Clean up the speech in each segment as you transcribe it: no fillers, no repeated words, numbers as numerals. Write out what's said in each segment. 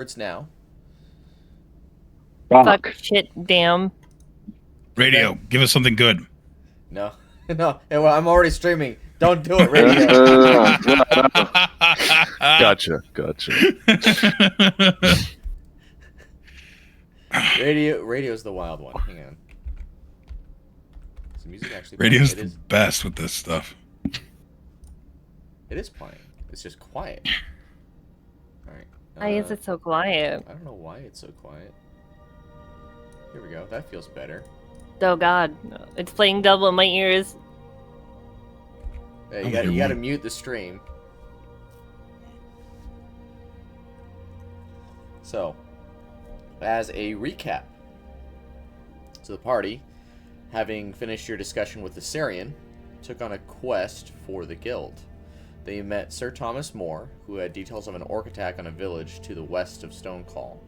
It's now. Fuck, shit, damn. Radio, give us something good. No. No. Hey, well, I'm already streaming. Don't do it, radio. Gotcha. Radio's the wild one. Hang on. Is the music actually playing? Radio's the best with this stuff. It is playing. It's just quiet. Alright. Why is it so quiet? I don't know why it's so quiet. Here we go. That feels better. Oh god. It's playing double in my ears. Hey, you gotta mute the stream. So, as a recap, so the party, having finished your discussion with the Sarian, took on a quest for the guild. They met Sir Thomas More, who had details of an orc attack on a village to the west of Stonecall.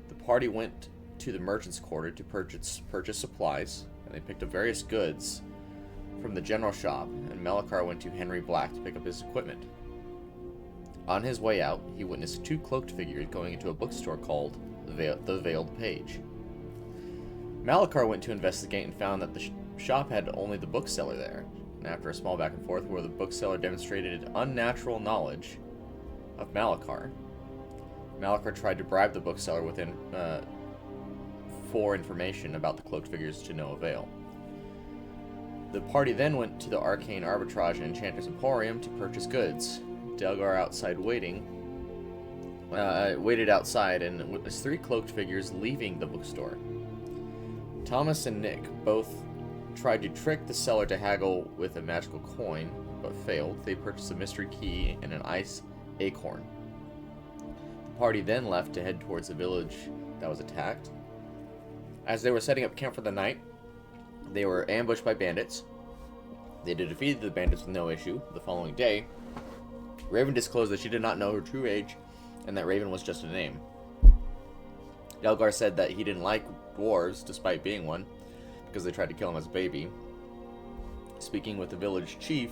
The party went to the merchant's quarter to purchase supplies, and they picked up various goods from the general shop, and Malachar went to Henry Black to pick up his equipment. On his way out, he witnessed two cloaked figures going into a bookstore called the Veiled Page. Malachar went to investigate and found that the shop had only the bookseller there, and after a small back and forth where the bookseller demonstrated unnatural knowledge of Malachar, Malachar tried to bribe the bookseller with for information about the cloaked figures to no avail. The party then went to the Arcane Arbitrage and Enchanter's Emporium to purchase goods. Delgar waited outside and witnessed three cloaked figures leaving the bookstore. Thomas and Nick both tried to trick the seller to haggle with a magical coin, but failed. They purchased a mystery key and an ice acorn. The party then left to head towards the village that was attacked. As they were setting up camp for the night, they were ambushed by bandits. They defeated the bandits with no issue. The following day, Raven disclosed that she did not know her true age, and that Raven was just a name. Delgar said that he didn't like dwarves, despite being one, because they tried to kill him as a baby. Speaking with the village chief,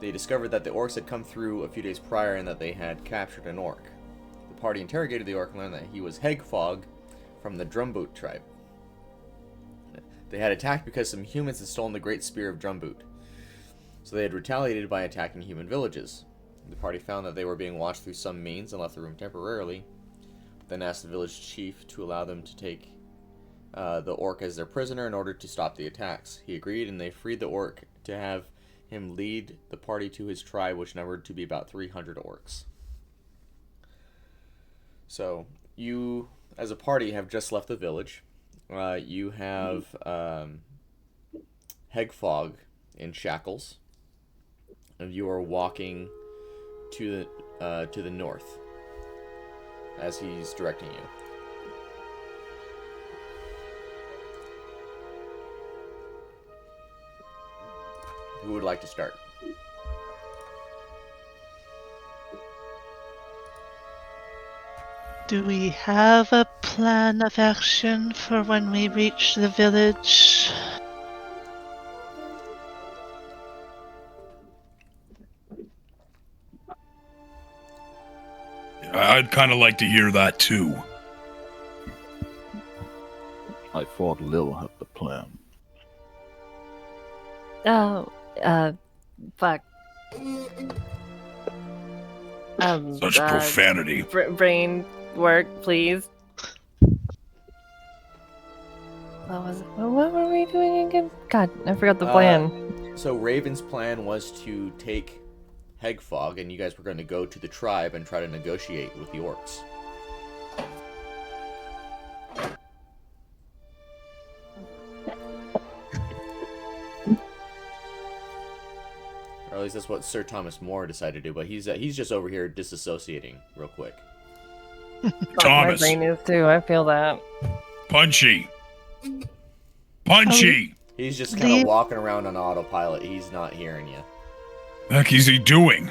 they discovered that the orcs had come through a few days prior and that they had captured an orc. The party interrogated the orc and learned that he was Hegfog from the Drumbut tribe. They had attacked because some humans had stolen the great Spear of Drumbut, so they had retaliated by attacking human villages. The party found that they were being watched through some means and left the room temporarily, then asked the village chief to allow them to take the orc as their prisoner in order to stop the attacks. He agreed, and they freed the orc to have him lead the party to his tribe, which numbered to be about 300 orcs. So, you, as a party, have just left the village. You have Hegfog in shackles, and you are walking to the north as he's directing you. Who would like to start? Do we have a plan of action for when we reach the village? I'd kind of like to hear that too. I thought Lil had the plan. Oh, fuck. Such profanity. Brain work, please. What were we doing again? God, I forgot the plan. So Raven's plan was to take Hegfog, and you guys were going to go to the tribe and try to negotiate with the orcs. Or at least that's what Sir Thomas More decided to do, but he's just over here disassociating real quick. Thomas. My brain is too, I feel that. Punchy. He's just kind of walking around on autopilot. He's not hearing you. The heck is he doing?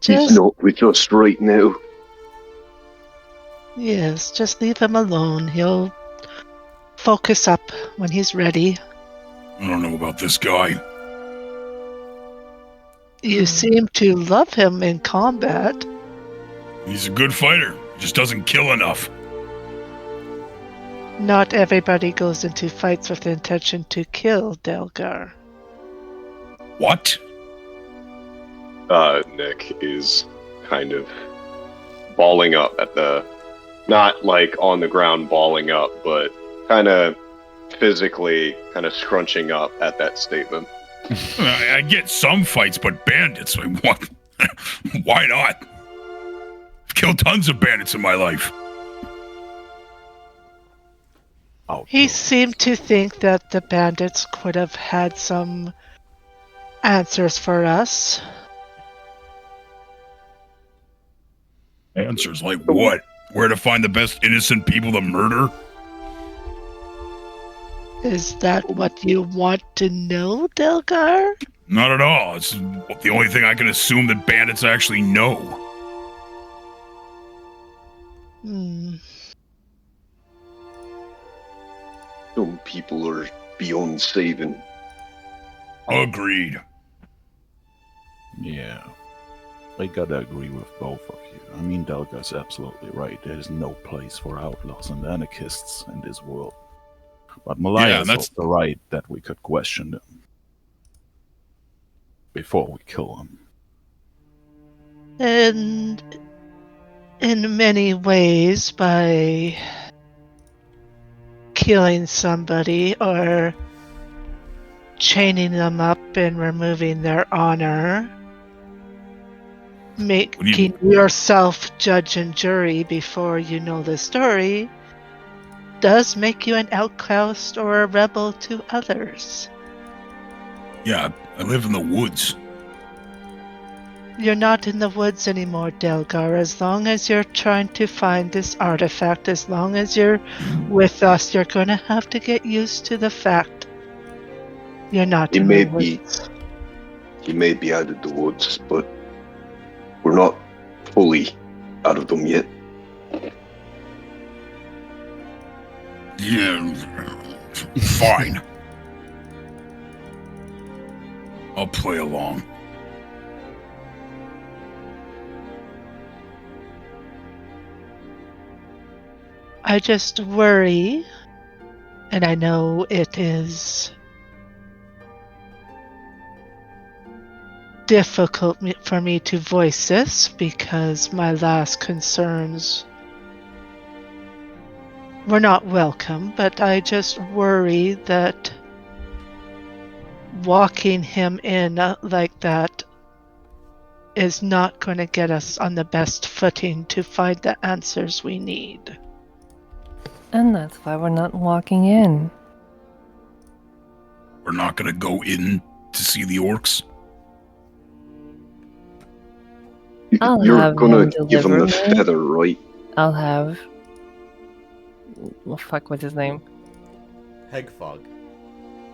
He's not with us right now. Yes, just leave him alone. He'll focus up when he's ready. I don't know about this guy. You seem to love him in combat. He's a good fighter. Just doesn't kill enough. Not everybody goes into fights with the intention to kill Delgar. What? Nick is kind of balling up at the, not like on the ground balling up, but kind of physically kind of scrunching up at that statement. I get some fights, but bandits, like, what? Why not? I've killed tons of bandits in my life. He seemed to think that the bandits could have had some answers for us. Answers like what? Where to find the best innocent people to murder? Is that what you want to know, Delgar? Not at all. It's the only thing I can assume that bandits actually know. Some people are beyond saving. Agreed. Yeah. I gotta agree with both of you. I mean, Delgar's absolutely right. There's no place for outlaws and anarchists in this world. But Malaya's also right that we could question them before we kill them. And in many ways, by killing somebody or chaining them up and removing their honor, making yourself judge and jury before you know the story, does make you an outcast or a rebel to others. Yeah, I live in the woods. You're not in the woods anymore, Delgar. As long as you're trying to find this artifact, as long as you're with us, you're going to have to get used to the fact you're not in the woods. He may be out of the woods, but we're not fully out of them yet. Yeah, fine. I'll play along. I just worry, and I know it is difficult for me to voice this because my last concerns were not welcome, but I just worry that walking him in like that is not going to get us on the best footing to find the answers we need. And that's why we're not walking in. We're not gonna go in to see the orcs? You're gonna give him the feather, right? I'll have... Well, fuck, what's his name? Hegfog.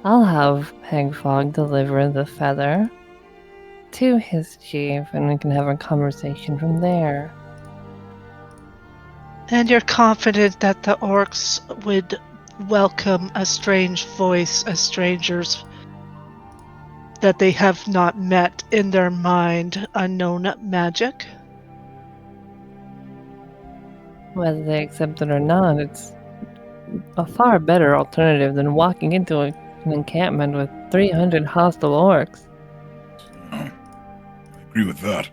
I'll have Hegfog deliver the feather to his chief, and we can have a conversation from there. And you're confident that the orcs would welcome a strange voice, a stranger's that they have not met in their mind, unknown magic? Whether they accept it or not, it's a far better alternative than walking into an encampment with 300 hostile orcs. I agree with that.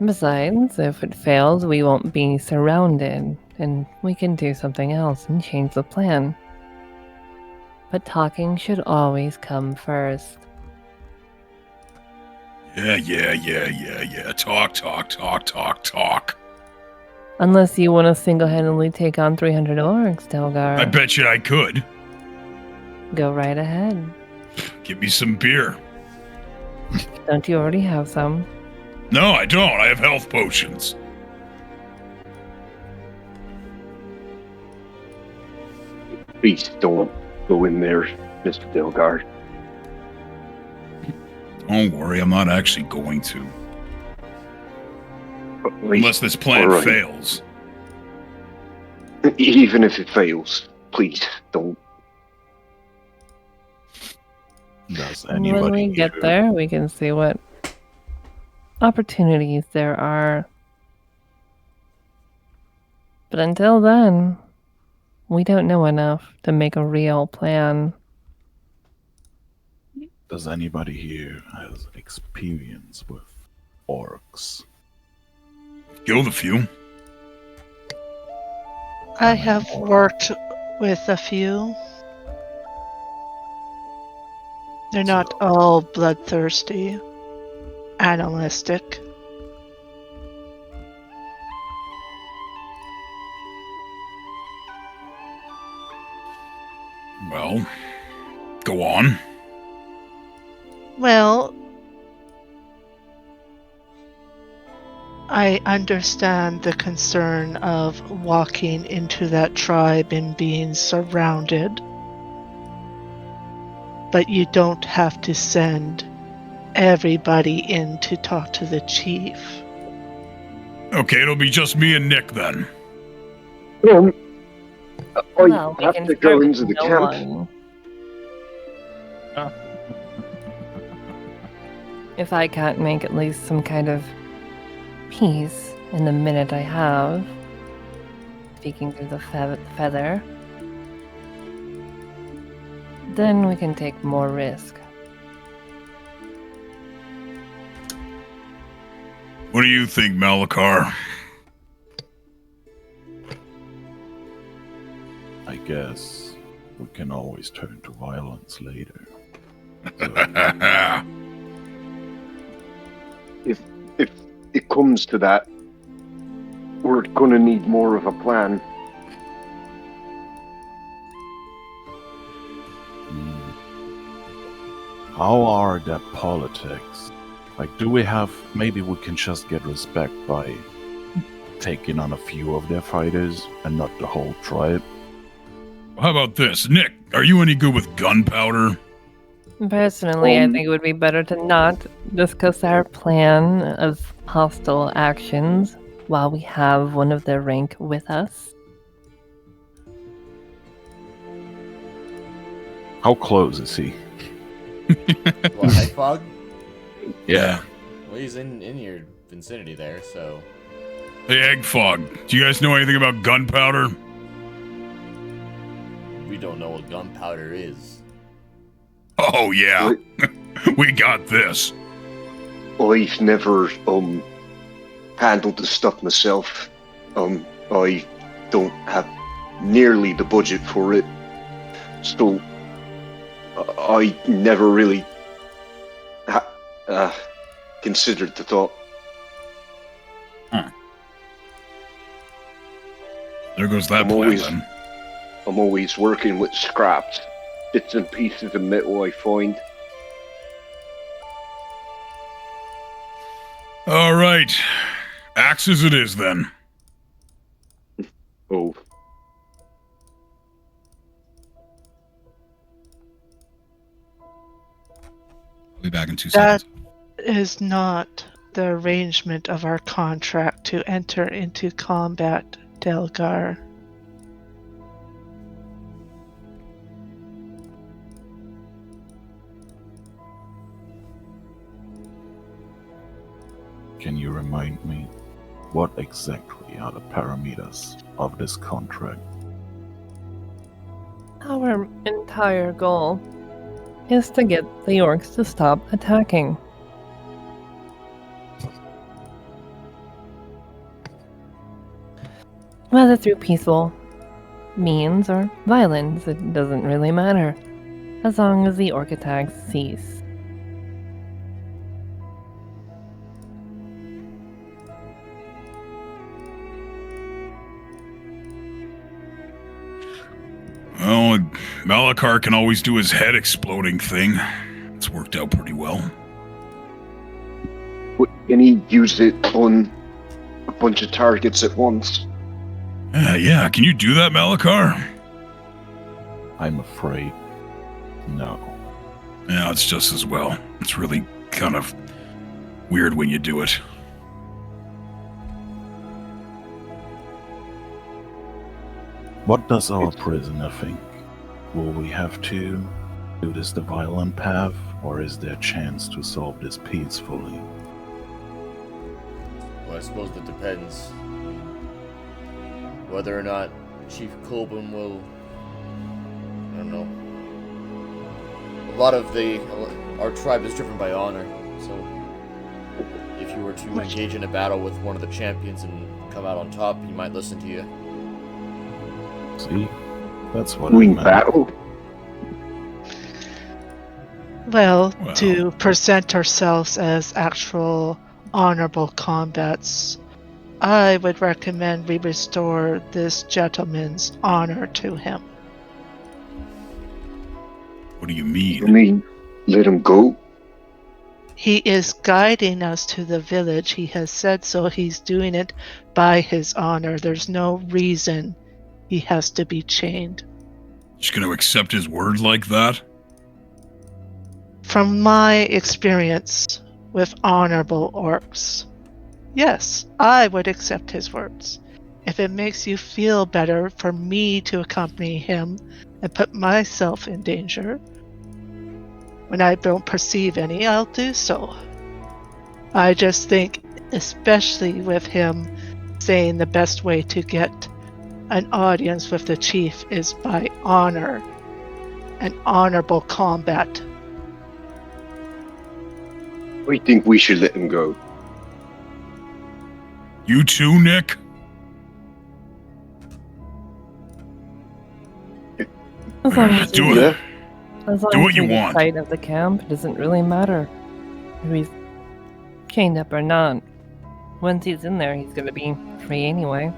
Besides, if it fails, we won't be surrounded, and we can do something else and change the plan. But talking should always come first. Yeah. Talk. Unless you want to single-handedly take on 300 orcs, Delgar. I bet you I could. Go right ahead. Give me some beer. Don't you already have some? No, I don't. I have health potions. Please don't go in there, Mr. Delgar. Don't worry, I'm not actually going to. Unless this plan fails. Even if it fails, please don't. When we get there, we can see what opportunities there are. But until then, we don't know enough to make a real plan. Does anybody here has experience with orcs? Killed a few. I have worked with a few. They're not all bloodthirsty, animalistic. Well, go on. Well, I understand the concern of walking into that tribe and being surrounded. But you don't have to send everybody in to talk to the chief. Okay, it'll be just me and Nick then. Well, Well, we have can to start go with into the no camp. one. If I can't make at least some kind of peace in the minute I have, speaking through the feather, then we can take more risk. What do you think, Malachar? I guess we can always turn to violence later. If it comes to that, we're gonna need more of a plan. How are the politics? Like, do we have... Maybe we can just get respect by taking on a few of their fighters and not the whole tribe? How about this? Nick, are you any good with gunpowder? Personally, I think it would be better to not discuss our plan of hostile actions while we have one of their rank with us. How close is he? What, Hegfog? Yeah. Well, he's in your vicinity there, so... Hey, Hegfog, do you guys know anything about gunpowder? We don't know what gunpowder is. Oh, yeah. We got this. I've never handled the stuff myself. I don't have nearly the budget for it, so I never really considered the thought. There goes that plan, then. I'm always working with scraps, bits and pieces of metal I find. All right. Axes it is, then. Oh. I'll be back in 2 seconds. That is not the arrangement of our contract to enter into combat, Delgar. Can you remind me, what exactly are the parameters of this contract? Our entire goal is to get the orcs to stop attacking. Whether through peaceful means or violence, it doesn't really matter, as long as the orc attacks cease. Well, Malachar can always do his head exploding thing. It's worked out pretty well. Can he use it on a bunch of targets at once? Yeah. Can you do that, Malachar? I'm afraid no. Yeah, it's just as well. It's really kind of weird when you do it. What does our prisoner think? Will we have to do this the violent path, or is there a chance to solve this peacefully? Well, I suppose that depends. Whether or not Chief Kobum will... I don't know. A lot of our tribe is driven by honor, so if you were to engage in a battle with one of the champions and come out on top, he might listen to you. See? That's what We I meant. battle. Well, to present ourselves as actual honorable combats, I would recommend we restore this gentleman's honor to him. What do you mean? I mean, let him go. He is guiding us to the village. He has said so. He's doing it by his honor. There's no reason he has to be chained. Just gonna accept his word like that? From my experience with honorable orcs, yes, I would accept his words. If it makes you feel better for me to accompany him and put myself in danger, when I don't perceive any, I'll do so. I just think, especially with him saying the best way to get an audience with the chief is by honor and honorable combat. I think we should let him go. You too, Nick? As long as Do he's- it. as long Do what as you he's want. Sight of the camp, it doesn't really matter if he's chained up or not. Once he's in there, he's gonna be free anyway.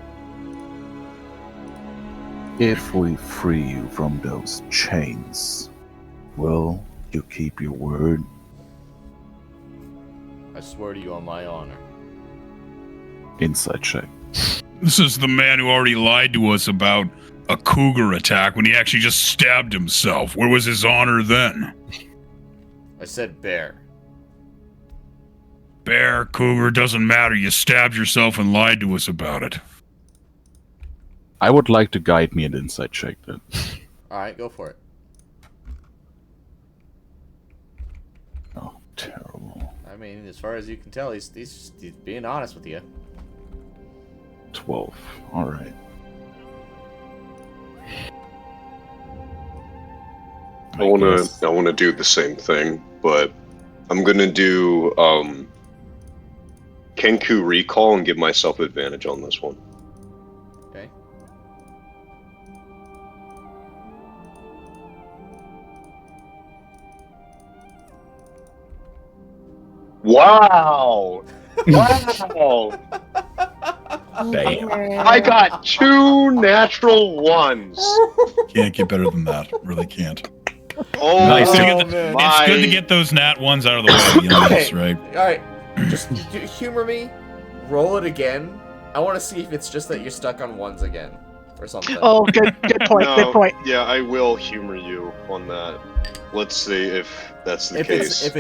If we free you from those chains, will you keep your word? I swear to you on my honor. Insight check. This is the man who already lied to us about a cougar attack when he actually just stabbed himself. Where was his honor then? I said bear. Bear, cougar, doesn't matter. You stabbed yourself and lied to us about it. I would like to guide me an insight check then. Alright, go for it. Oh, terrible. I mean, as far as you can tell, he's being honest with you. 12. Alright. I wanna do the same thing, but I'm gonna do Kenku recall and give myself advantage on this one. Okay. Wow! Wow! Damn. I got 2 natural ones. Can't get better than that. Really can't. Oh, Nice to get get the- It's good to get those nat ones out of the way. You know this, right? Alright, just humor me. Roll it again. I want to see if it's just that you're stuck on ones again. Or something. Oh, good point, No, good point. Yeah, I will humor you on that. Let's see if that's the case. If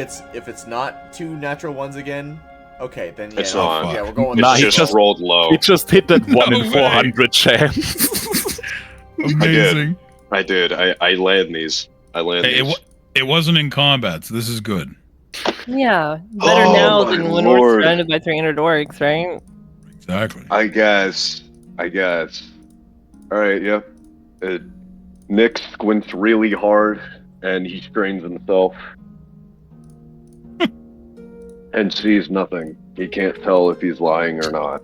it's not 2 natural ones again, okay, then yeah. It's not. Yeah, we're going It's Nah, he just, just- rolled low. He just hit that 1 No in way. 400 chance. Amazing. I did. I land these. I land Hey, these. it wasn't in combat, so this is good. Yeah, better Oh now my than when lord. we're surrounded by 300 orcs, right? Exactly. I guess. Alright, yeah. Nick squints really hard and he strains himself. And sees nothing. He can't tell if he's lying or not.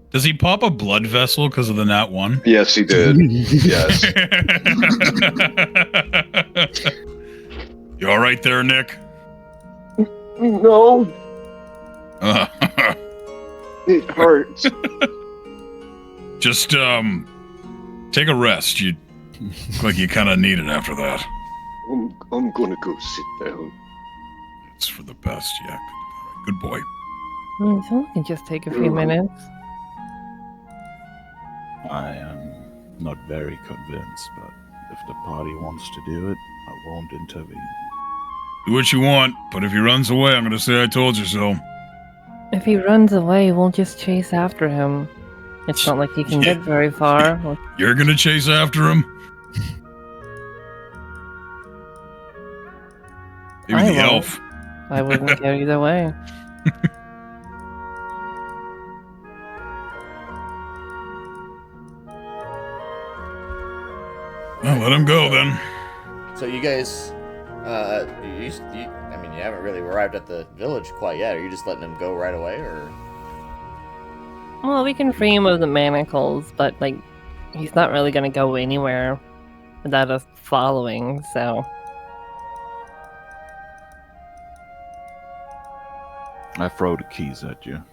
Does he pop a blood vessel because of the nat 1? Yes, he did. Yes. You all right there, Nick? No, it hurts. Just take a rest. You look like you kind of need it after that. I'm gonna go sit down. It's for the best. Yeah. Good boy. So we can just take a few minutes. I am not very convinced, but if the party wants to do it, I won't intervene. Do what you want, but if he runs away, I'm gonna say I told you so. If he runs away, we'll just chase after him. It's not like he can get very far. You're gonna chase after him? Maybe I the won't. elf. I wouldn't go either way. Well, let him go then. So you guys, I mean, you haven't really arrived at the village quite yet. Are you just letting him go right away, or? Well, we can free him of the manacles, but, like, he's not really gonna go anywhere without us following, so... I throw the keys at you.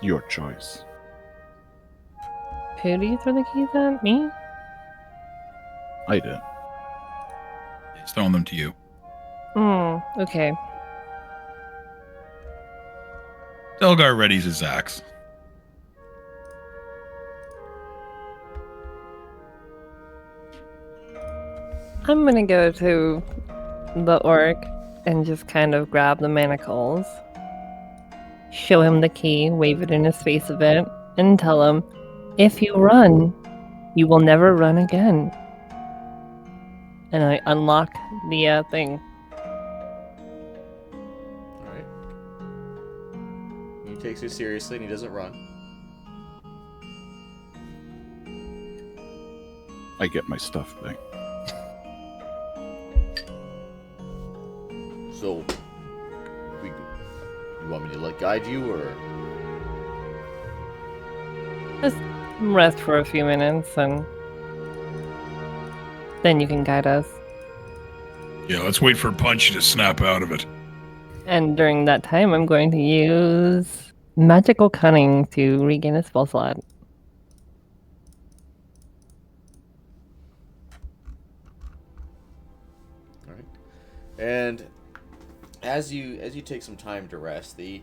Your choice. Who do you throw the keys at? Me? I did. He's throwing them to you. Okay. Delgar readies his axe. I'm gonna go to the orc and just kind of grab the manacles, show him the key, wave it in his face a bit, and tell him, if you run, you will never run again. And I unlock the thing. Alright. He takes it seriously and he doesn't run. I get my stuff back. So, you want me to guide you, or? Just rest for a few minutes and then you can guide us. Yeah, let's wait for Punchy to snap out of it. And during that time, I'm going to use magical cunning to regain a spell slot. Alright. And as you take some time to rest, the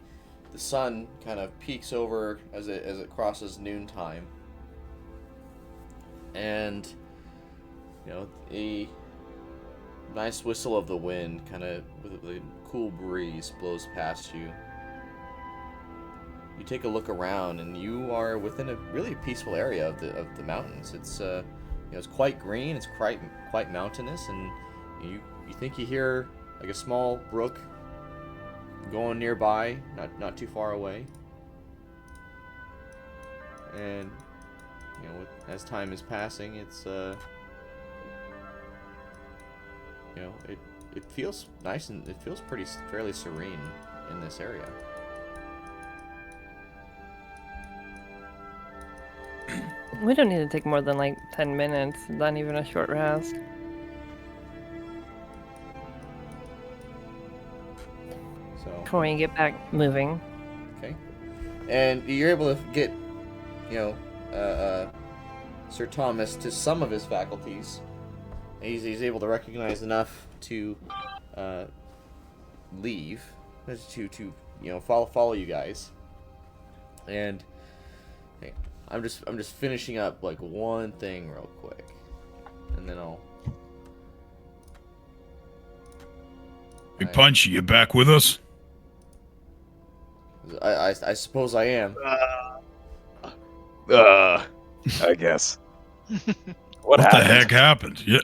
sun kind of peeks over as it crosses noontime, and a nice whistle of the wind, kind of with a cool breeze, blows past you. You take a look around, and you are within a really peaceful area of the mountains. It's it's quite green, it's quite mountainous, and you think you hear like a small brook going nearby, not too far away. And as time is passing, it's it feels nice, and it feels fairly serene in this area. We don't need to take more than 10 minutes, not even a short rest. Before we get back moving. Okay. And you're able to get, Sir Thomas to some of his faculties. He's able to recognize enough to leave, to follow you guys. And hey, I'm just finishing up one thing real quick, and then I'll. Big Punchy, you back with us? I suppose I am. I guess. What the heck happened? Yeah,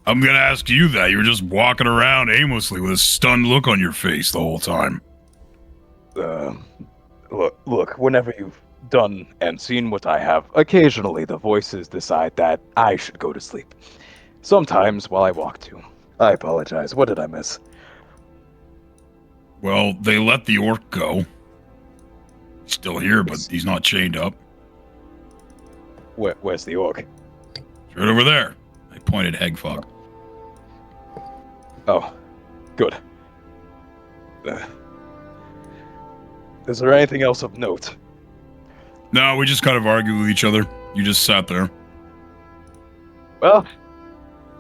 I'm gonna ask you that. You were just walking around aimlessly with a stunned look on your face the whole time. Look, whenever you've done and seen what I have, occasionally the voices decide that I should go to sleep. Sometimes while I walk too. I apologize. What did I miss? Well, they let the orc go. He's still here, but he's not chained up. Where's the orc? Right over there. I pointed Hegfog. Oh, good. Is there anything else of note? No, we just kind of argued with each other. You just sat there. Well,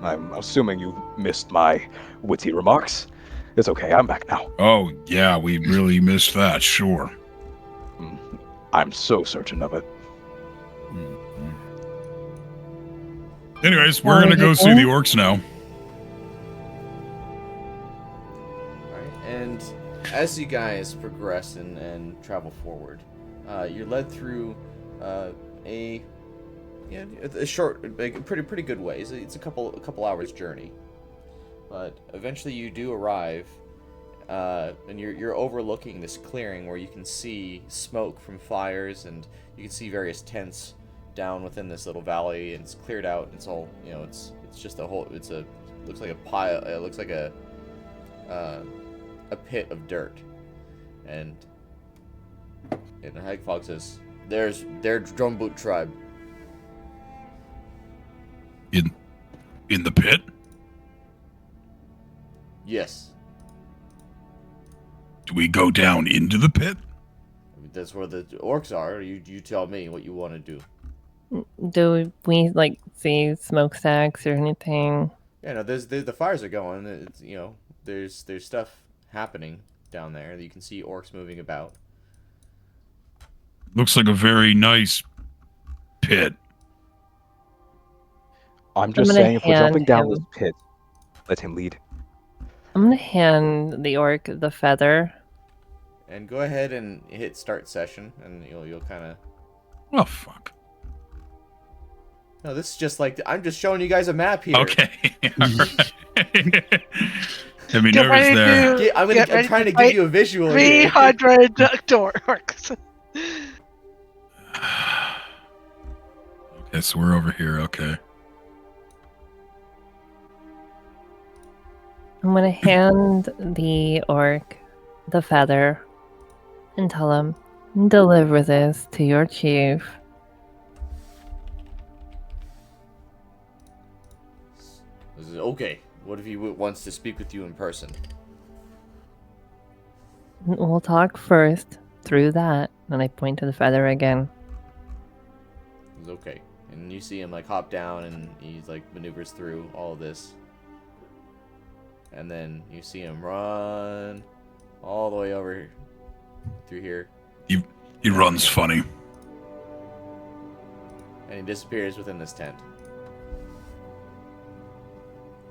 I'm assuming you missed my witty remarks. It's okay, I'm back now. Oh, yeah, we really missed that, sure. I'm so certain of it. Anyways, we're gonna go see the orcs now. Alright, and as you guys progress and travel forward, you're led through a short, pretty good ways. It's a couple hours journey, but eventually you do arrive and you're overlooking this clearing where you can see smoke from fires, and you can see various tents down within this little valley, and it's cleared out. It's all, it's just a whole. Looks like a pile. It looks like a pit of dirt, and Hegfog says, "There's their Drumbut tribe." In the pit? Yes. Do we go down into the pit? I mean, that's where the orcs are. You tell me what you want to do. Do we see smokestacks or anything? Yeah, no. The fires are going. It's, there's stuff happening down there. You can see orcs moving about. Looks like a very nice pit. I'm just saying, if we're jumping down this pit, let him lead. I'm gonna hand the orc the feather. And go ahead and hit start session, and you'll kind of. Oh fuck. No, this is just like I'm just showing you guys a map here. Okay. All right. Had me nervous there. I'm trying to give you a visual. 300 orcs. Okay, so we're over here. Okay. I'm gonna hand the orc the feather and tell him, deliver this to your chief. This is okay. What if he wants to speak with you in person? We'll talk first through that. And I point to the feather again. It's okay. And you see him hop down, and he's maneuvers through all of this. And then you see him run all the way over here, through here. He runs funny. And he disappears within this tent.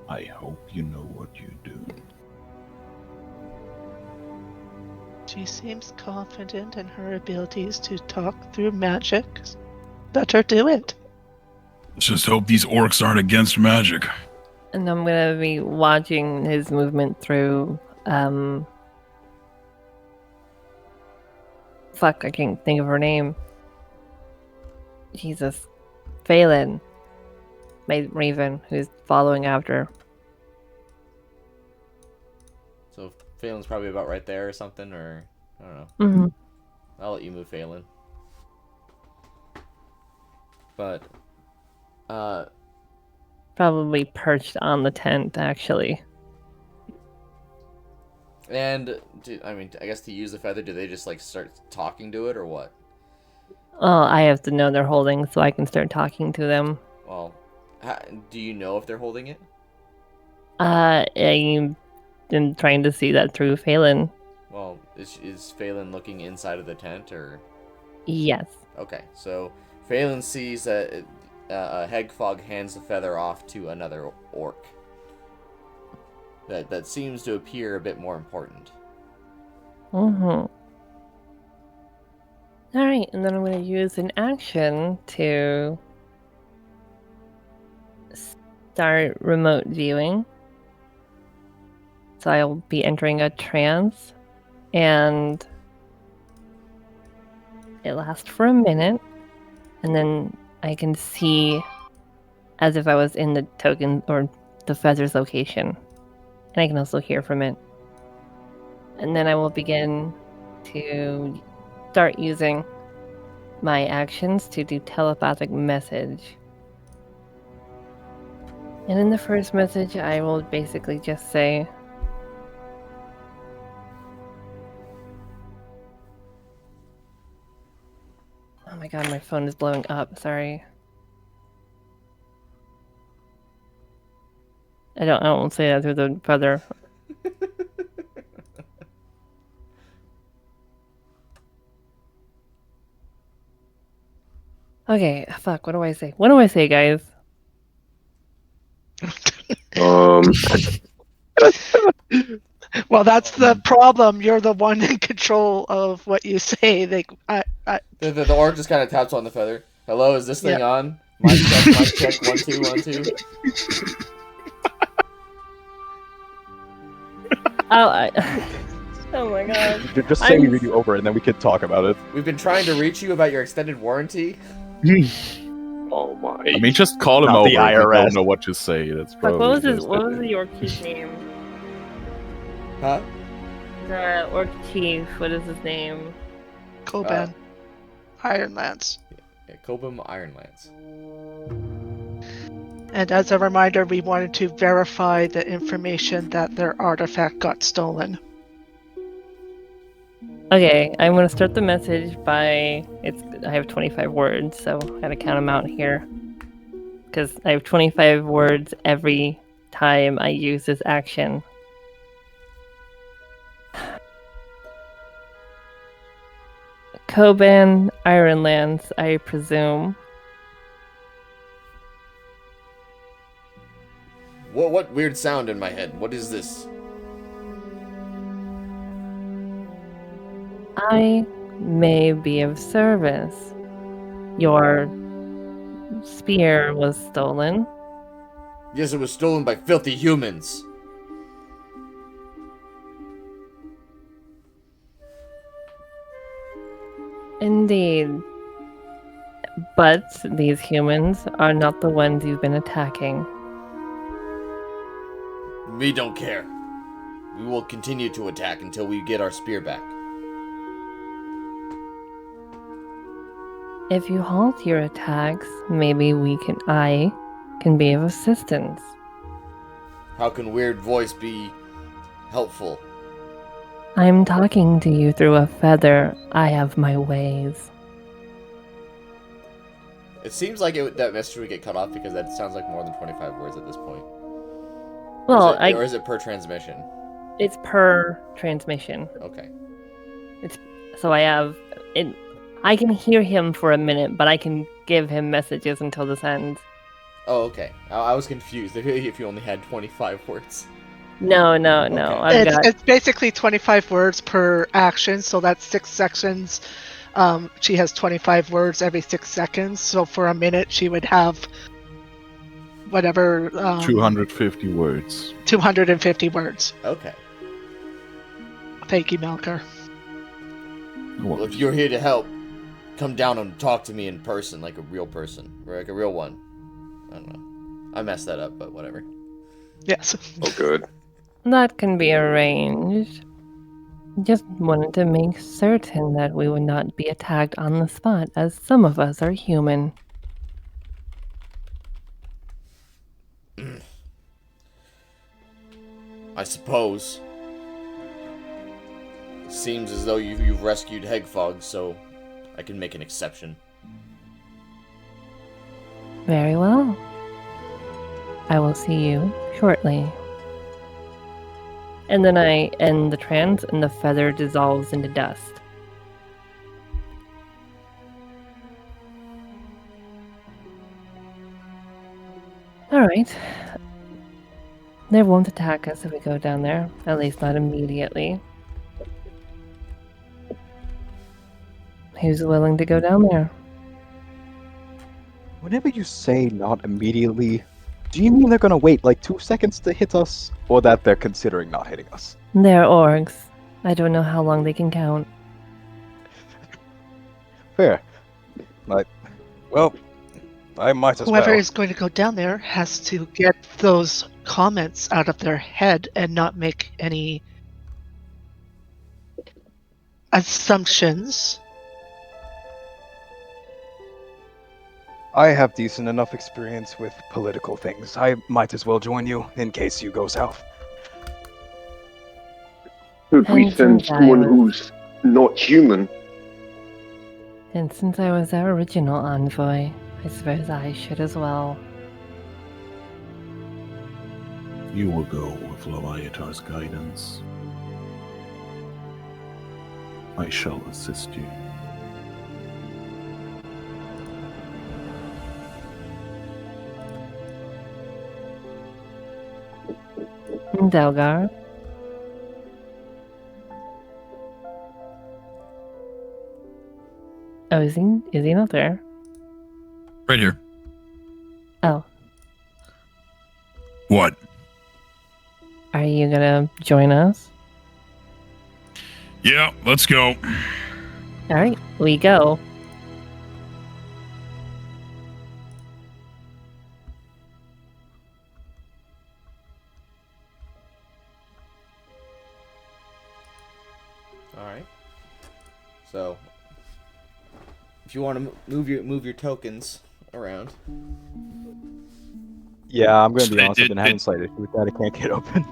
I hope you know what you do. She seems confident in her abilities to talk through magic. Let her do it. Let's just hope these orcs aren't against magic. And I'm gonna be watching his movement through, fuck, I can't think of her name. Jesus. Phelan. My raven, who's following after. So Phelan's probably about right there or something, or I don't know. Mm-hmm. I'll let you move Phelan. But, Probably perched on the tent, actually. and, I guess to use the feather, do they just, start talking to it, or what? Oh, I have to know they're holding so I can start talking to them. Well, do you know if they're holding it? I'm trying to see that through Phelan. Well, is Phelan looking inside of the tent, or? Yes. Okay, so Phelan sees that Hegfog hands the feather off to another orc. That seems to appear a bit more important. Mm-hmm. Alright, and then I'm going to use an action to start remote viewing. So I'll be entering a trance, and it lasts for a minute, and then I can see as if I was in the token or the feather's location, and I can also hear from it. And then I will begin to start using my actions to do telepathic message. And in the first message, I will basically just say, oh my god, my phone is blowing up, sorry. I won't say that through the feather. Okay, fuck, what do I say? What do I say, guys? Well, that's the problem. You're the one in control of what you say. The orc just kind of taps on the feather. Hello, is this thing on? Mic check, 1 2 1 2. Oh, Oh my god. Just say we read you over and then we could talk about it. We've been trying to reach you about your extended warranty. Oh my. I mean, just call him Not over the if you IRS. don't know what to say. That's Fuck, probably what just was it. the orc chief's name? Huh? The orc chief, what is his name? Koban. Ironlance. Yeah, Kobum Ironlance. And as a reminder, we wanted to verify the information that their artifact got stolen. Okay, I'm gonna start the message by I have 25 words, so I gotta count them out here. Because I have 25 words every time I use this action. Koban Ironlance, I presume. What weird sound in my head? What is this? I may be of service. Your spear was stolen. Yes, it was stolen by filthy humans. Indeed. But these humans are not the ones you've been attacking. We don't care. We will continue to attack until we get our spear back. If you halt your attacks, maybe I can be of assistance. How can weird voice be helpful? I'm talking to you through a feather. I have my ways. It seems like that message would get cut off because that sounds like more than 25 words at this point. Well, or is it per transmission? It's per transmission. Okay. So I have it. I can hear him for a minute, but I can give him messages until this ends. Oh, okay. I was confused if you only had 25 words. No. Okay. It's basically 25 words per action, so that's 6 sections. She has 25 words every 6 seconds, so for a minute she would have whatever... 250 words. 250 words. Okay. Thank you, Melker. Well, if you're here to help, come down and talk to me in person, like a real person, or like a real one. I don't know. I messed that up, but whatever. Yes. Oh, good. That can be arranged. Just wanted to make certain that we would not be attacked on the spot, as some of us are human. I suppose. It seems as though you've rescued Hegfog, so I can make an exception. Very well. I will see you shortly. And then I end the trance, and the feather dissolves into dust. Alright. They won't attack us if we go down there, at least not immediately. Who's willing to go down there? Whenever you say not immediately, do you mean they're gonna wait like 2 seconds to hit us, or that they're considering not hitting us? They're orcs. I don't know how long they can count. Fair. Well, I might as Whoever well. is going to go down there has to get those comments out of their head and not make any assumptions. I have decent enough experience with political things. I might as well join you in case you go south. Could we send someone who's not human? And since I was our original envoy, I suppose I should as well. You will go with Leviathar's guidance. I shall assist you. Delgar? Oh, is he not there? Right here. Oh, What? are you gonna join us? Yeah, let's go. All right, we go. All right. So, if you want to move your tokens around. Yeah, I'm going to be honest. I've been having slight issues with that. I can't get open.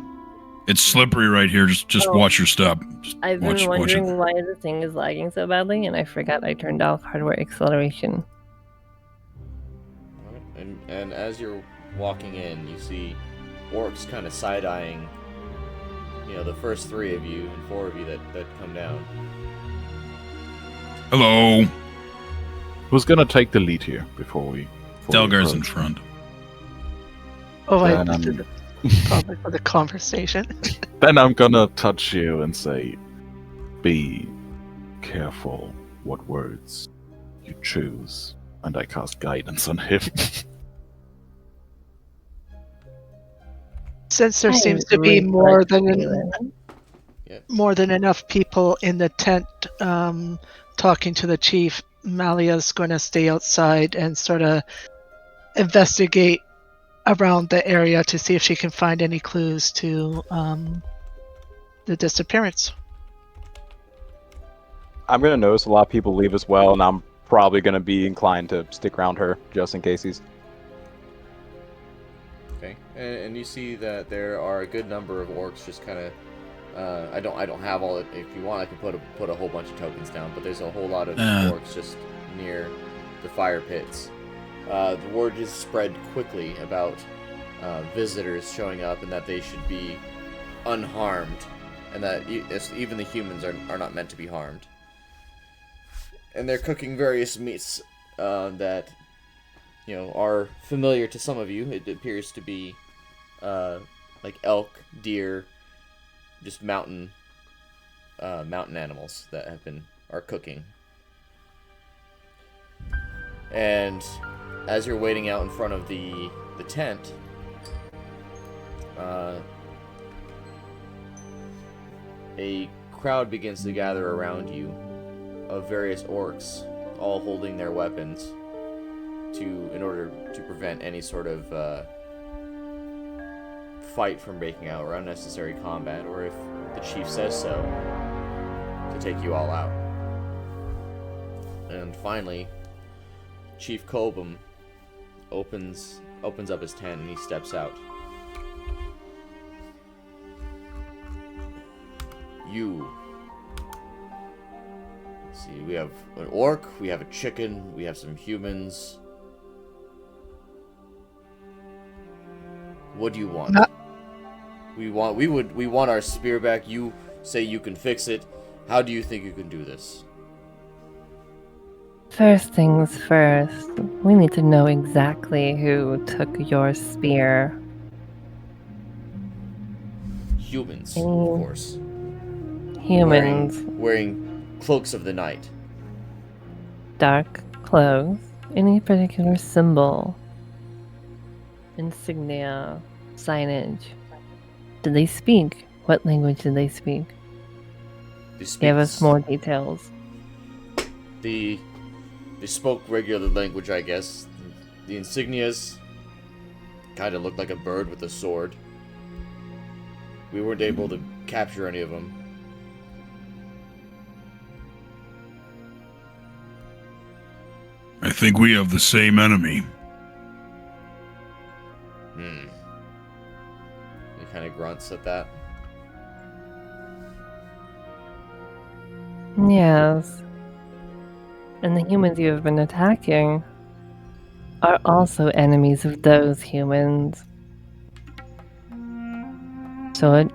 It's slippery right here. Just watch your step. I've been wondering why the thing is lagging so badly, and I forgot I turned off hardware acceleration. All right. And as you're walking in, you see orcs kind of side-eyeing, the first 3 of you and 4 of you that come down. Hello. Who's gonna take the lead here before we? Delgar's in front. Oh, I did the topic for the conversation. Then I'm gonna touch you and say, be careful what words you choose. And I cast guidance on him. Since there seems to be more than enough people in the tent talking to the chief, Malia's going to stay outside and sort of investigate around the area to see if she can find any clues to the disappearance. I'm going to notice a lot of people leave as well, and I'm probably going to be inclined to stick around her just in case he's... Okay, and you see that there are a good number of orcs just kind of. I don't have all. If you want, I can put a whole bunch of tokens down. But there's a whole lot of orcs just near the fire pits. The word is spread quickly about visitors showing up and that they should be unharmed, and that even the humans are not meant to be harmed. And they're cooking various meats that are familiar to some of you. It appears to be like elk, deer, just mountain animals that are cooking. And as you're waiting out in front of the tent, a crowd begins to gather around you of various orcs, all holding their weapons in order to prevent any sort of fight from breaking out or unnecessary combat, or if the chief says so, to take you all out. And finally, Chief Kobum opens up his tent and he steps out. Let's see, we have an orc, we have a chicken, we have some humans. What do you want? We want our spear back. You say you can fix it. How do you think you can do this? First things first, we need to know exactly who took your spear. Humans, of course. Humans. Wearing cloaks of the night. Dark cloaks. Any particular symbol? Insignia. Signage. Did they speak? What language did they speak? Give us more details. They spoke regular language, I guess. The insignias kind of looked like a bird with a sword. We weren't able to capture any of them. I think we have the same enemy. He kind of grunts at that. Yes. And the humans you have been attacking are also enemies of those humans. So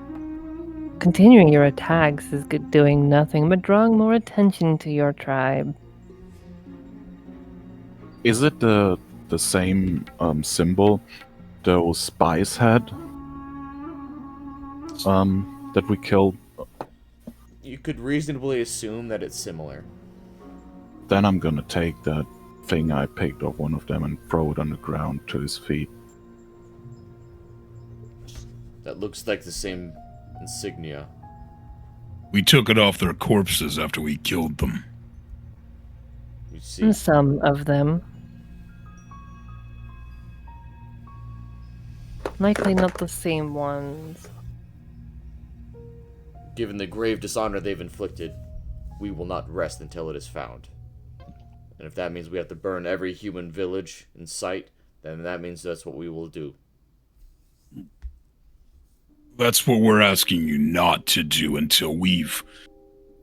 continuing your attacks is doing nothing but drawing more attention to your tribe. Is it the same symbol those spies had that we killed? You could reasonably assume that it's similar. Then I'm gonna take that thing I picked off one of them and throw it on the ground to his feet. That looks like the same insignia. We took it off their corpses after we killed them. You see, Some of them. Likely not the same ones. given the grave dishonor they've inflicted, we will not rest until it is found. And if that means we have to burn every human village in sight, then that means that's what we will do. That's what we're asking you not to do until we've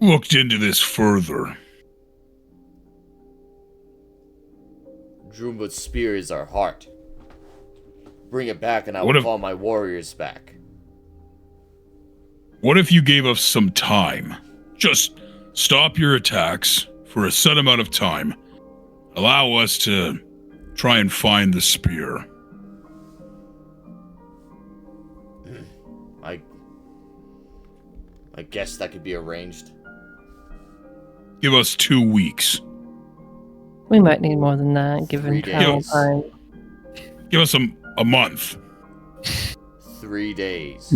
looked into this further. Drumbut's spear is our heart. Bring it back and I will call my warriors back. What if you gave us some time? Just stop your attacks for a set amount of time. Allow us to try and find the spear. I guess that could be arranged. Give us 2 weeks. We might need more than that, given 3 travel days. time. Give us a month. 3 days.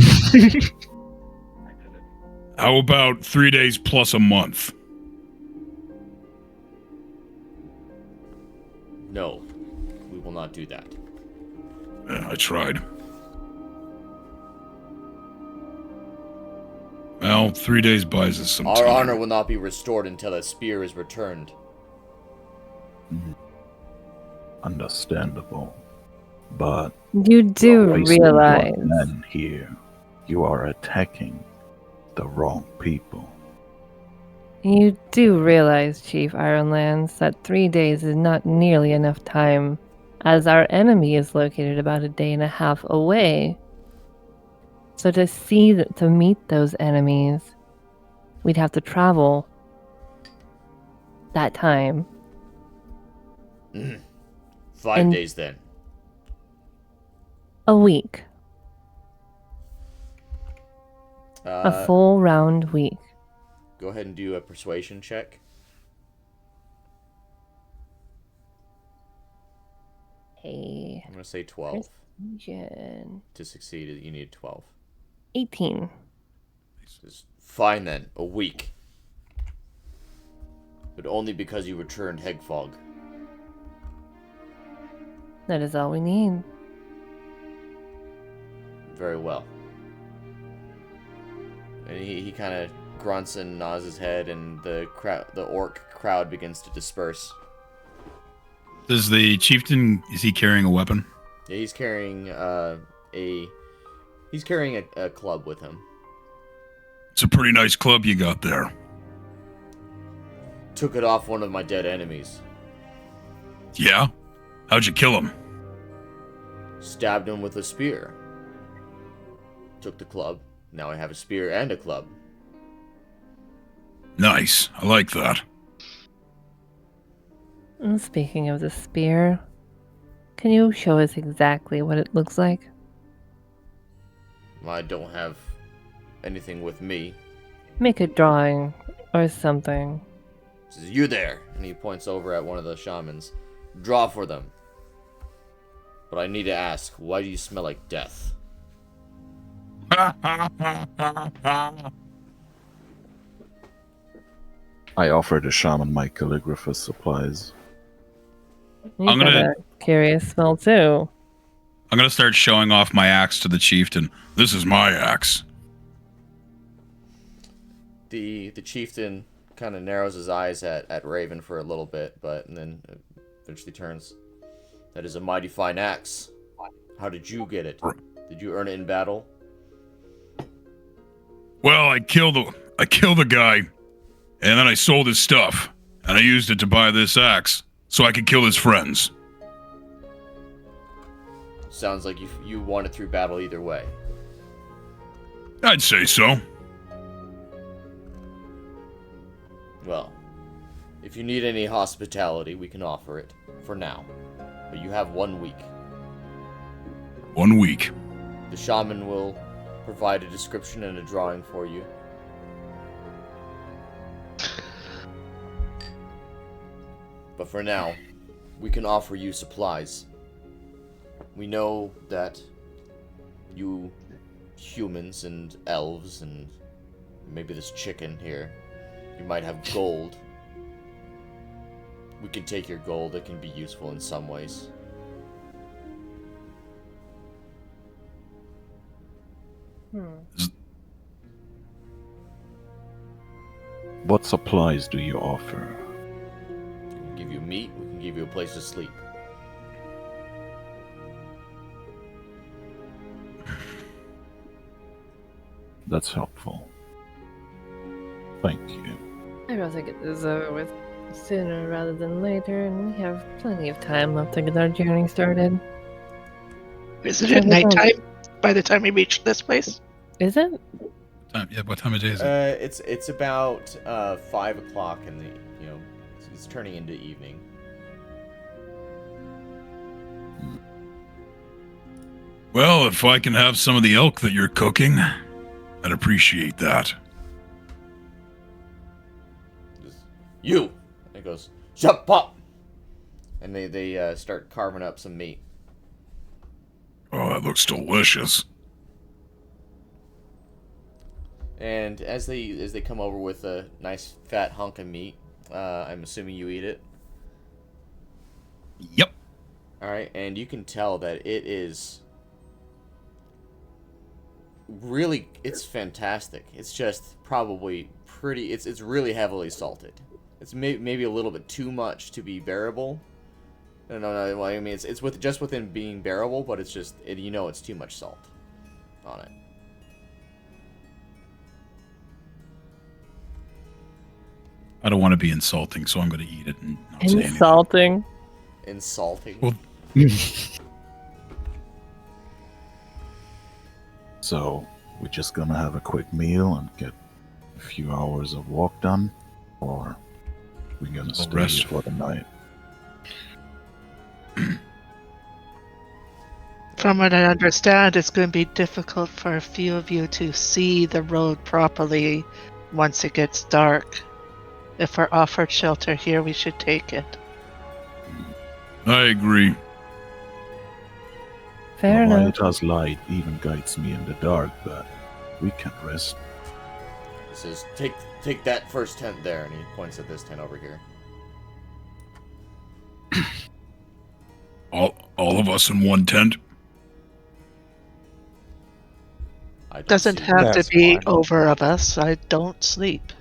How about 3 days plus a month? No, we will not do that. I tried. Well, 3 days buys us some time. Our honor will not be restored until that spear is returned. Understandable. But You do wasting your realize men here. You are attacking the wrong people. You do realize, Chief Ironlands, that 3 days is not nearly enough time, as our enemy is located about a day and a half away. So to meet those enemies, we'd have to travel that time. 5 days then. A week. A Uh, full round week. Go ahead and do a persuasion check. Hey. I'm going to say 12. Persuasion. To succeed, you need 12. 18. Fine then, a week. But only because you returned Hegfog. That is all we need. Very well. And he kind of grunts and nods his head, and the orc crowd begins to disperse. Does the chieftain, is he carrying a weapon? Yeah, he's carrying a club with him. It's a pretty nice club you got there. Took it off one of my dead enemies. Yeah? How'd you kill him? Stabbed him with a spear. Took the club. Now I have a spear and a club. Nice. I like that. And speaking of the spear, can you show us exactly what it looks like? I don't have anything with me. Make a drawing or something. Says, you there! And he points over at one of the shamans. Draw for them. But I need to ask, why do you smell like death? I offer the shaman my calligrapher's supplies. You I'm got gonna- a curious smell too. I'm gonna start showing off my axe to the chieftain. This is my axe. The chieftain kind of narrows his eyes at Raven for a little bit, and then eventually turns. That is a mighty fine axe. How did you get it? Did you earn it in battle? Well, I killed the guy, and then I sold his stuff, and I used it to buy this axe, so I could kill his friends. Sounds like you won it through battle either way. I'd say so. Well, if you need any hospitality, we can offer it for now. But you have 1 week. 1 week. The shaman will provide a description and a drawing for you. But for now, we can offer you supplies. We know that you humans and elves and Maybe this chicken here. You might have gold. We can take your gold. It can be useful in some ways. What supplies do you offer? We can give you meat. We can give you a place to sleep. That's helpful. Thank you. I'd rather get this over with sooner rather than later, and we have plenty of time left to get our journey started. Is it at nighttime by the time we reach this place? Is it? Yeah, what time of day is it? It's about 5 o'clock in the it's turning into evening. Well, if I can have some of the elk that you're cooking, I'd appreciate that. You! And it goes, jump up! And they start carving up some meat. Oh, that looks delicious. And as they come over with a nice fat hunk of meat, I'm assuming you eat it. Yep. Alright, and you can tell that it is really, it's fantastic. It's just probably pretty, it's really heavily salted. It's maybe a little bit too much to be bearable. No, well, I mean, it's just within being bearable, but it's just, it's too much salt on it. I don't want to be insulting, so I'm going to eat it and not say anything. Insulting. Insulting. Well, So, we're just gonna have a quick meal and get a few hours of walk done? Or we're gonna stay rest here for the night? From what I understand, it's going to be difficult for a few of you to see the road properly once it gets dark. If we're offered shelter here, we should take it. I agree. Fair enough. Vanitas' light even guides me in the dark, but we can rest. He says, take that first tent there, and he points at this tent over here. All of us in one tent? Doesn't have to be over of us. I don't sleep.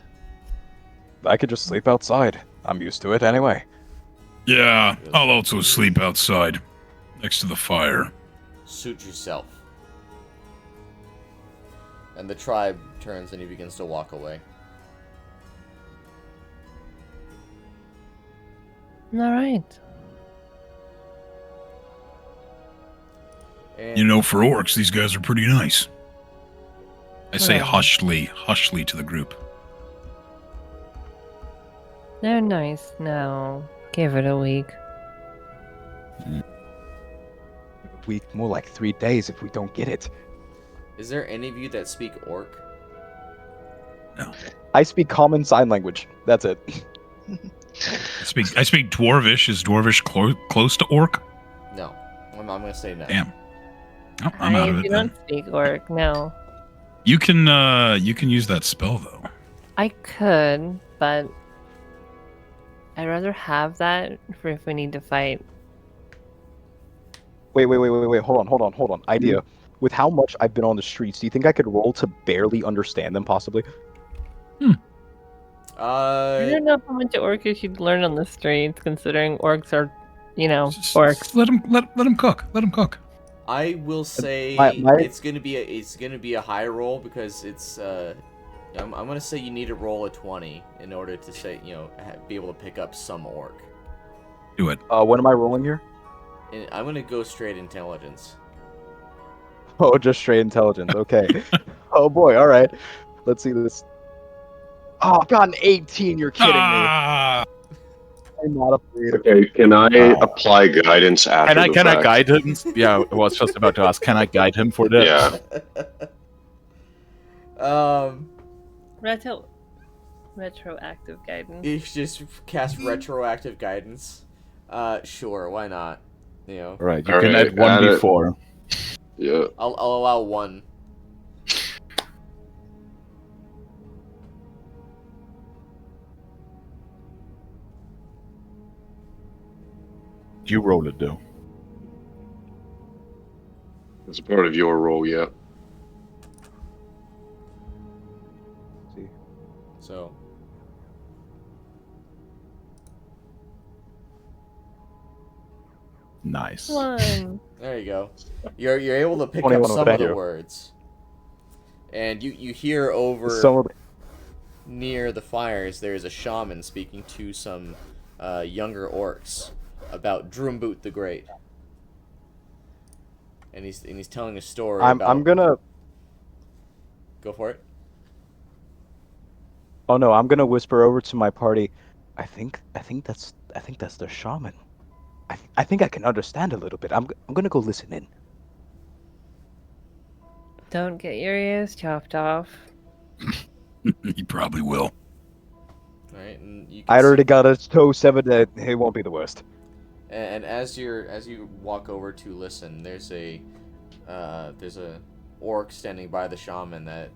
I could just sleep outside. I'm used to it anyway. Yeah, I'll also sleep outside, next to the fire. Suit yourself. And the tribe turns and he begins to walk away. All right. And For orcs, these guys are pretty nice. I say Well. hushly to the group. They're nice now. Give it a week. Week, more like 3 days if we don't get it. Is there any of you that speak orc? No. I speak common sign language. That's it. I speak Dwarvish. Is Dwarvish close to orc? No. I'm going to say no. Damn. Oh, I'm out of I it do then. not speak orc, no. You can use that spell though. I could, but I'd rather have that for if we need to fight. Wait. Hold on. Idea. With how much I've been on the streets, do you think I could roll to barely understand them, possibly? I don't know how much orcish you'd learn on the streets, considering orcs are, Just orcs. Let them cook. Let them cook. I will say My- it's gonna be a high roll because it's I'm gonna say you need to roll a 20 in order to say be able to pick up some orc. Do it. What am I rolling here? And I'm gonna go straight intelligence. Oh, just straight intelligence. Okay. Oh boy. All right. Let's see this. Oh, I got an 18. You're kidding me. Ah! I'm not afraid of Okay, can I apply guidance after the Can I fact? guide him? Yeah, I was just about to ask. Can I guide him for this? Yeah. Retroactive guidance. You just cast retroactive guidance. Sure, why not? Right, you All can right, add one add it. before. Yeah. I'll allow one. You roll it, though. It's a part of your role, yeah. See. So, Nice. One. there you go. You're able to pick 21 up with some of that the hero. words. And you hear over Some of the, near the fires, there's a shaman speaking to some younger orcs about Drumbut the Great. And he's telling a story about... I'm gonna. Go for it. Oh no, I'm gonna whisper over to my party. I think that's the shaman. I think I can understand a little bit. I'm gonna go listen in. Don't get your ears chopped off. He probably will. Right, and you can I already see, got a toe severed. It won't be the worst. and as you walk over to listen, there's a orc standing by the shaman that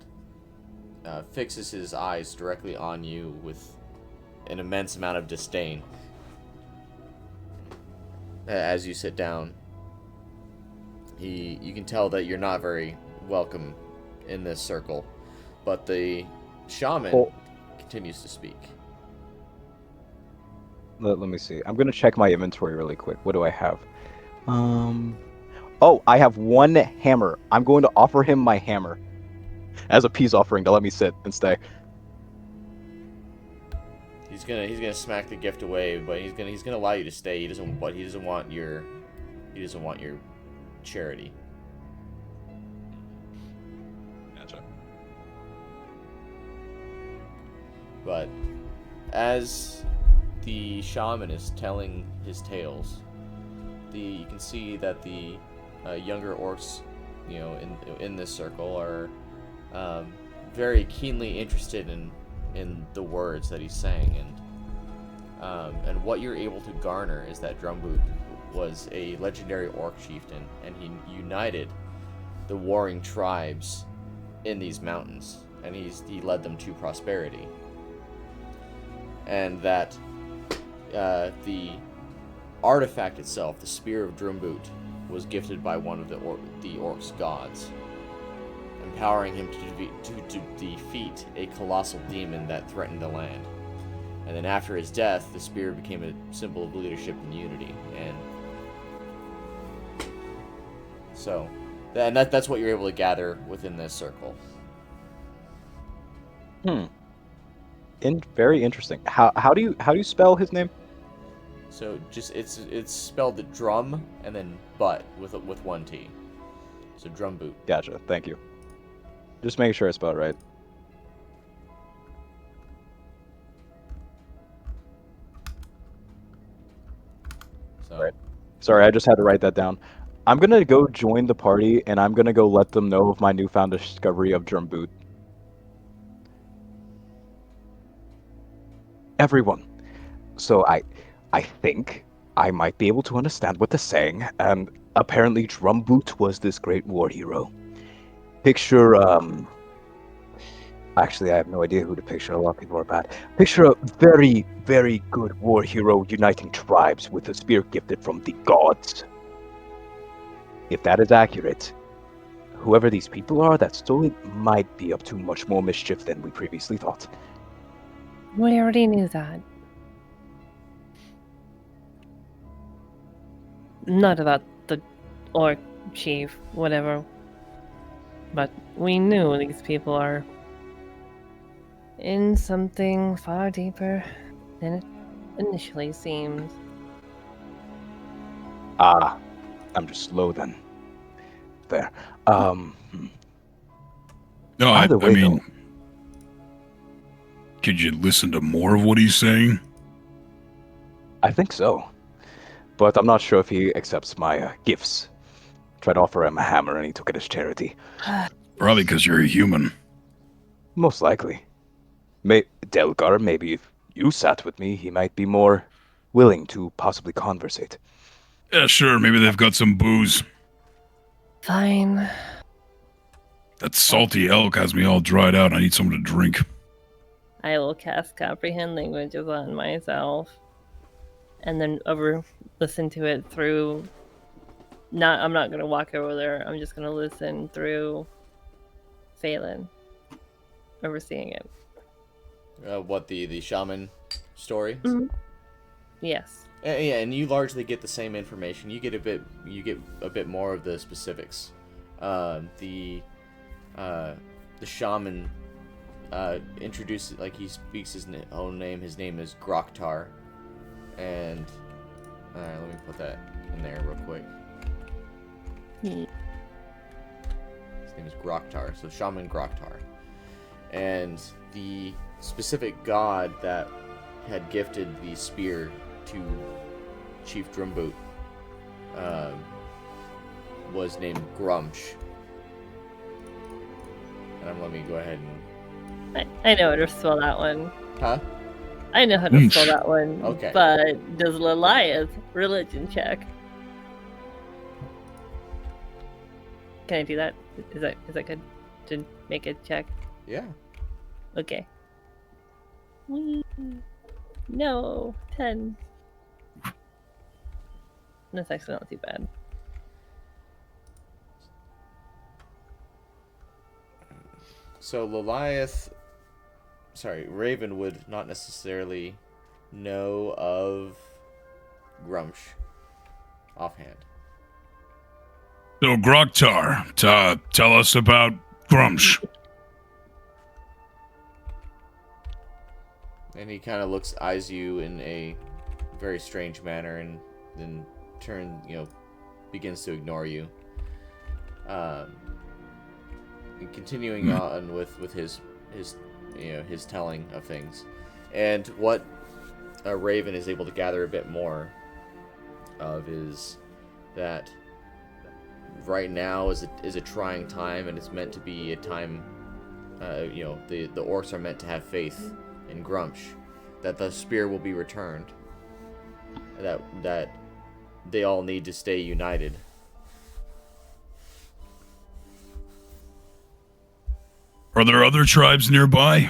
fixes his eyes directly on you with an immense amount of disdain. As you sit down, you can tell that you're not very welcome in this circle, but the shaman continues to speak. Let me see. I'm gonna check my inventory really quick. What do I have? Oh, I have one hammer. I'm going to offer him my hammer as a peace offering to let me sit and stay. He's gonna smack the gift away, but he's gonna allow you to stay. He doesn't want your charity. Gotcha. But as the shaman is telling his tales, you can see that the younger orcs, in this circle are very keenly interested in the words that he's saying, and what you're able to garner is that Drumbut was a legendary orc chieftain, and he united the warring tribes in these mountains, and he led them to prosperity, and that the artifact itself, the Spear of Drumbut, was gifted by one of the orcs' gods, empowering him to defeat a colossal demon that threatened the land. And then after his death, the spear became a symbol of leadership and unity. And so, that's what you're able to gather within this circle. Very interesting. How do you spell his name? So just it's spelled the drum and then but with one T. So Drumbut. Gotcha. Thank you. Just making sure I spell it right. So Right. Sorry, I just had to write that down. I'm gonna go join the party, and I'm gonna go let them know of my newfound discovery of Drumbut. Everyone. So I think I might be able to understand what they're saying, and apparently Drumbut was this great war hero. Picture, actually I have no idea who to picture, a lot of people are bad. Picture a very, very good war hero uniting tribes with a spear gifted from the gods. If that is accurate, whoever these people are that stole it might be up to much more mischief than we previously thought. We already knew that. Not about the orc chief, whatever. But we knew these people are in something far deeper than it initially seems. Ah, I'm just slow then. There. No, I Either way, mean, though. could you listen to more of what he's saying? I think so. But I'm not sure if he accepts my gifts. Tried to offer him a hammer and he took it as charity. Probably because you're a human. Most likely. Delgar, maybe if you sat with me, he might be more willing to possibly conversate. Yeah, sure, maybe they've got some booze. Fine. That salty elk has me all dried out. I need something to drink. I will cast comprehend languages on myself. and then listen to it through. I'm not gonna walk over there. I'm just gonna listen through Phelan, overseeing it. What the shaman story? Mm-hmm. Yes. Yeah, and you largely get the same information. You get a bit more of the specifics. The shaman introduces, like, he speaks his own name. His name is Groktar, and let me put that in there real quick. His name is Groktar, so Shaman Groktar, and the specific god that had gifted the spear to Chief Drumbut was named Gruumsh. And let me go ahead and... I know how to spell that one. Huh? I know how to spell that one. Okay. But does Liliath religion check? Can I do that? Is that good to make a check? Yeah. Okay. Whee. No, 10. That's actually not too bad. So Raven would not necessarily know of Gruumsh offhand. So, Groktar, tell us about Gruumsh. And he kind of eyes you in a very strange manner, and then begins to ignore you. And continuing on with his telling of things, and what Raven is able to gather a bit more of is that right now is a trying time, and it's meant to be a time. The orcs are meant to have faith in Gruumsh, that the spear will be returned, that they all need to stay united. Are there other tribes nearby?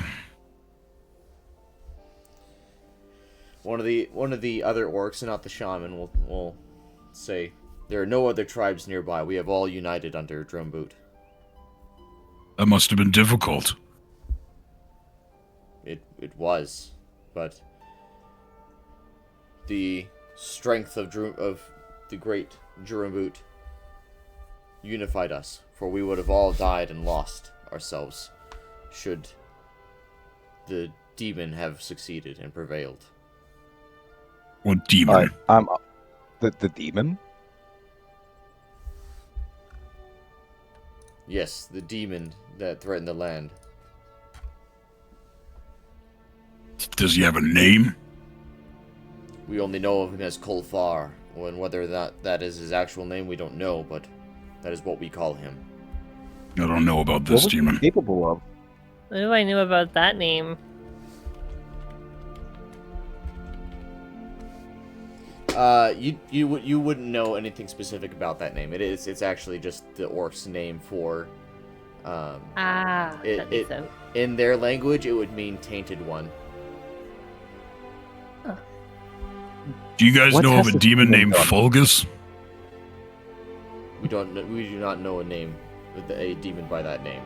One of the other orcs, and not the shaman, will say, there are no other tribes nearby. We have all united under Drumbut. That must have been difficult. It was, but the strength of the great Drumbut unified us, for we would have all died and lost ourselves should the demon have succeeded and prevailed. What demon? The demon? Yes, the demon that threatened the land. Does he have a name? We only know of him as Kolfar, and whether that is his actual name, we don't know, but that is what we call him. I don't know about this What was demon. he capable of? What do I know about that name? You wouldn't know anything specific about that name. It's actually just the orc's name for that makes sense. in their language it would mean tainted one. Do you guys know of a demon named Fulgus? We do not know a name with a demon by that name.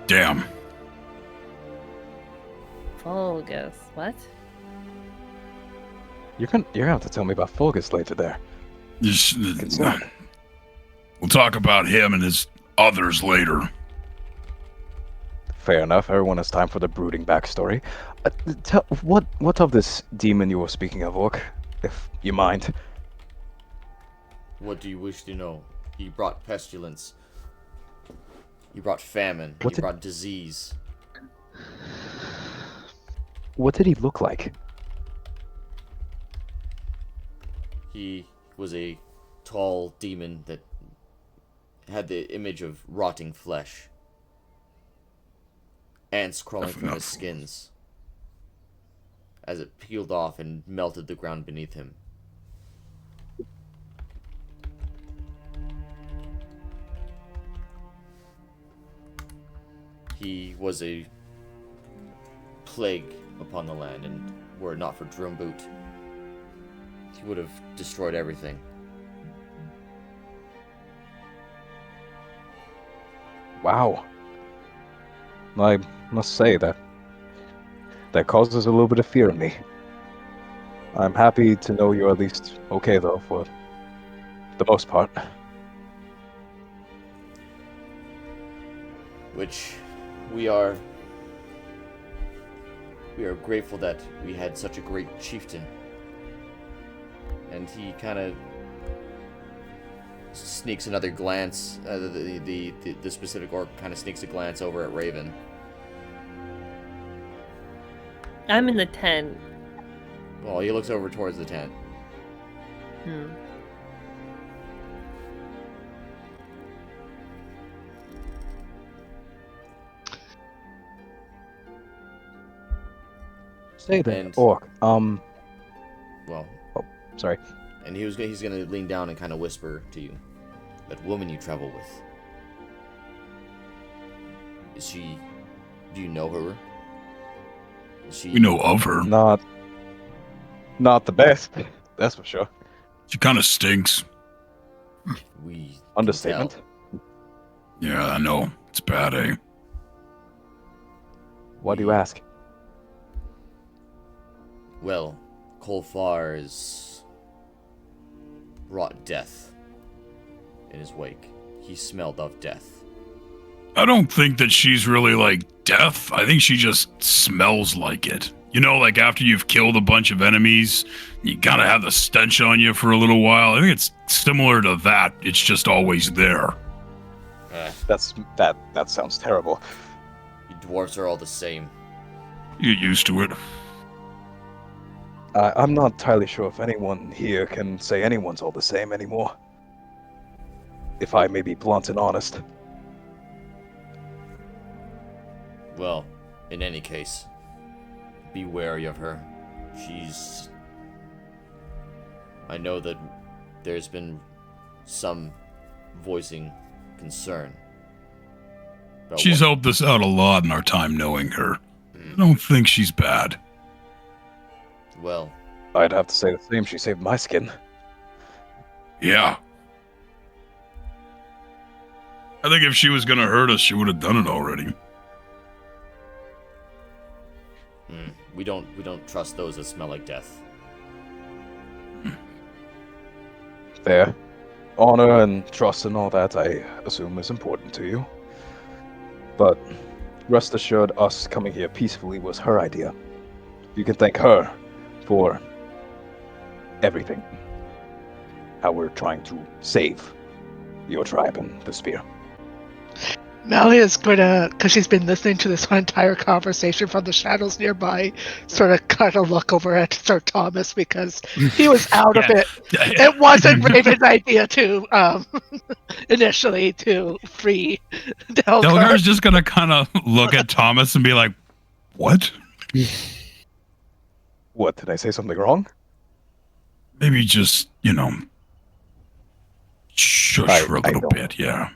Damn. Fulgus, what? You're gonna have to tell me about Fulgus later there. We'll talk about him and his others later. Fair enough. Everyone has time for the brooding backstory. What of this demon you were speaking of, Orc? If you mind. What do you wish to know? He brought pestilence. He brought famine. He brought disease. What did he look like? He was a tall demon that had the image of rotting flesh. Ants crawling from his skins as it peeled off and melted the ground beneath him. He was a plague upon the land, and were it not for Drumbut, he would have destroyed everything. Wow. I must say that causes a little bit of fear in me. I'm happy to know you're at least okay, though, for the most part. Which we are grateful that we had such a great chieftain. And he kind of sneaks another glance. The specific orc kind of sneaks a glance over at Raven. I'm in the tent. Well, he looks over towards the tent. Say that, And- orc. Well, Oh, sorry. and he's gonna lean down and kind of whisper to you. That woman you travel with. Is she? Do you know her? Is she? We know of her. Not the best. That's for sure. She kind of stinks. We can Understatement. tell. Yeah, I know. It's bad, eh? Why do you ask? Well, Kolfar is wrought death in his wake. He smelled of death. I don't think that she's really like death. I think she just smells like it. You know, like after you've killed a bunch of enemies, you gotta have the stench on you for a little while. I think it's similar to that. It's just always there. That sounds terrible. You dwarves are all the same. You get used to it. I'm not entirely sure if anyone here can say anyone's all the same anymore. If I may be blunt and honest. Well, in any case, be wary of her. I know that there's been some voicing concern. about She's what- helped us out a lot in our time knowing her. I don't think she's bad. Well, I'd have to say the same. She saved my skin. Yeah. I think if she was gonna hurt us, she would have done it already. we don't trust those that smell like death. Fair. Honor and trust and all that, I assume, is important to you. But rest assured, us coming here peacefully was her idea. You can thank her for everything. How we're trying to save your tribe and the spear. Malia's gonna, because she's been listening to this entire conversation from the shadows nearby, sort of kind of look over at Sir Thomas because he was out of it. It wasn't Raven's idea to initially to free Delgar. Delgar's just gonna kind of look at Thomas and be like, "What? What, did I say something wrong? Maybe just, shush for a I little don't. bit." Yeah.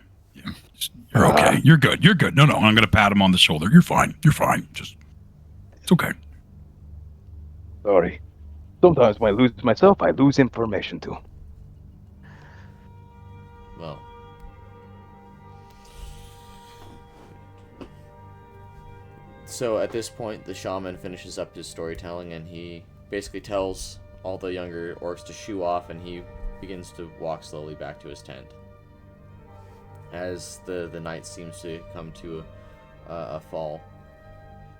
You're okay. You're good. You're good. No, I'm gonna pat him on the shoulder. You're fine. You're fine. It's okay. Sorry. Sometimes when I lose myself, I lose information too. Well, so at this point, the shaman finishes up his storytelling, and he basically tells all the younger orcs to shoo off, and he begins to walk slowly back to his tent. As the night seems to come to a fall.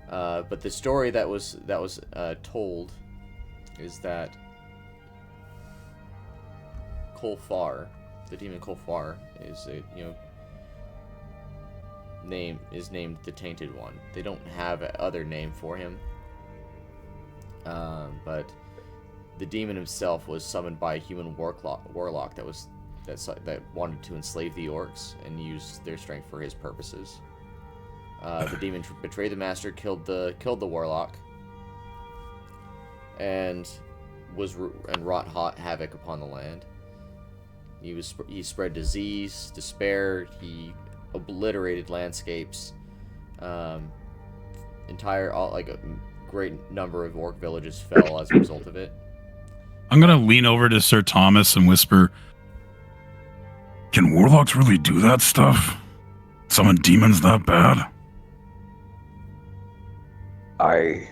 But the story that was told is that Kolfar, the demon Kolfar, is named the Tainted One. They don't have a other name for him, but the demon himself was summoned by a human warlock that wanted to enslave the orcs and use their strength for his purposes. The demon betrayed the master, killed the warlock, and wrought havoc upon the land. He spread disease, despair. He obliterated landscapes. A great number of orc villages fell as a result of it. I'm gonna lean over to Sir Thomas and whisper, "Can warlocks really do that stuff? Summon demons that bad?" I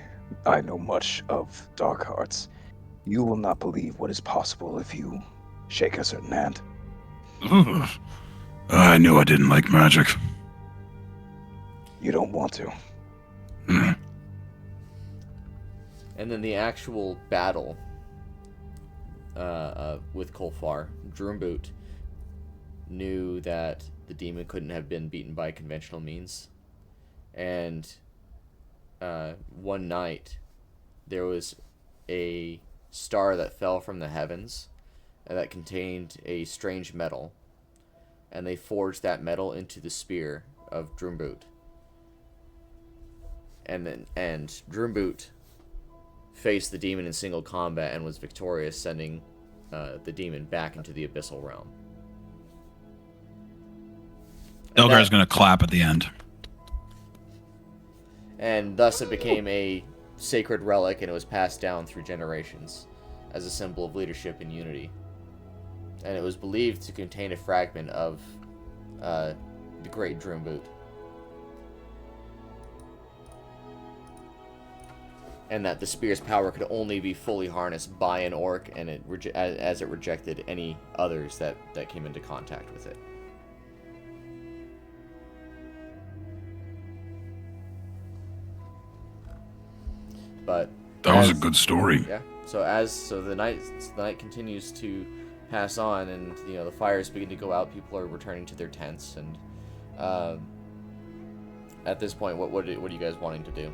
know much of dark arts. You will not believe what is possible if you shake a certain hand. Ugh. I knew I didn't like magic. You don't want to. Mm. And then the actual battle with Kolfar, Drumbut knew that the demon couldn't have been beaten by conventional means. And one night, there was a star that fell from the heavens and that contained a strange metal. And they forged that metal into the Spear of Drumbut. And Drumbut faced the demon in single combat and was victorious, sending the demon back into the abyssal realm. Elgar's going to clap at the end. And thus it became a sacred relic, and it was passed down through generations as a symbol of leadership and unity. And it was believed to contain a fragment of the Great Drumbut. And that the spear's power could only be fully harnessed by an orc, and as it rejected any others that came into contact with it. But that was a good story. Yeah. So the night continues to pass on, and the fires begin to go out. People are returning to their tents, and at this point, what are you guys wanting to do?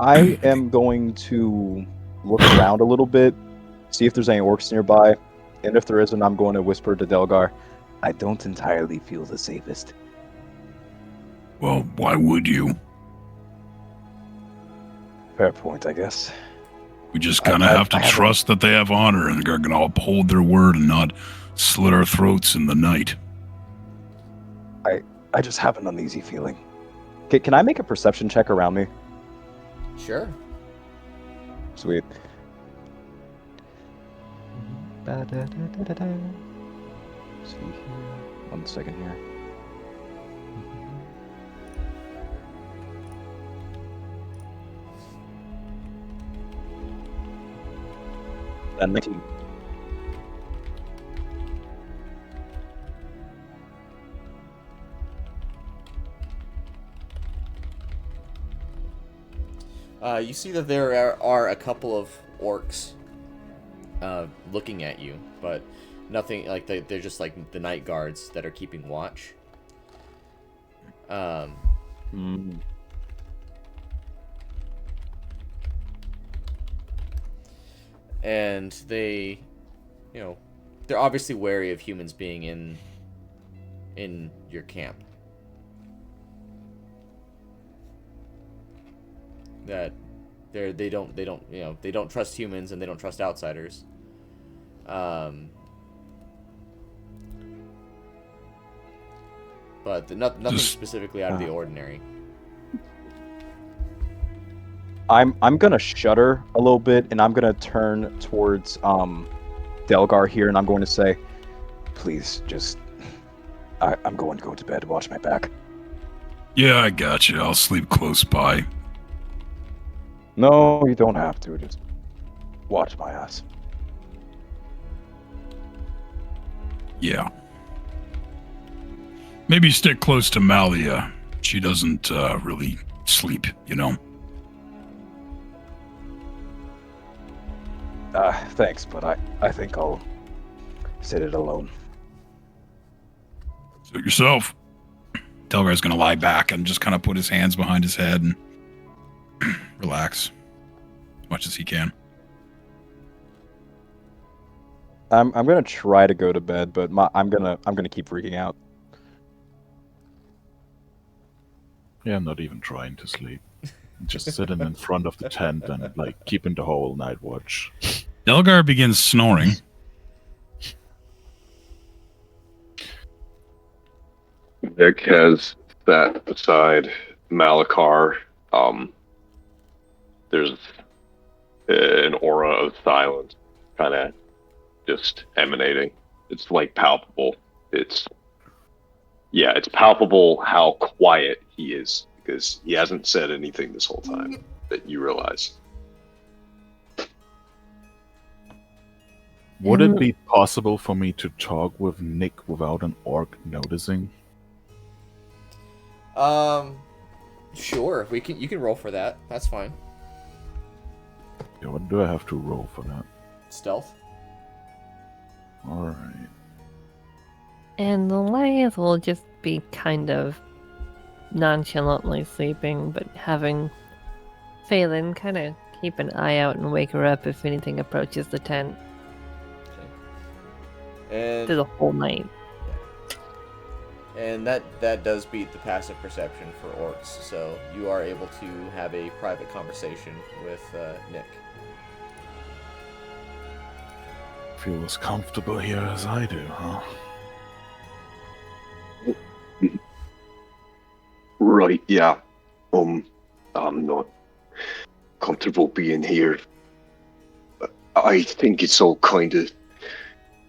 I am going to look around a little bit, see if there's any orcs nearby, and if there isn't, I'm going to whisper to Delgar, I don't entirely feel the safest. Well, why would you? Fair point, I guess. We just kind of have to trust that they have honor and are going to uphold their word and not slit our throats in the night. I just have an uneasy feeling. Can I make a perception check around me? Sure. Sweet. See here. 1 second here. And 19. You see that there are a couple of orcs looking at you, but nothing like they're just like the night guards that are keeping watch. And they, they're obviously wary of humans being in your camp. That they don't trust humans, and they don't trust outsiders. But nothing specifically out of the ordinary. I'm gonna shudder a little bit, and I'm gonna turn towards Delgar here, and I'm going to say, please, just I'm going to go to bed. Watch my back. Yeah, I got you. I'll sleep close by. No, you don't have to. Just watch my ass. Yeah. Maybe stick close to Malia. She doesn't really sleep, Thanks, but I think I'll sit it alone. Suit yourself. Delgar's gonna lie back and just kind of put his hands behind his head and relax as much as he can. I'm gonna try to go to bed, but I'm gonna keep freaking out. Yeah, I'm not even trying to sleep. Just sitting in front of the tent and keeping the whole night watch. Delgar begins snoring. Nick has sat beside Malachar. There's an aura of silence kind of just emanating. It's like palpable. It's palpable how quiet he is because he hasn't said anything this whole time that you realize. Would it be possible for me to talk with Nick without an orc noticing? Sure. You can roll for that. That's fine. Yeah, what do I have to roll for that? Stealth. Alright. And the Goliath will just be kind of nonchalantly sleeping, but having Phelan kind of keep an eye out and wake her up if anything approaches the tent And through the whole night. And that does beat the passive perception for orcs, so you are able to have a private conversation with Nick. Feel as comfortable here as I do, huh? Right, yeah. I'm not comfortable being here. I think it's all kind of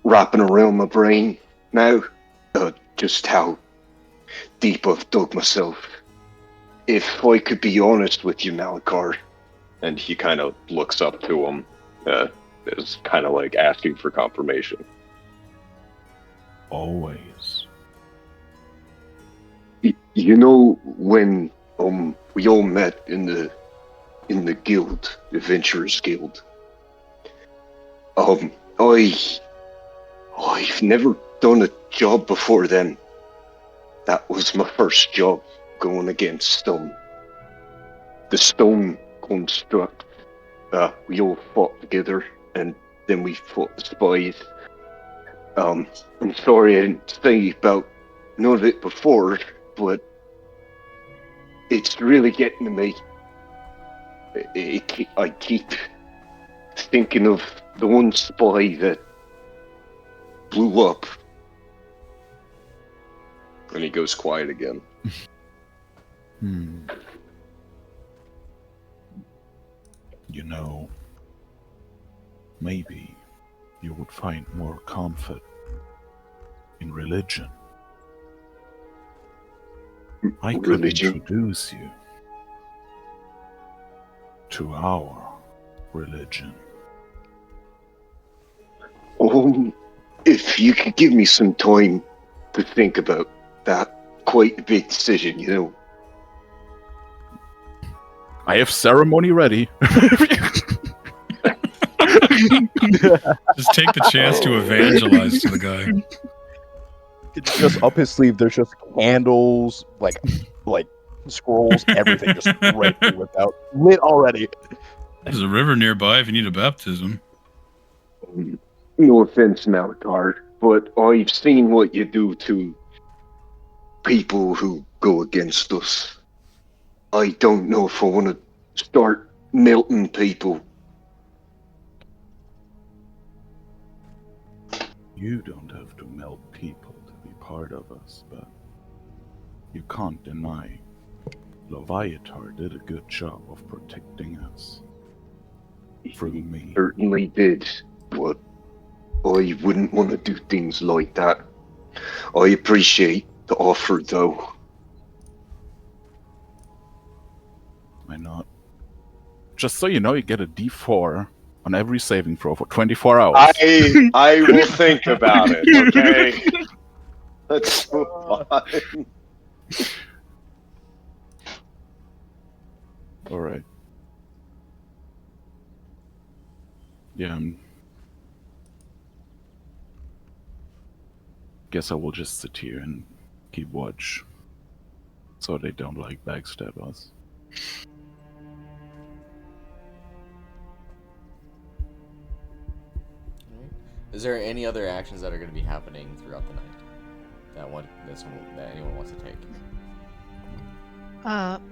wrapping around my brain now. Just how deep I've dug myself. If I could be honest with you, Malachar. And he kind of looks up to him. It's kind of like asking for confirmation. Always. You know when we all met in the guild, the Adventurers Guild. I've never done a job before then. That was my first job, going against the stone construct. We all fought together, and then we fought the spies. I'm sorry I didn't say about none of it before, but it's really getting to me. I keep thinking of the one spy that blew up. And he goes quiet again. You know, maybe you would find more comfort in religion. I could introduce you to our religion. If you could give me some time to think about that, quite a big decision, you know. I have ceremony ready. Just take the chance to evangelize to the guy. It's just up his sleeve. There's just candles, like scrolls, everything just ready to whip out. Lit already. There's a river nearby if you need a baptism. No offense, Malachar, but I've seen what you do to people who go against us. I don't know if I want to start melting people. You don't have to melt people to be part of us, but you can't deny Leviatar did a good job of protecting us. Through me. Certainly did, but I wouldn't want to do things like that. I appreciate the offer, though. Why not? Just so you know, you get a D4 on every saving throw for 24 hours. I will think about it, okay? That's move on. Alright. Yeah, guess I will just sit here and keep watch. So they don't like backstab us. Is there any other actions that are going to be happening throughout the night that anyone wants to take?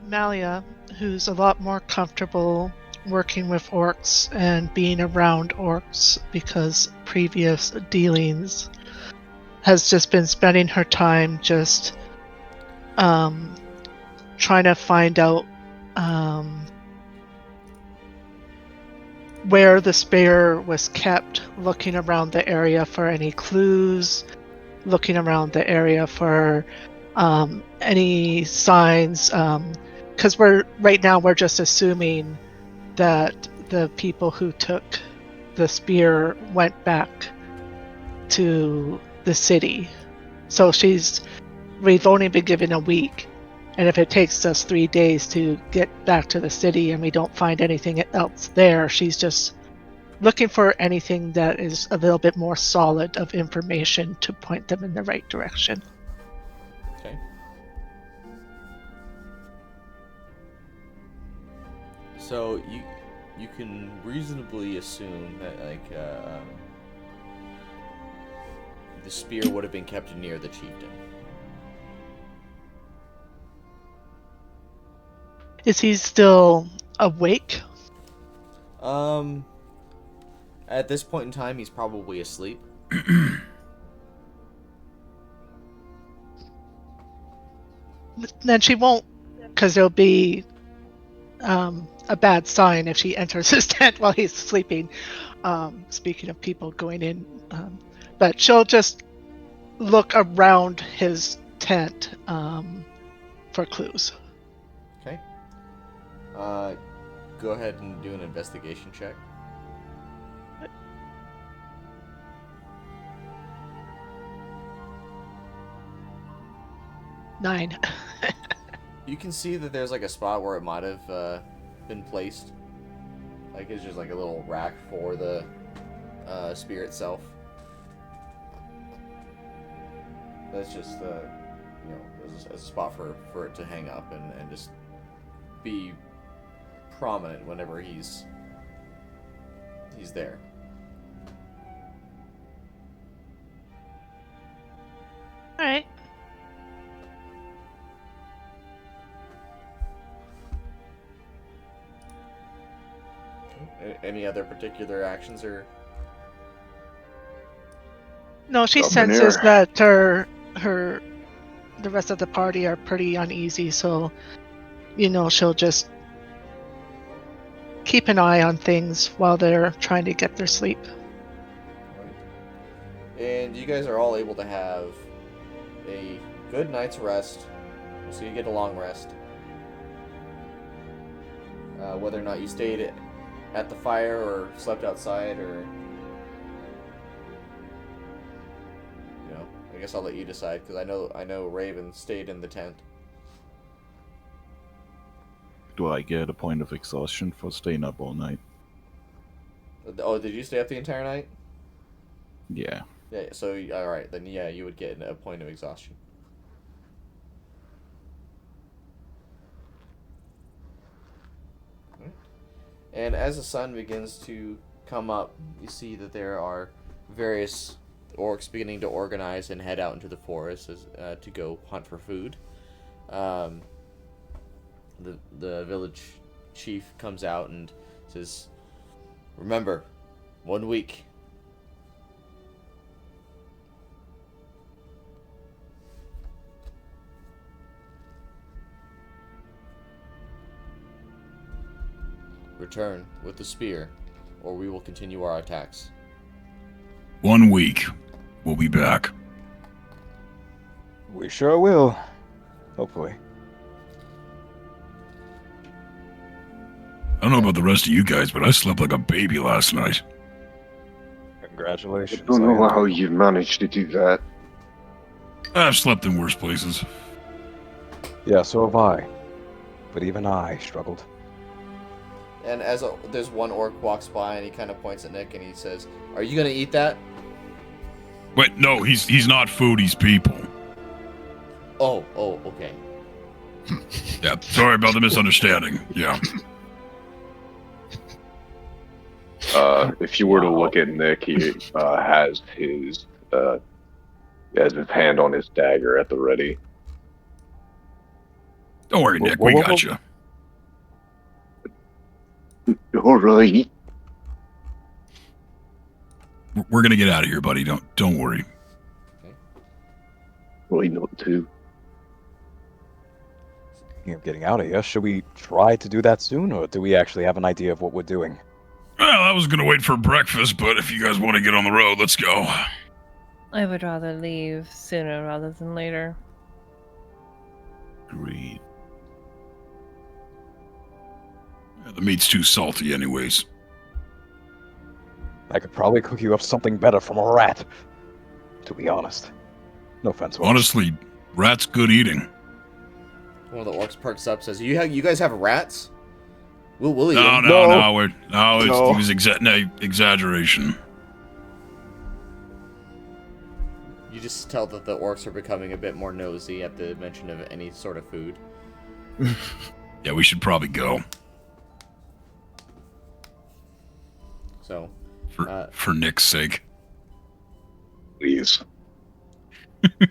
Malia, who's a lot more comfortable working with orcs and being around orcs because previous dealings, has just been spending her time just trying to find out where the spear was kept, looking around the area for any clues, looking around the area for any signs, because right now we're just assuming that the people who took the spear went back to the city. So we've only been given a week, and if it takes us 3 days to get back to the city and we don't find anything else there, she's just looking for anything that is a little bit more solid of information to point them in the right direction. Okay. So you can reasonably assume that the spear would have been kept near the chieftain. Is he still awake? At this point in time, he's probably asleep. Then she won't, because it'll be a bad sign if she enters his tent while he's sleeping. Speaking of people going in, but she'll just look around his tent for clues. Okay. Go ahead and do an investigation check. Nine. You can see that there's like a spot where it might have been placed. Like it's just like a little rack for the spear itself. That's just as a spot for it to hang up and just be prominent whenever he's there. All right. Any other particular actions or? No, she Up in senses here. that the rest of the party are pretty uneasy, so she'll just keep an eye on things while they're trying to get their sleep. And you guys are all able to have a good night's rest, so you get a long rest. Whether or not you stayed at the fire or slept outside, or I guess I'll let you decide, because I know Raven stayed in the tent. Do I get a point of exhaustion for staying up all night? Oh, did you stay up the entire night? Yeah. Yeah, so alright, then yeah, you would get a point of exhaustion. And as the sun begins to come up, you see that there are various orcs beginning to organize and head out into the forest to go hunt for food. The village chief comes out and says, "Remember, 1 week." Return with the spear, or we will continue our attacks. 1 week. We'll be back. We sure will. Hopefully. I don't know about the rest of you guys, but I slept like a baby last night. Congratulations. I don't know how you managed to do that. I've slept in worse places. Yeah, so have I. But even I struggled. And as there's one orc walks by and he kind of points at Nick and he says, "Are you gonna eat that?" Wait, no, he's not food, he's people. Oh, okay. Yeah, sorry about the misunderstanding. Yeah. If you were to look at Nick, he has his hand on his dagger at the ready. Don't worry, Nick, we got you. All right. We're gonna get out of here, buddy. Don't worry. Really not to. Speaking of getting out of here, should we try to do that soon, or do we actually have an idea of what we're doing? Well, I was going to wait for breakfast, but if you guys want to get on the road, let's go. I would rather leave sooner rather than later. Agreed. Yeah, the meat's too salty anyways. I could probably cook you up something better from a rat, to be honest. No offense. Honestly, rat's good eating. One of the orcs perks up, says, "You guys have rats? We'll eat No, them." it was exaggeration. You just tell that the orcs are becoming a bit more nosy at the mention of any sort of food. Yeah, we should probably go. So, For Nick's sake. Please.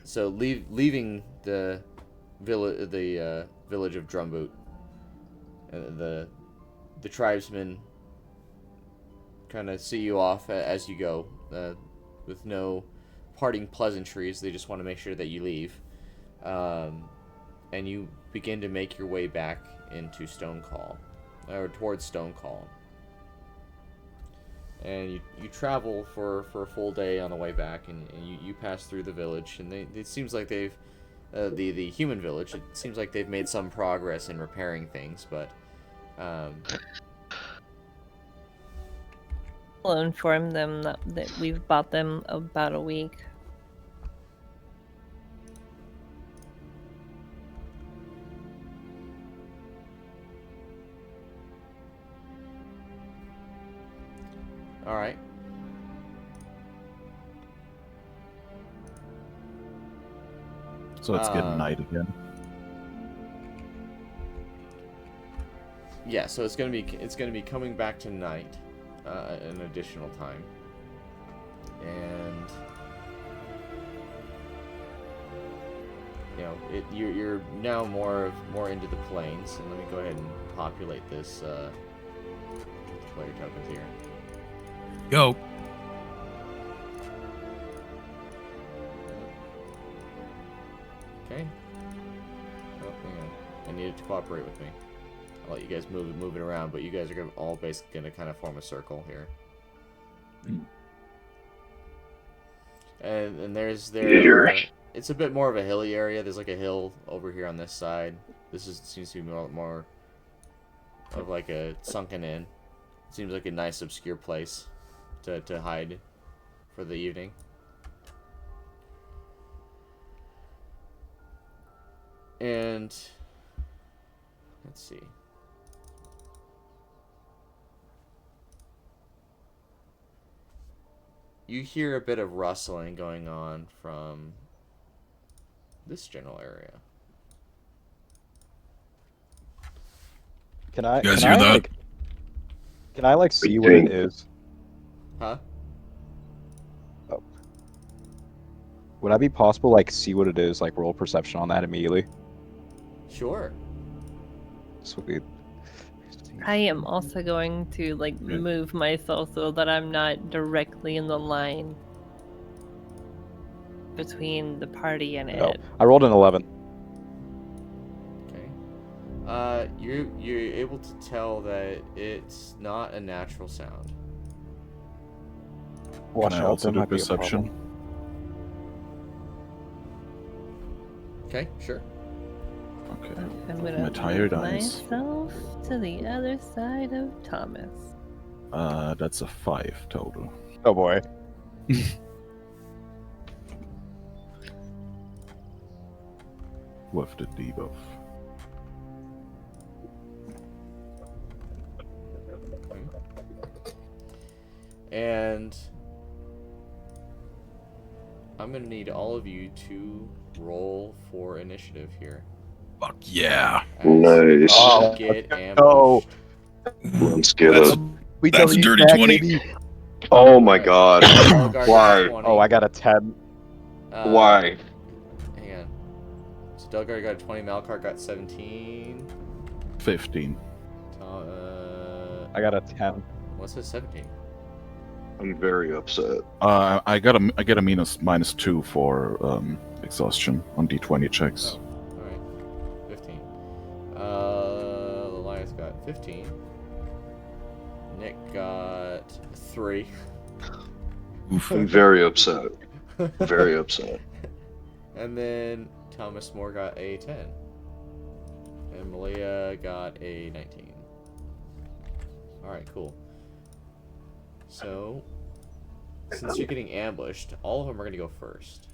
so leaving the village of Drumbut, the tribesmen kind of see you off as you go, with no parting pleasantries. They just want to make sure that you leave, and you begin to make your way back into Stonecall, or towards Stonecall. And you travel for a full day on the way back, and you pass through the village, and it seems like they've the human village. It seems like they've made some progress in repairing things, but We'll inform them that we've bought them about a week. all right. So it's getting night again. Yeah, so it's gonna be coming back to night, an additional time, and you're now more into the plains. And let me go ahead and populate this player tokens here. Go. Okay. Oh, hang on. I need it to cooperate with me. I'll let you guys move it around, but you guys are all basically gonna kind of form a circle here. And there's it's a bit more of a hilly area. There's like a hill over here on this side. Seems to be more of like a sunken in. Seems like a nice obscure place to hide for the evening. And let's see. You hear a bit of rustling going on from this general area. Can I? You guys hear that? Can I see what it is? Huh? Oh. Would I be possible see what it is? Roll perception on that immediately. Sure. Sweet. I am also going to move myself so that I'm not directly in the line between the party and it. I rolled an 11. Okay. You're able to tell that it's not a natural sound. Watch Can I out, also there do might be a perception? problem. Okay, sure. Okay. I'm gonna My tired move eyes. myself to the other side of Thomas. That's a 5 total. Oh boy. With the debuff. And I'm gonna need all of you to roll for initiative here. Fuck yeah. Nice. Oh, Get no. ambushed. Let's get it. That's a dirty 20. Oh my god. Delgar Why? got 20. Oh, I got a 10. Why? Hang on. So Delgar got 20, Malkar got 17. 15. I got a 10. What's his 17? I'm very upset. I get a -2 for exhaustion on D20 checks. Oh, alright. 15. Elias got 15. Nick got 3. Oof. I'm very upset. Very upset. And then Thomas Moore got a 10. And Malia got a 19. Alright, cool. So, since you're getting ambushed, all of them are going to go first.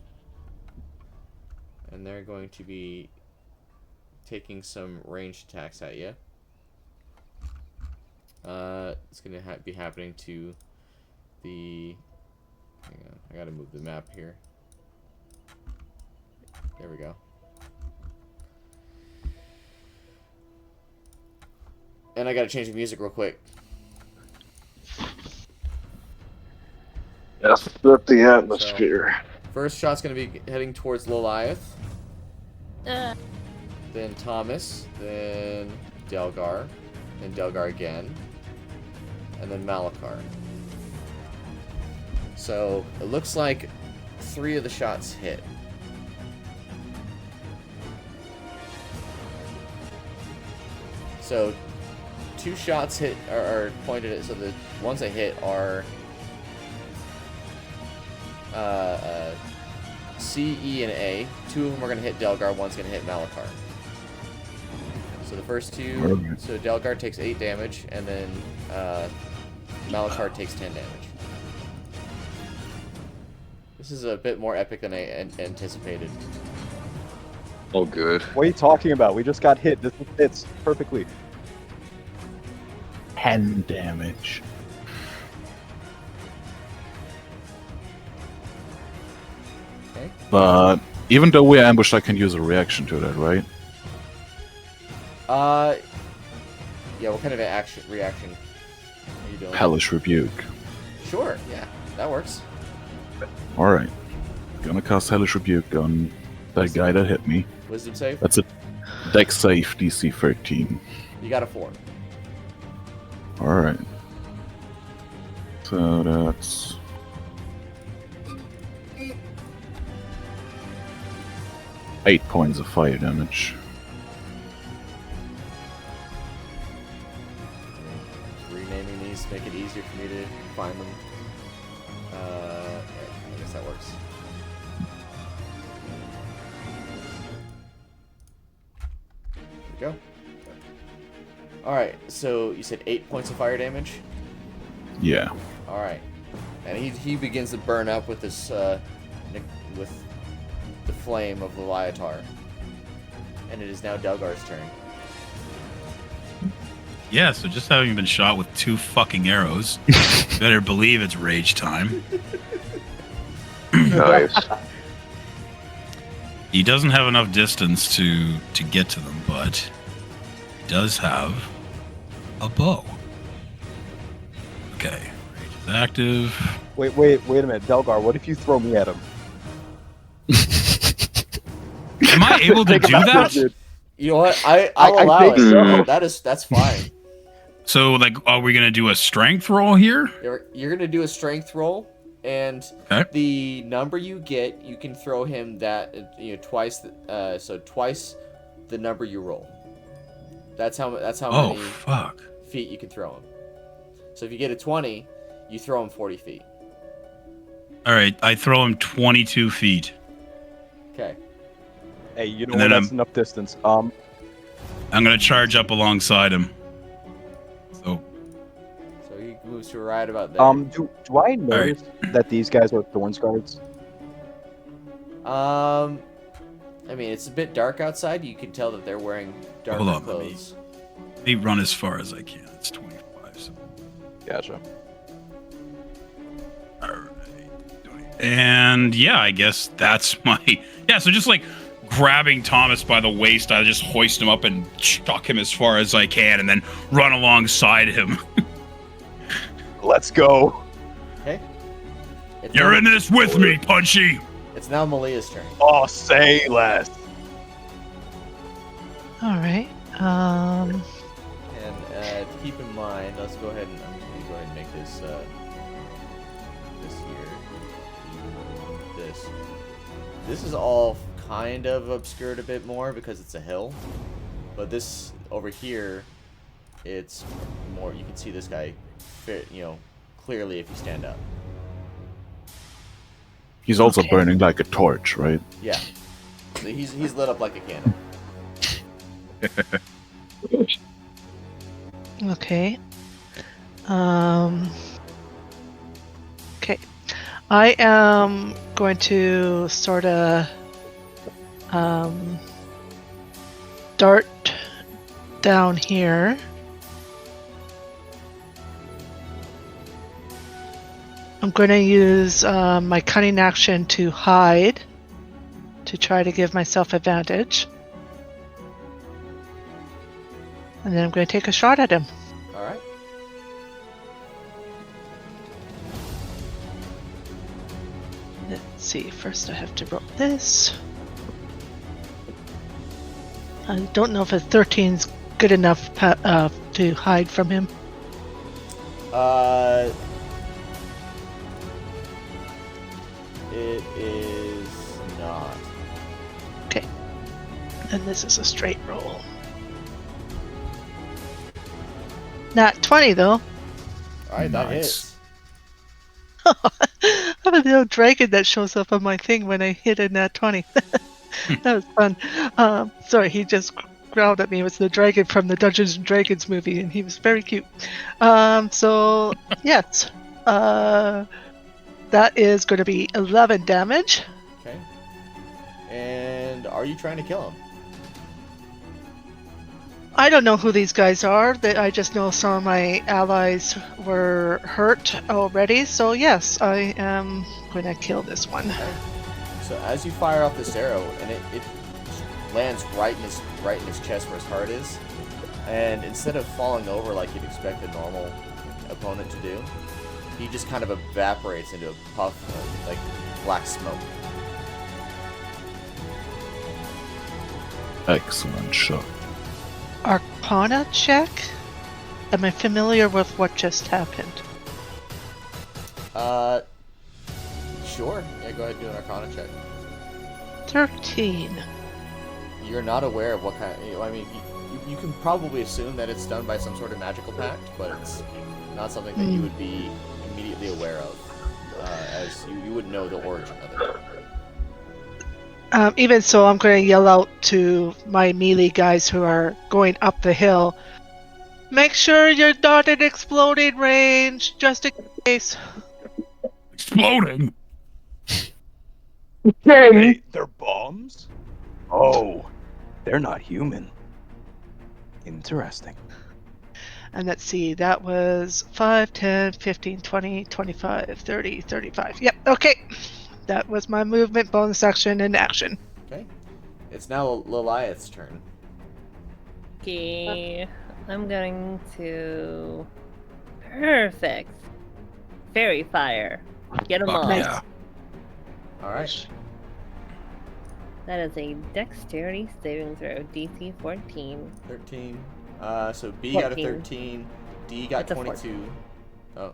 And they're going to be taking some ranged attacks at you. It's going to be happening to the... Hang on, I gotta move the map here. There we go. And I gotta change the music real quick. Yes, up the atmosphere. So, first shot's gonna be heading towards Loliath. Then Thomas, then Delgar, then Delgar again, and then Malachar. So it looks like 3 of the shots hit. So 2 shots hit are pointed at, so the ones that hit are C, E, and A. 2 of them are going to hit Delgar, one's going to hit Malachar. So the first 2, so Delgar takes 8 damage, and then Malachar takes 10 damage. This is a bit more epic than I anticipated. Oh, good. What are you talking about? We just got hit. This fits perfectly. 10 damage. Okay. But even though we're ambushed, I can use a reaction to that, right? Yeah, what kind of reaction are you doing? Hellish Rebuke. Sure, yeah, that works. Alright. Gonna cast Hellish Rebuke on that guy that hit me. Wisdom save? That's a Dex save, DC 13. You got a 4. Alright. So that's... 8 points of fire damage. Renaming these make it easier for me to find them. I guess that works. There we go. Alright, so you said 8 points of fire damage? Yeah. Alright. And he begins to burn up with this, with the flame of the Lyatar. And it is now Delgar's turn. Yeah, so just having been shot with 2 fucking arrows, better believe it's rage time. Nice. He doesn't have enough distance to get to them, but he does have a bow. Okay, rage is active. Wait a minute, Delgar. What if you throw me at him? Am I able to do that? You know what? I'll allow think it. so. That's fine. So, like, are we gonna do a strength roll here? You're gonna do a strength roll, and Okay. the number you get, you can throw him that twice. So twice the number you roll. That's how Oh, many fuck. feet you can throw him. So if you get a 20, you throw him 40 feet. All right, I throw him 22 feet. Okay. Hey, you know And what? then That's enough distance. I'm gonna charge up alongside him. So, So he moves to right about there. Do I notice that these guys are Thorns guards? I mean, it's a bit dark outside. You can tell that they're wearing darker Hold on, let me- clothes. let me run as far as I can. It's 25. So. Gotcha. All right. And yeah, I guess that's my... Yeah, so just like grabbing Thomas by the waist, I just hoist him up and chuck him as far as I can and then run alongside him. Let's go. Okay. It's You're now- in this with me, Punchy! It's now Malia's turn. Oh, say less. All right. And keep in mind, let's go ahead and I'm going to go ahead and make this this here. This is all kind of obscured a bit more because it's a hill, but this over here, it's more. You can see this guy, clearly if you stand up. He's also burning like a torch, right? Yeah. So he's lit up like a candle. Okay. Okay. I am going to sort of dart down here. I'm going to use my cunning action to hide to try to give myself advantage. And then I'm going to take a shot at him. All right. Let's see. First, I have to roll this. I don't know if a 13's good enough to hide from him. It is not. Okay. And this is a straight roll. Not 20 though. All right, that hits. I'm a little dragon that shows up on my thing when I hit a nat 20. That was fun. Sorry, he just growled at me. It was the dragon from the Dungeons and Dragons movie, and he was very cute. So yes, that is going to be 11 damage. Okay. And are you trying to kill him? I don't know who these guys are. I just know some of my allies were hurt already. So yes, I am going to kill this one. Okay. So as you fire off this arrow, and it lands right in his chest where his heart is, and instead of falling over like you'd expect a normal opponent to do, he just kind of evaporates into a puff of like black smoke. Excellent shot. Arcana check? Am I familiar with what just happened? Sure. Yeah, go ahead and do an Arcana check. 13. You're not aware of what kind. I mean, you can probably assume that it's done by some sort of magical pact, but it's not something that you would be immediately aware of, as you would know the origin of it. Even so, I'm going to yell out to my melee guys who are going up the hill. Make sure you're not in exploding range, just in case. Exploding? Hey, they're bombs? Oh, they're not human. Interesting. And let's see, that was 5, 10, 15, 20, 25, 30, 35. Yep, okay. That was my movement, bonus action, and action. Okay. It's now Liliath's turn. Okay, I'm going to... Perfect. Fairy fire. Get them all. Yeah. Alright. That is a dexterity saving throw, DC 14. 13. So B got a 14. 13. D got That's a 22. Oh.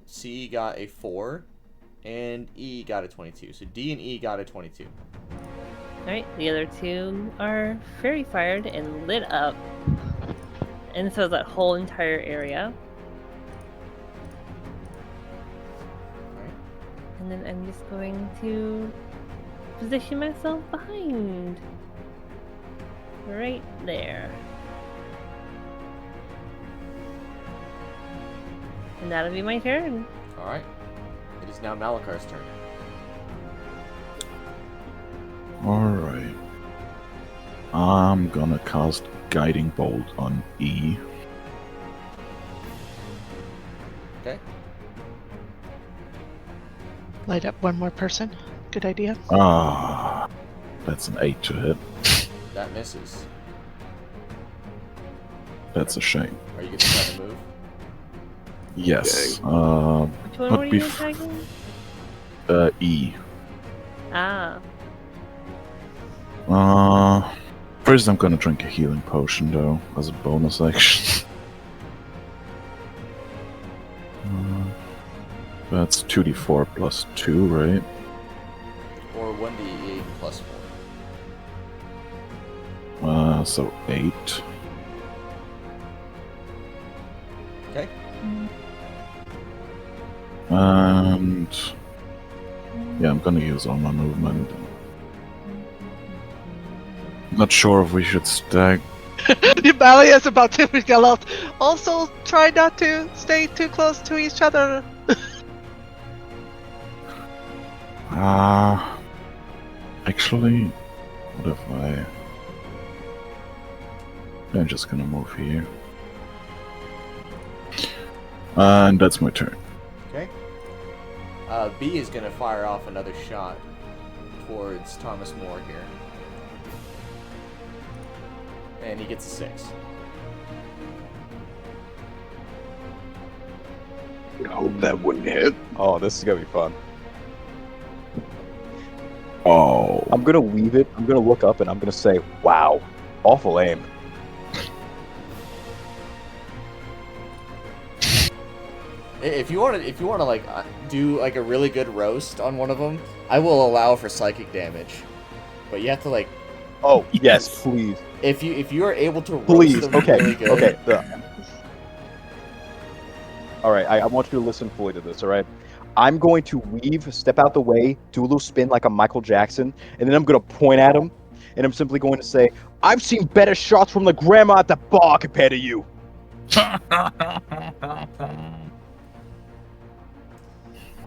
C got a 4. And E got a 22. So D and E got a 22. Alright, the other two are fairy fired and lit up. And so that whole entire area. Alright. And then I'm just going to position myself behind. Right there. And that'll be my turn. Alright. It is now Malakar's turn. Alright. I'm gonna cast Guiding Bolt on E. Okay. Light up one more person. Good idea. Ah, that's an 8 to hit. That misses. That's a shame. Are you going to try to move? Yes. Which one but were you attacking? E. Ah. First I'm gonna drink a healing potion though, as a bonus action. That's 2d4 plus 2, right? Or 1d8 plus 4. So 8. And yeah, I'm gonna use all my movement. Not sure if we should stack. Bali is about to yell out. Also, try not to stay too close to each other. Actually, what if I'm just gonna move here. And that's my turn. Okay. B is gonna fire off another shot towards Thomas More here. And he gets a 6. I hope that wouldn't hit. Oh, this is gonna be fun. Oh. I'm gonna leave it. I'm gonna look up and I'm gonna say, "Wow, awful aim." If you want to like do like a really good roast on one of them, I will allow for psychic damage, but you have to like. Oh yes, please. If you are able to roast Please. them Okay. really good. Okay. All right. I want you to listen fully to this. All right. I'm going to weave, step out the way, do a little spin like a Michael Jackson, and then I'm going to point at him, and I'm simply going to say, "I've seen better shots from the grandma at the bar compared to you."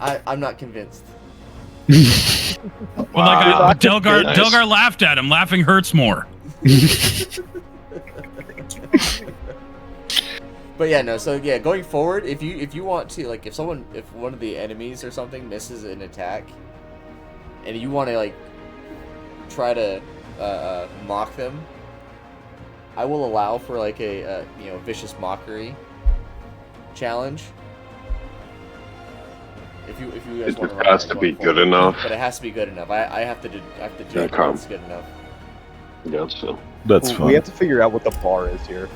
I'm not convinced. Well, like Delgar laughed at him. Laughing hurts more. But yeah, no. So yeah, going forward, if you want to like, if one of the enemies or something misses an attack, and you want to like try to mock them, I will allow for like a vicious mockery challenge. If you guys It want to has to be good enough. But it has to be good enough. I have to judge Okay. if it's good enough. Yeah, so. That's fun. We have to figure out what the bar is here.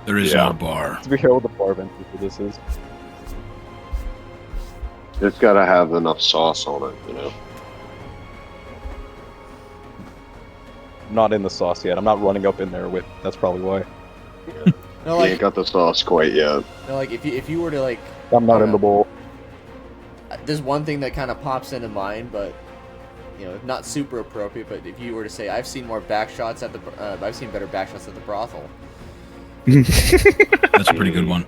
There is no bar. Let's figure out what the bar event for this is. It's gotta have enough sauce on it, you know. I'm not in the sauce yet. I'm not running up in there with. That's probably why. No, You like ain't got the sauce quite yet. no, like if you were to like, I'm not in the bowl. there's one thing that kind of pops into mind, but not super appropriate. But if you were to say, I've seen more back shots at the, I've seen better back shots at the brothel. That's a pretty good one.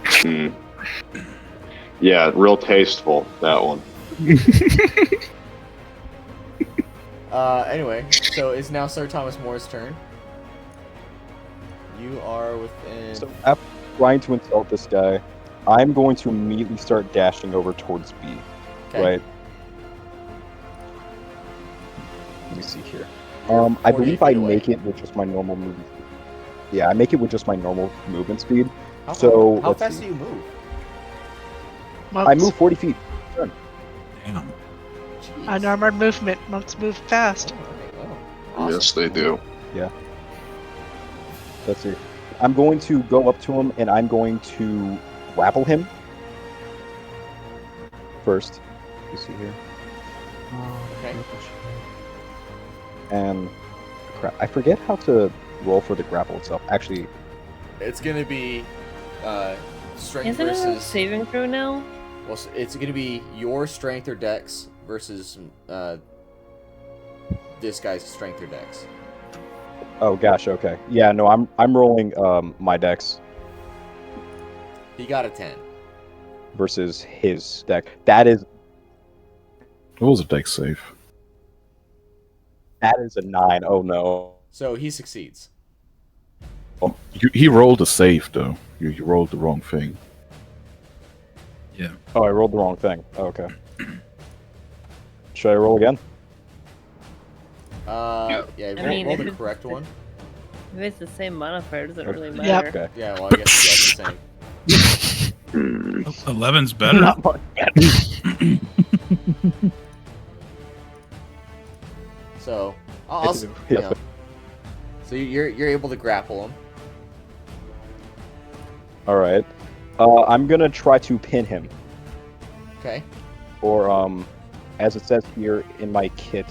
Mm. Yeah, real tasteful, that one. Anyway, so it's now Sir Thomas More's turn. You are within. So after trying to insult this guy, I'm going to immediately start dashing over towards B. Okay. Right. Let me see here. I 48 believe I feet away. make it with just my normal movement. Yeah, I make it with just my normal movement speed. How let's fast see. do you move? I move 40 feet. Damn. Jeez. Unarmored movement. Monks move fast. Oh, awesome. Yes, they do. Let's see. I'm going to go up to him and I'm going to grapple him first. You see here. Okay. And crap, I forget how to roll for the grapple itself. Actually, It's gonna be strength Isn't it a versus. saving throw now? Well, it's gonna be your strength or dex versus this guy's strength or dex. oh gosh, okay. Yeah, no, I'm rolling my dex He got a 10. versus his deck. That is It was a deck save. a 9. Oh no. So he succeeds. Oh, he rolled a save though. You rolled the wrong thing. Yeah. Oh, I rolled the wrong thing. Oh, okay. Should I roll again? Yeah, I mean, roll if the it- correct one. If it's the same modifier, does it really Yep. matter? Okay. Yeah, well, I guess that's the same. 11's better. Not much better. So, I'll Yeah. So you're able to grapple him. All right. I'm gonna try to pin him, Okay. or as it says here in my kit.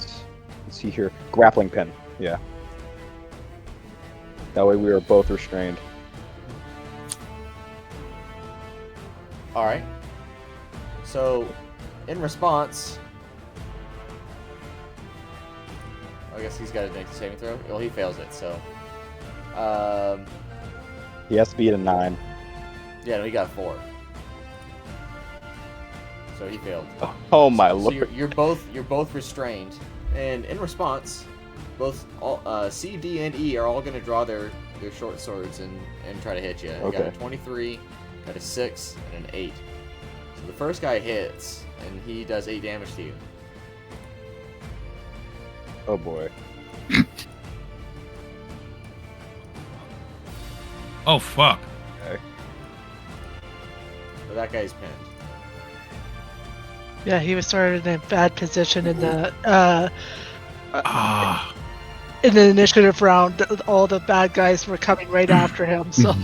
Let's see here, grappling pin. Yeah. That way we are both restrained. All right. So, in response, I guess he's got to make the saving throw. Well, he fails it. So, He has to beat a 9. yeah, no, he got 4. So he failed. Oh my So lord. you're both restrained, and in response, both C, D, and E are all going to draw their short swords and try to hit you. You got a 23, got a 6, and an 8. So the first guy hits, and he does 8 damage to you. Oh boy. Oh, fuck. So that guy's pinned. Yeah, he was started in a bad position in the initiative round. All the bad guys were coming right after him. So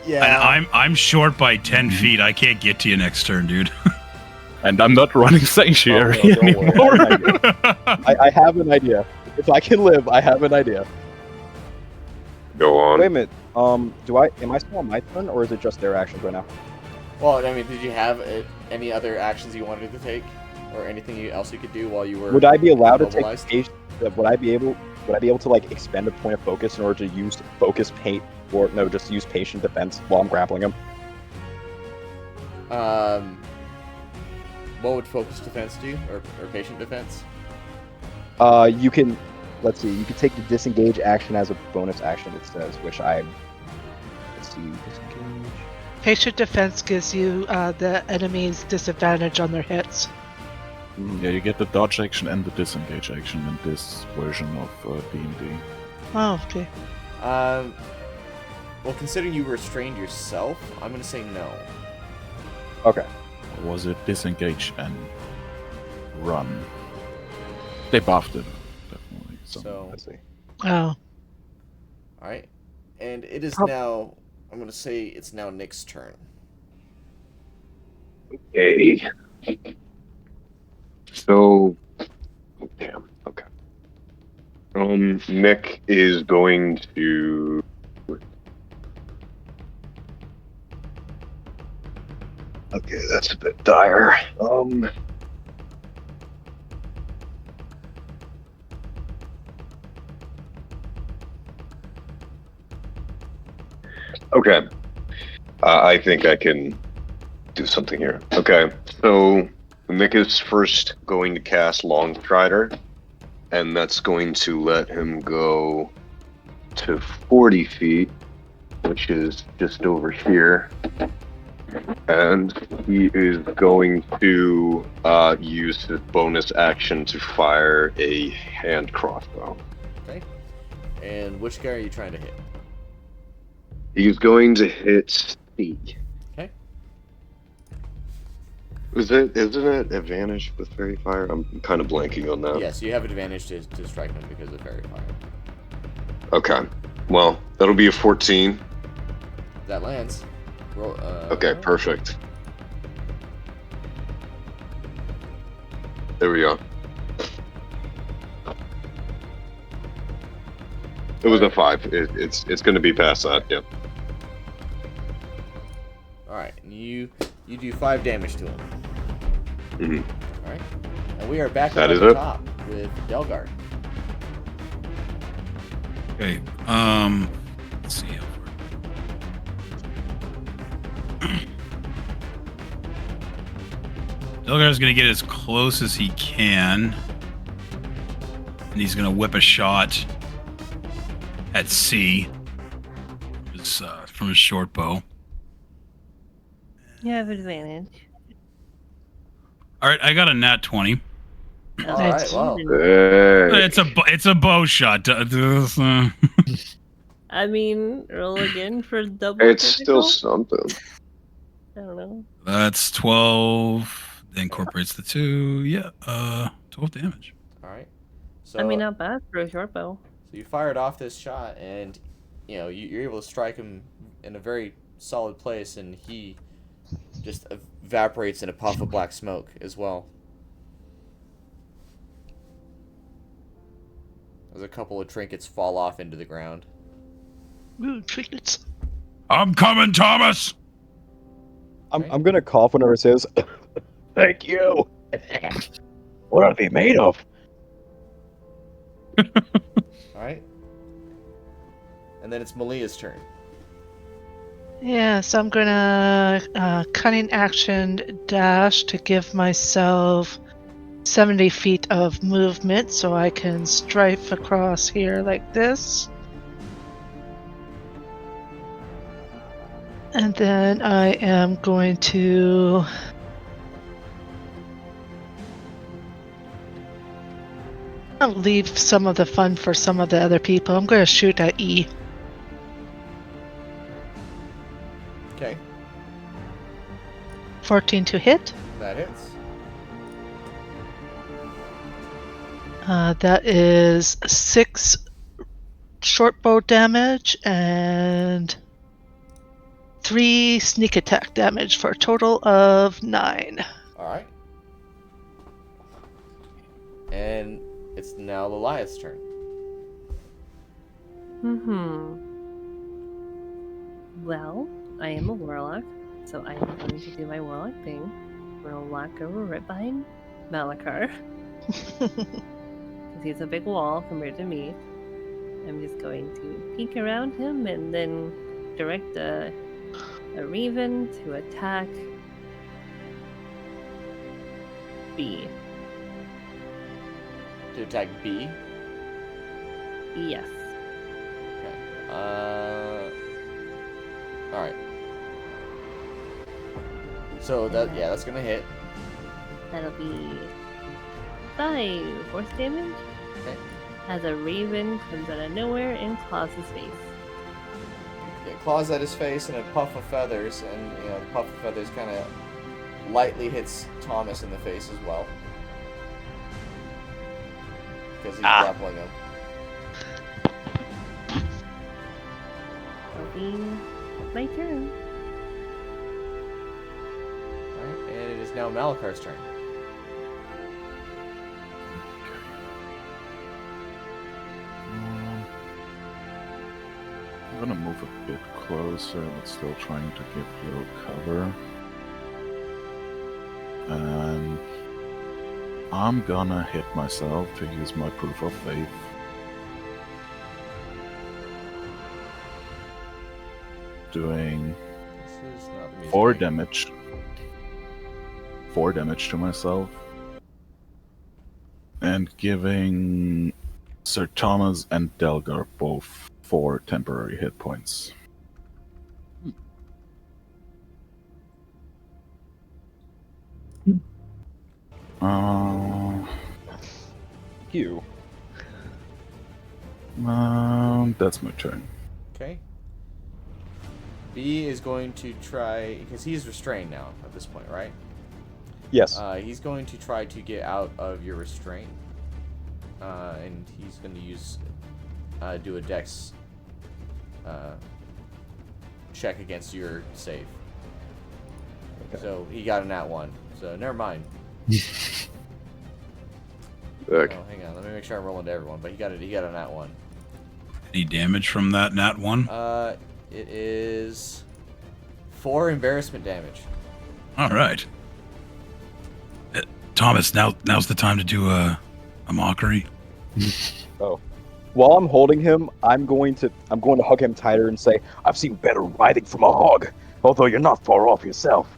Yeah. And I'm short by 10 feet. I can't get to you next turn, dude. And I'm not running Sanctuary Oh, no, don't worry. anymore. I have an idea. If I can live, I have an idea. Go on. Wait a minute. Am I still on my turn, or is it just their actions right now? Well, I mean, did you have any other actions you wanted to take, or anything else you could do while you were? Would I be allowed to take? immobilized? Would I be able to like expend a point of focus in order to use focus paint, or no, just use patient defense while I'm grappling him? What would focus defense do, or patient defense? You can. Let's see. You can take the disengage action as a bonus action. It says, which I. Let's see. Disengage. patient defense gives you the enemy's disadvantage on their hits. Yeah, you get the dodge action and the disengage action in this version of D&D. Oh, okay. Well, considering you restrained yourself, I'm gonna say no. Okay. Or was it disengage and run? They buffed it, definitely. So, Let's see. Oh. alright. And it is Oh. now, I'm gonna say it's now Nick's turn. Okay. So, damn. Okay. Nick is going to. Okay, that's a bit dire. Okay. I think I can do something here. Okay, so Nick is first going to cast Long Strider, and that's going to let him go to 40 feet, which is just over here. And he is going to use his bonus action to fire a hand crossbow. Okay. And which guy are you trying to hit? He's going to hit C. Okay. Isn't it advantage with fairy fire? I'm kind of blanking on that. Yes, you have advantage to strike him because of fairy fire. Okay. Well, that'll be a 14. That lands. Roll, Okay, perfect. There we go. It was a 5. It's going to be past that. Yep. All right, and you do 5 damage to him. Mm-hmm. All right, and we are back That up is at the it. top with Delgard. Okay. Let's see. Delgar's gonna get as close as he can, and he's gonna whip a shot at C from his short bow. You have advantage. All right, I got a nat 20. All right, well, Hey. It's a bow shot. I mean, roll again for double. It's still critical? something. I don't know. That's 12. That incorporates the 2. Yeah, 12 damage. all right. So I mean, not bad for a short bow. So you fired off this shot, and you're able to strike him in a very solid place, and he just evaporates in a puff of black smoke as well. As a couple of trinkets fall off into the ground. Ooh, trinkets. I'm coming, Thomas. I'm gonna cough whenever it says, "Thank you." What are they made of? Alright. And then it's Malia's turn. Yeah, so I'm gonna cunning action dash to give myself 70 feet of movement so I can strafe across here like this. And then I am going to I'll leave some of the fun for some of the other people. I'm going to shoot at E. Okay. 14 to hit. That hits. That is 6 short bow damage and 3 sneak attack damage for a total of 9. Alright. And it's now Liliath's turn. Well, I am a warlock, so I am going to do my warlock thing. I'm going to walk over right behind Malachar. Because he's a big wall compared to me. I'm just going to peek around him and then direct a Raven to attack B. To attack B. Yes. Okay. Alright. So that's gonna hit. That'll be 5 force damage. Okay. As a raven comes out of nowhere and claws his face. It claws at his face and a puff of feathers, and the puff of feathers kind of lightly hits Thomas in the face as well. Because he's grappling him. That'll be my turn. Alright, and it is now Malachar's turn. I'm gonna move a bit closer, but still trying to give a little cover. And I'm gonna hit myself to use my proof of faith. Doing This is not the music 4 game. damage. 4 damage to myself. And giving Sir Thomas and Delgar both 4 temporary hit points. You. That's my turn. Okay. B is going to try, because he's restrained now at this point, right? Yes. He's going to try to get out of your restraint. And he's going to use, do a dex check against your save. Okay. So he got a nat 1. So never mind. Look, Oh, hang on. Let me make sure I'm rolling to everyone. But he got a nat 1. Any damage from that nat 1? It is 4 embarrassment damage. All right. Thomas, now's the time to do a mockery. Oh. While I'm holding him, I'm going to hug him tighter and say, "I've seen better riding from a hog, although you're not far off yourself."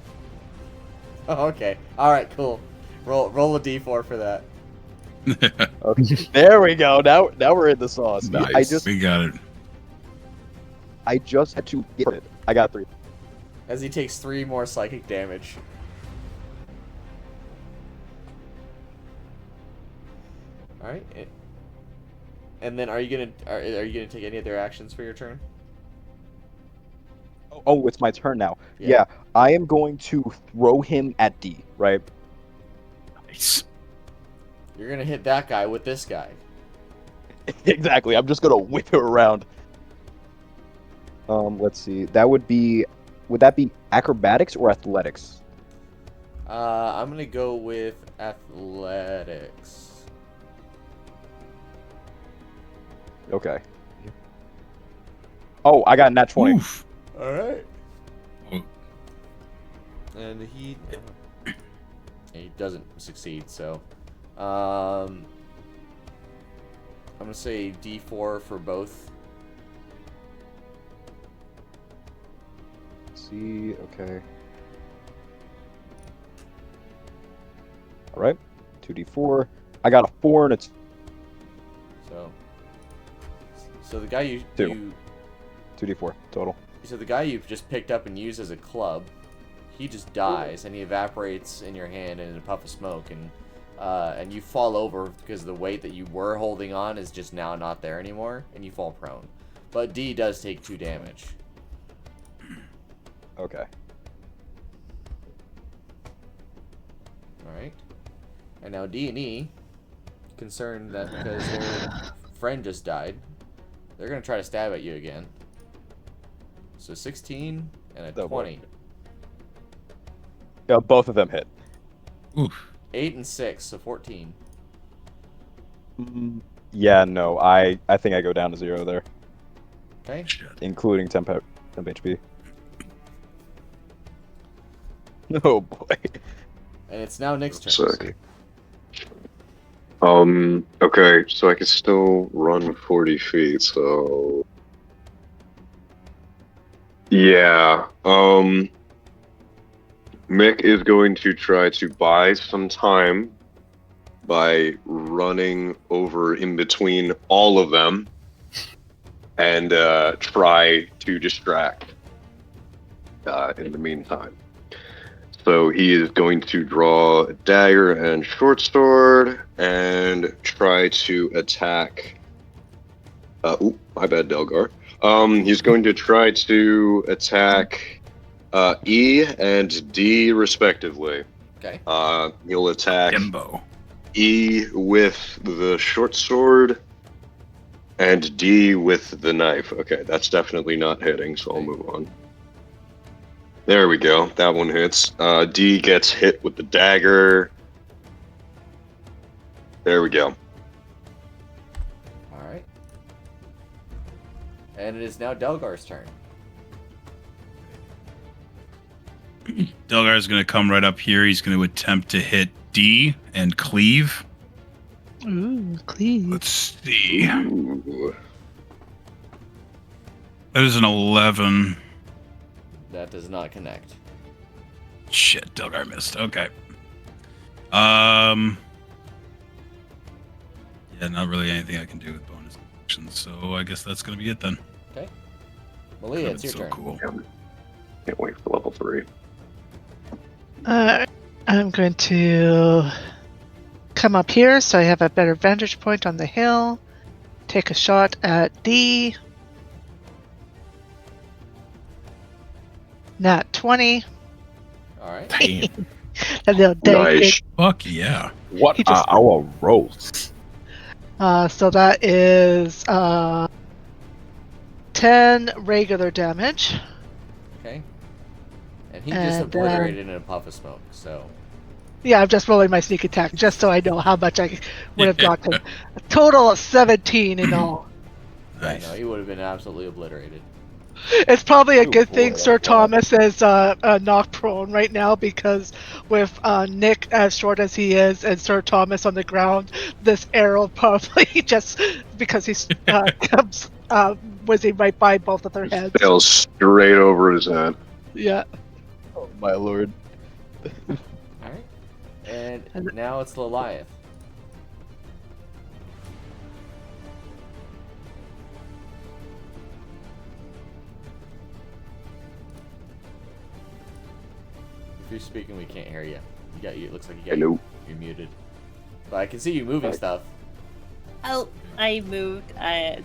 Oh, okay. All right, cool. Roll a d4 for that. Okay. There we go. Now we're in the sauce. Nice. We got it. I just had to get it. I got 3. As he takes 3 more psychic damage. All right. And then are you gonna take any other actions for your turn? Oh, it's my turn now. Yeah. Yeah, I am going to throw him at D, right? Nice. You're gonna hit that guy with this guy. Exactly. I'm just gonna whip him around. Let's see. Would that be acrobatics or athletics? I'm gonna go with athletics. Okay. Oh, I got a nat 20. Oof. All right. Oh. And he doesn't succeed, so I'm gonna say D4 for both. See, okay. All right, 2d4. I got a 4 and it's so the guy you 2d4 total. So the guy you've just picked up and used as a club, he just dies and he evaporates in your hand in a puff of smoke, and you fall over because the weight that you were holding on is just now not there anymore, and you fall prone. But D does take 2 damage. Okay. All right. And now D and E, concerned that because their friend just died, they're gonna try to stab at you again. So 16 and a 20. Yeah, both of them hit. Oof. 8 and 6, so 14. Yeah, no, I think I go down to 0 there. Okay. Including temp HP. Oh boy. And it's now Nick's turn. Sick. Okay, so I can still run 40 feet, so... Yeah, Mick is going to try to buy some time by running over in between all of them and try to distract in the meantime. So he is going to draw a dagger and short sword and try to attack. My bad, Delgar. He's going to try to attack E and D respectively. Okay. He'll attack Kimbo. E with the short sword and D with the knife. Okay, that's definitely not hitting, so I'll move on. There we go. That one hits. D gets hit with the dagger. There we go. Alright. And it is now Delgar's turn. Delgar's going to come right up here. He's going to attempt to hit D and cleave. Ooh, cleave. Let's see. Ooh. That is an 11. That does not connect. Shit, Delgar missed. Okay. Yeah, not really anything I can do with bonus actions, so I guess that's going to be it then. Okay. Malia, it's your so turn. Cool. Can't wait for level 3. I'm going to come up here so I have a better vantage point on the hill. Take a shot at D. Nat 20. Alright. Damn. A little Nice. Fuck yeah. What He just- are our rolls? So that is 10 regular damage. Okay. And he just And, obliterated in a puff of smoke, so... Yeah, I'm just rolling my sneak attack just so I know how much I would have gotten. A total of 17 in all. Nice. Yeah, no, he would have been absolutely obliterated. It's probably a Ooh, good boy, thing that's Sir a lot. Thomas is knocked prone right now, because with Nick as short as he is and Sir Thomas on the ground, this arrow probably just, because he's comes whizzing right by both of their heads. Sails straight over his head. Yeah. Oh my lord. Alright. And now it's Liliath. If you're speaking, we can't hear you. It looks like Hello. you're muted. But I can see you moving stuff. Oh, I moved, I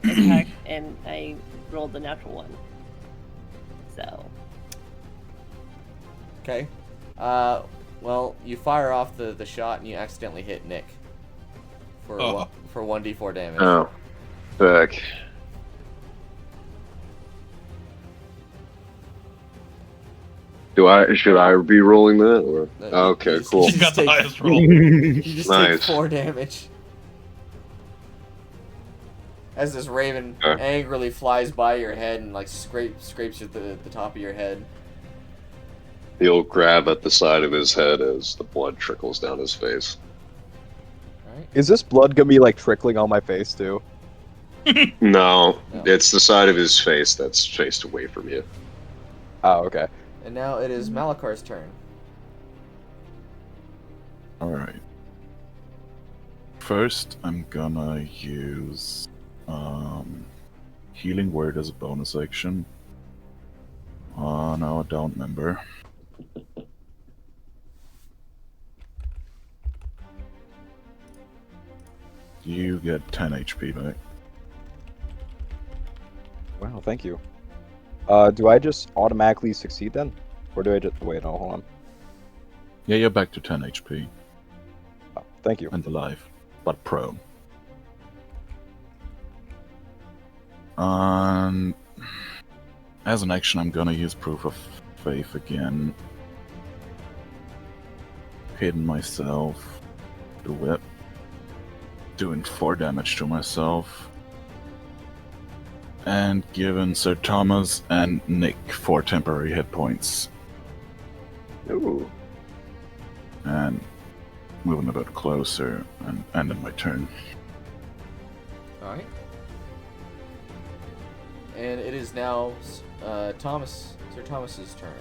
attacked, and I rolled the natural one. So. Okay. Well, you fire off the shot and you accidentally hit Nick for for 1d4 damage. Oh. Back. Should I be rolling that or? Okay, cool. You got the highest roll. You just take Nice. 4 damage. As this raven Okay. angrily flies by your head and like scrapes at the top of your head. He'll grab at the side of his head as the blood trickles down his face. Alright. Is this blood gonna be like trickling on my face too? No, No. it's the side of his face that's faced away from you. Oh, okay. And now it is Malakar's turn. Alright. First, I'm gonna use Healing Word as a bonus action. Oh, no, I don't remember. You get 10 HP back. Wow, thank you. Do I just automatically succeed then? Or do I just... Wait, no, hold on. Yeah, you're back to 10 HP. Oh, thank you. And alive, but prone. As an action, I'm gonna use Proof of Faith again. Hitting myself. The whip. Doing 4 damage to myself. And giving Sir Thomas and Nick 4 temporary hit points. Ooh. And moving a bit closer and ending my turn. Alright. And it is now Sir Thomas's turn.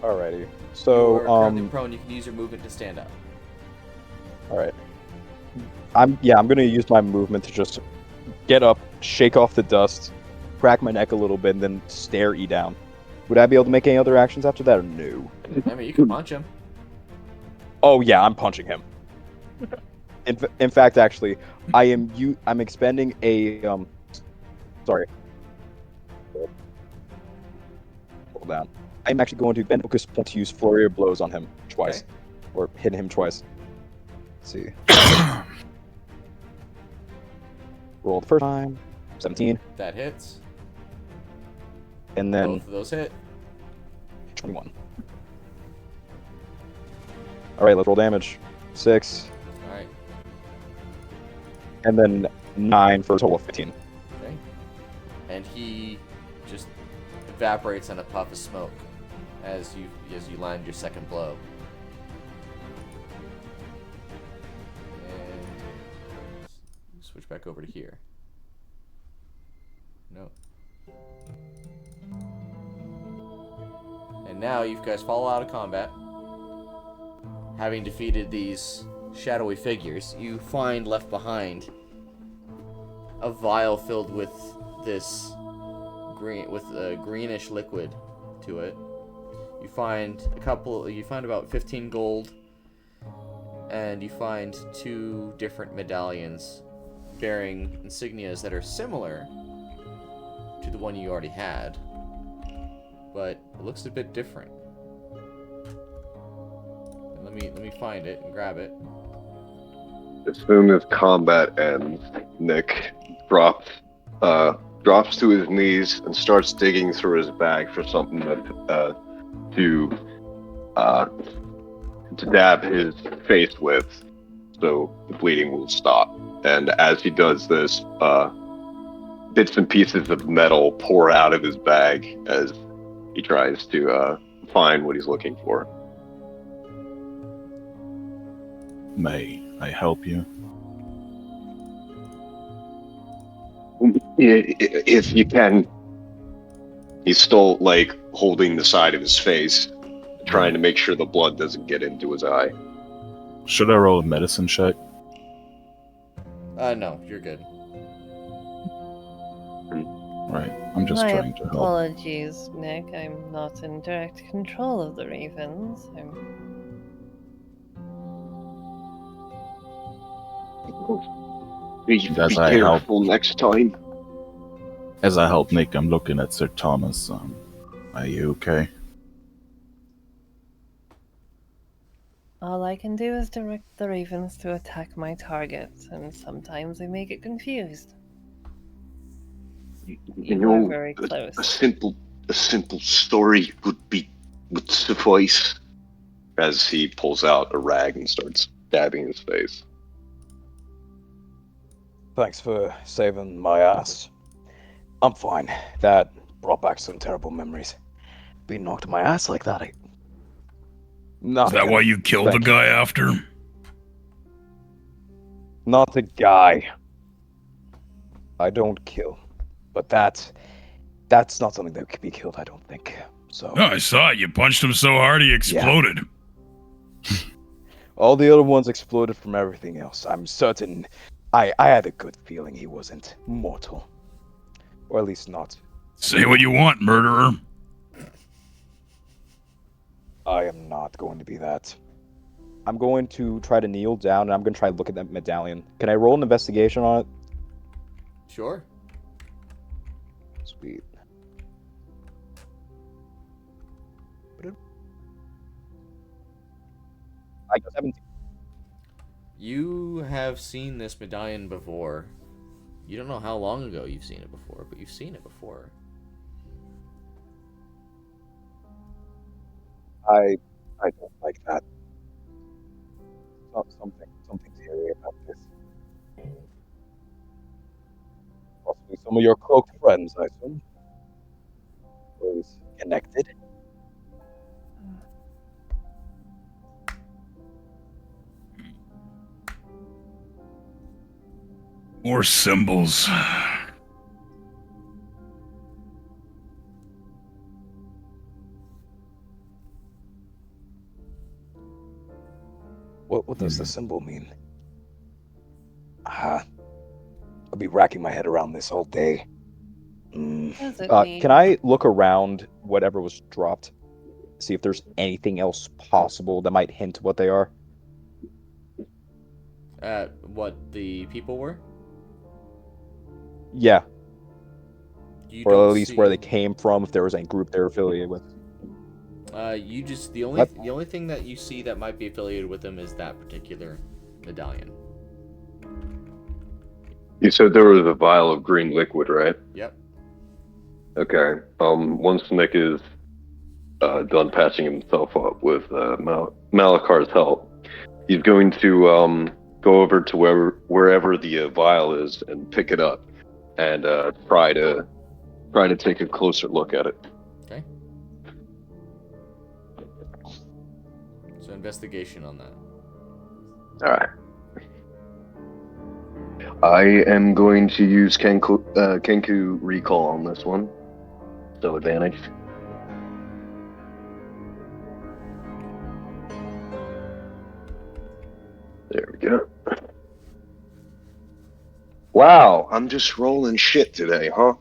Alrighty. You So, are currently prone. You can use your movement to stand up. alright. I'm gonna use my movement to just get up, shake off the dust, crack my neck a little bit, and then stare E down. Would I be able to make any other actions after that, or no? I mean, you can punch him. Oh yeah, I'm punching him. In fact, actually, I'm expending a Sorry. Hold down. I'm actually going to spend focus point to use flurry of blows on him twice, Okay. or hit him twice. Let's see. Roll the first time, 17, That hits. and then Both of those hit. 21. All right, let's roll damage. 6, Alright. and then 9 for a total of 15. Okay. And he just evaporates in a puff of smoke as you land your second blow. And switch back over to here. No. And now you guys fall out of combat. Having defeated these shadowy figures, you find left behind a vial filled with this greenish liquid to it. You find about 15 gold, and you find 2 different medallions bearing insignias that are similar to the one you already had, but it looks a bit different. Let me find it and grab it. As soon as combat ends, Nick drops to his knees and starts digging through his bag for something to dab his face with, so the bleeding will stop. And as he does this, bits and pieces of metal pour out of his bag as he tries to find what he's looking for. May I help you? If you can. He's still, holding the side of his face, trying to make sure the blood doesn't get into his eye. Should I roll a medicine check? No, you're good. Right, I'm just My trying to help. apologies, Nick. I'm not in direct control of the ravens. Be As I careful next time. As I help Nick, I'm looking at Sir Thomas. Are you okay? All I can do is direct the ravens to attack my targets, and sometimes they may get confused. You are very close. A simple story would suffice. As he pulls out a rag and starts dabbing his face. Thanks for saving my ass. I'm fine. That brought back some terrible memories. being knocked on my ass like that. Not Is that again. why you killed the Thank you. guy after? Not the guy. I don't kill. But that's not something that could be killed, I don't think. So No, I saw it. You punched him so hard he exploded. all the other ones exploded from everything else. I'm certain I had a good feeling he wasn't mortal. Or at least not. Say what you want, murderer. I am not going to be that. I'm going to try to kneel down and I'm going to try to look at that medallion. Can I roll an investigation on it? Sure. Sweet. I got 17. You have seen this medallion before. You don't know how long ago you've seen it before, but you've seen it before. I don't like that. Something's scary about this. Possibly some of your cloaked friends, I assume. Was connected. More symbols. What does the symbol mean? I'll be racking my head around this all day. Does it Can I look around whatever was dropped? See if there's anything else possible that might hint what they are? What the people were? Yeah. You Or don't at least see... where they came from, if there was any group they're affiliated with. You just the only thing that you see that might be affiliated with them is that particular medallion. You said there was a vial of green liquid, right? Yep. Okay. Once Nick is done patching himself up with Malakar's help, he's going to go over to wherever the vial is and pick it up and try to take a closer look at it. Okay. So investigation on that. All right. I am going to use Kenku recall on this one. So advantage. There we go. Wow, I'm just rolling shit today, huh?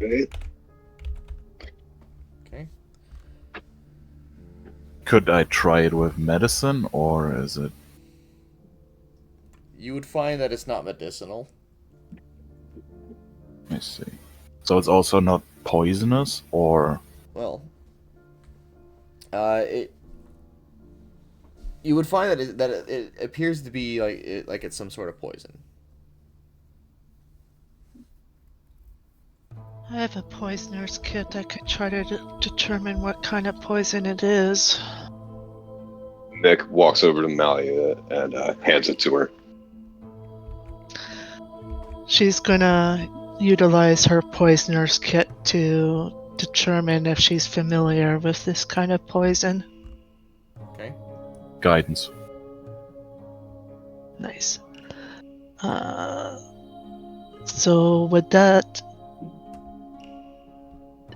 Okay. Okay. Could I try it with medicine, or is it... You would find that it's not medicinal. Let me see. So it's also not poisonous, or... Well, you would find that it appears to be like it's some sort of poison. I have a poisoner's kit. I could try to determine what kind of poison it is. Nick walks over to Malia and hands it to her. She's gonna utilize her poisoner's kit to determine if she's familiar with this kind of poison. Okay. Guidance. Nice. So would that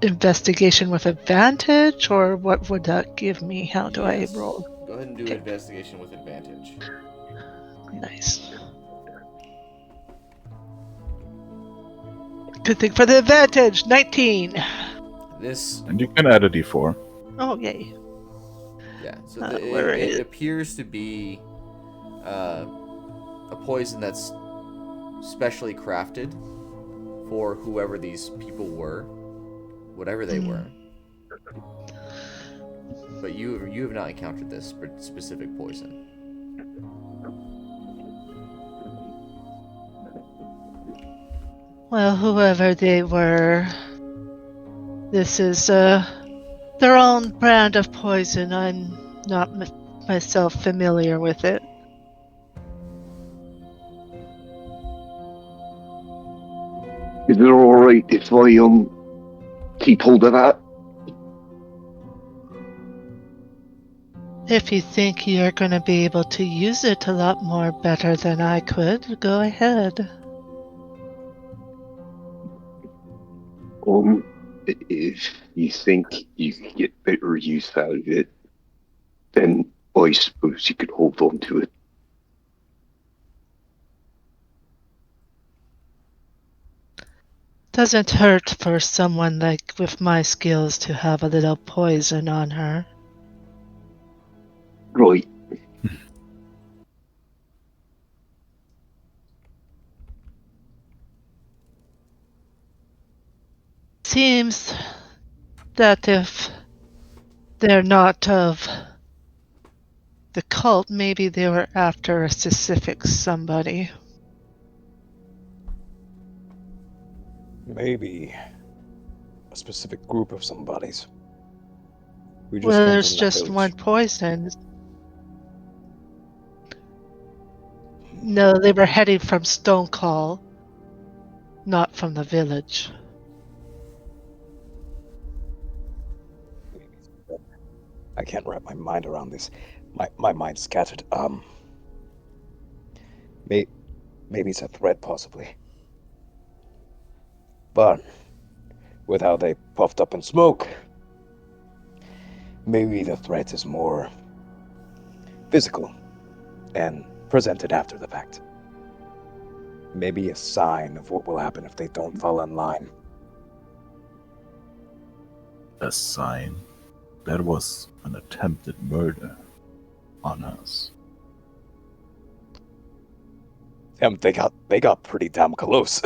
investigation with advantage, or what would that give me? How do I roll? Go ahead and do Okay. investigation with advantage. Nice. Good thing for the advantage. 19. This. And you can add a d4. Oh yay! Yeah. So where it is- appears to be a poison that's specially crafted for whoever these people were, whatever they were. But you have not encountered this specific poison. Well, whoever they were, this is their own brand of poison. I'm not myself familiar with it. Is it alright if I keep hold of that? If you think you're going to be able to use it a lot more better than I could, go ahead. If you think you can get better use out of it, then I suppose you could hold on to it. Doesn't hurt for someone like with my skills to have a little poison on her. Right. Seems that if they're not of the cult, maybe they were after a specific somebody. Maybe a specific group of somebodies. We just Well, came there's from that just village. one poison. No, they were heading from Stonecall, not from the village. I can't wrap my mind around this. My mind's scattered. Maybe it's a threat, possibly. But with how they puffed up in smoke, maybe the threat is more physical and presented after the fact. Maybe a sign of what will happen if they don't fall in line. A sign. There was an attempted murder on us. They got pretty damn close.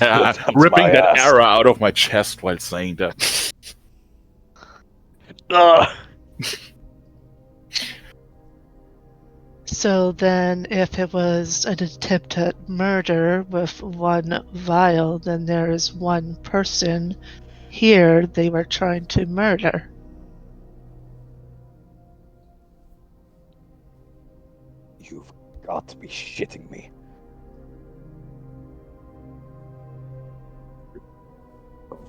I'm ripping that arrow out of my chest while saying that. So then, if it was an attempt at murder with one vial, then there is one person here they were trying to murder. You've got to be shitting me.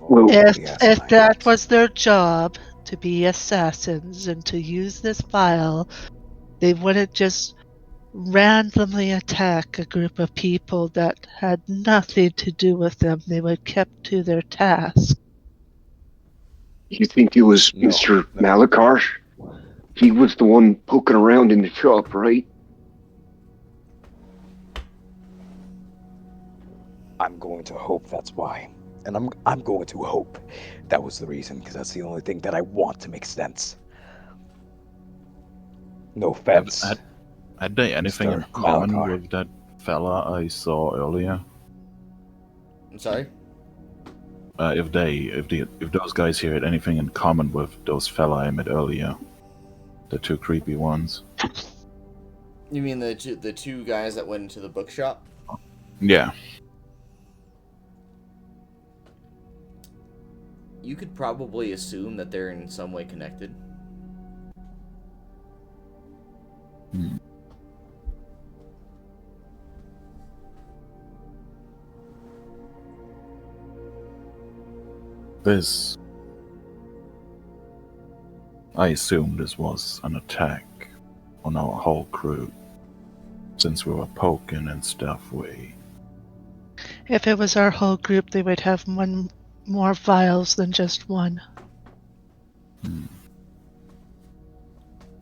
Well, If that was their job, to be assassins and to use this vial, they wouldn't just randomly attack a group of people that had nothing to do with them. They would kept to their task. you think it was No, Mr. no. Malakar? He was the one poking around in the shop, right? I'm going to hope that's why. And I'm going to hope that was the reason, because that's the only thing that I want to make sense. No offense. Had they anything in Mr. common Malakar. with that fella I saw earlier? I'm sorry? If those guys here had anything in common with those fella I met earlier, the two creepy ones. You mean the two guys that went into the bookshop? Yeah. You could probably assume that they're in some way connected. Hmm. I assume this was an attack on our whole crew. Since we were poking and stuff, If it was our whole group, they would have one more vials than just one.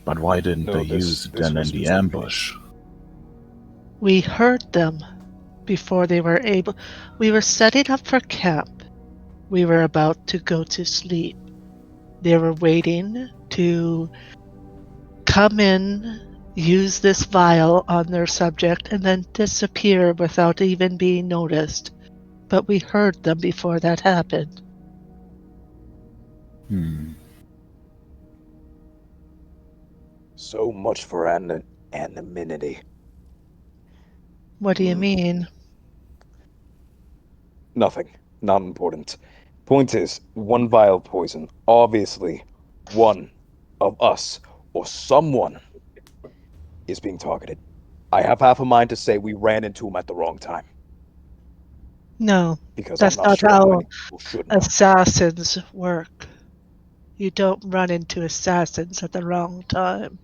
But why didn't they use it then in the ambush? We heard them before they were able. We were setting up for camp. We were about to go to sleep. They were waiting to come in, use this vial on their subject, and then disappear without even being noticed. But we heard them before that happened. So much for anonymity. What do you mean? Nothing. Not important. Point is, one vial poison. Obviously, one of us or someone is being targeted. I have half a mind to say we ran into him at the wrong time. No, Because that's I'm not not sure how many people should know. assassins work. You don't run into assassins at the wrong time.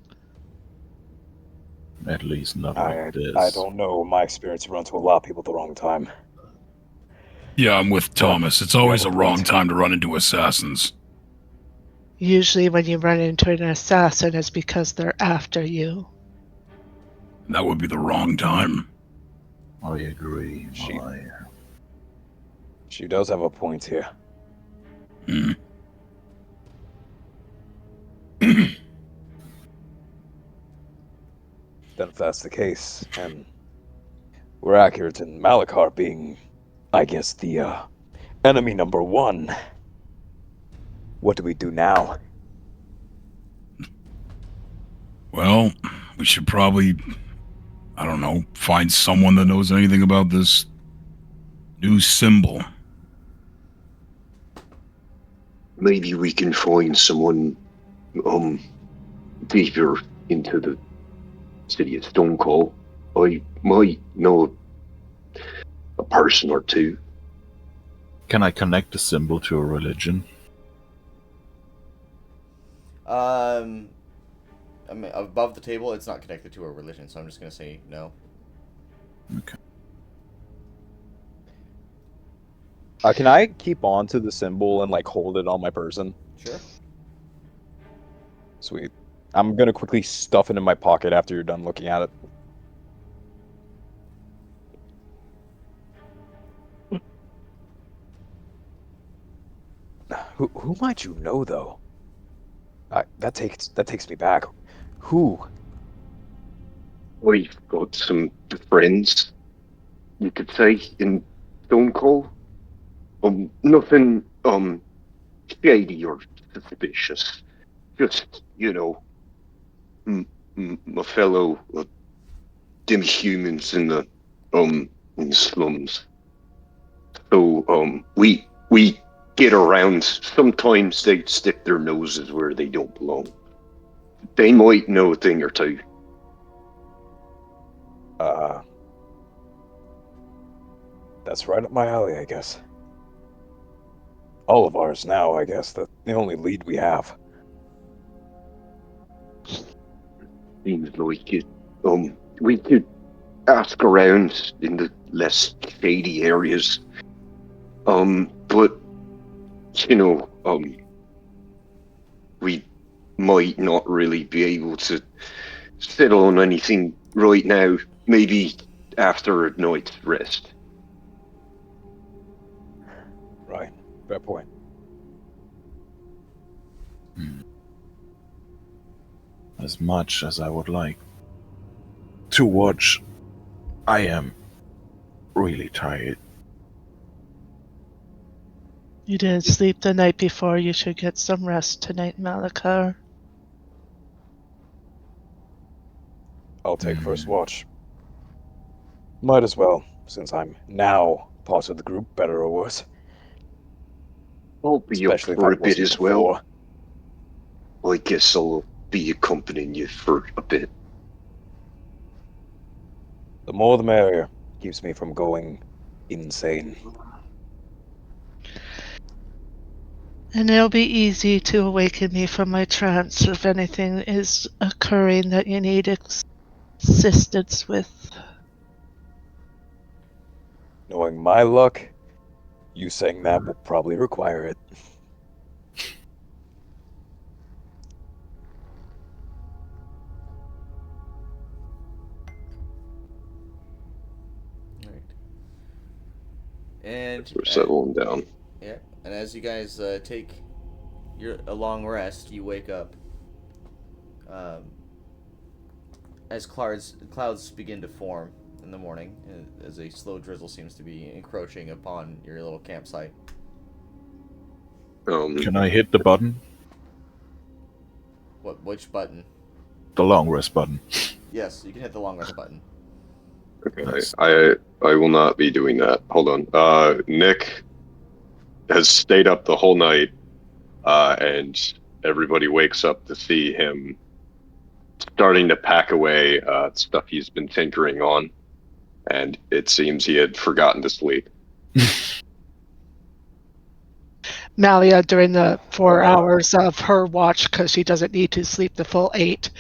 At least not like this. I don't know. My experience runs into a lot of people at the wrong time. Yeah, I'm with Thomas. It's always a wrong time to run into assassins. Usually when you run into an assassin, it's because they're after you. That would be the wrong time. I agree. She does have a point here. Hmm. Then if that's the case, and we're accurate in Malachar being, I guess, the enemy number one, what do we do now? Well, we should probably, I don't know, find someone that knows anything about this new symbol. Maybe we can find someone deeper into the city of Stonecoal. I might know a person or two. Can I connect the symbol to a religion? I mean, above the table, it's not connected to a religion, so I'm just gonna say no. Okay. Can I keep on to the symbol and like hold it on my person? Sure. Sweet. I'm gonna quickly stuff it in my pocket after you're done looking at it. Who might you know though? That takes me back. Who? I've got some friends, you could say, in Stonecoal. Nothing shady or suspicious. Just, my fellow demi-humans in the slums. So we get around. Sometimes they stick their noses where they don't belong. They might know a thing or two. That's right up my alley, I guess. All of ours now, I guess. That's the only lead we have. Seems like it. We could ask around in the less shady areas. But we might not really be able to settle on anything right now. Maybe after a night's rest. Right. Fair point. As much as I would like to watch, I am really tired. You didn't sleep the night before. You should get some rest tonight, Malachar. I'll take first watch. Might as well, since I'm now part of the group, better or worse. I'll be Especially up for a if I bit wasn't as well. before. I guess I'll be accompanying you for a bit. The more the merrier. Keeps me from going insane. And it'll be easy to awaken me from my trance if anything is occurring that you need assistance with. Knowing my luck, you saying that will probably require it. Right. And We're settling down. Yeah, and as you guys take a long rest, you wake up. As clouds begin to form in the morning, as a slow drizzle seems to be encroaching upon your little campsite. Can I hit the button? Which button? The long rest button. Yes, you can hit the long rest button. Okay, Nice. I will not be doing that. Hold on. Nick has stayed up the whole night, and everybody wakes up to see him starting to pack away stuff he's been tinkering on, and it seems he had forgotten to sleep. Malia, during the 4 hours of her watch, because she doesn't need to sleep the full 8,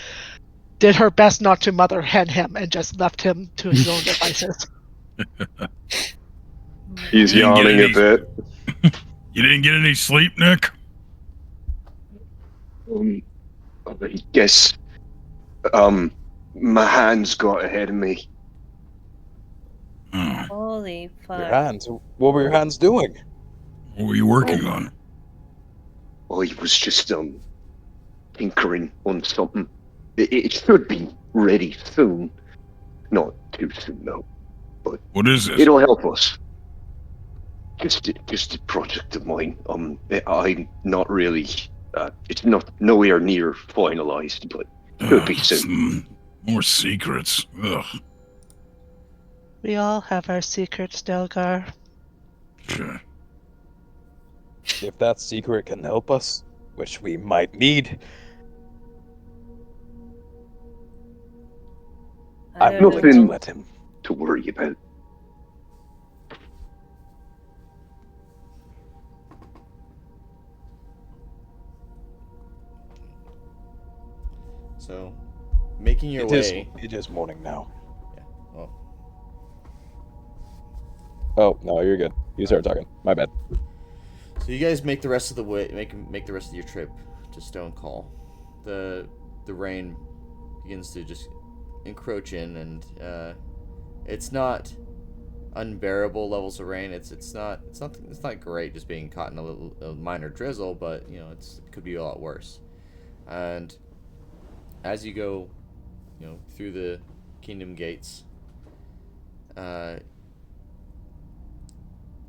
did her best not to mother hen him and just left him to his own devices. He's You didn't get yawning a any- bit. You didn't get any sleep, Nick? I guess, my hands got ahead of me. Oh, Holy fuck. Your hands. What were your hands doing? what were you working on? I was just, tinkering on something. It should be ready soon. Not too soon, though. What is it? It'll help us. Just a project of mine. I'm not really. It's not nowhere near finalized, but could be soon. More secrets. Ugh. We all have our secrets, Delgar. Sure. If that secret can help us, which we might need, I'm willing to Nothing let him. to worry about. So, making your way. It is morning now. Yeah. Well, Oh no, you're good. You start talking. My bad. so you guys make the rest of the way. Make the rest of your trip to Stone Call. The rain begins to just encroach in, and it's not unbearable levels of rain. It's not great just being caught in a minor drizzle, but you know it could be a lot worse. And as you go, through the kingdom gates,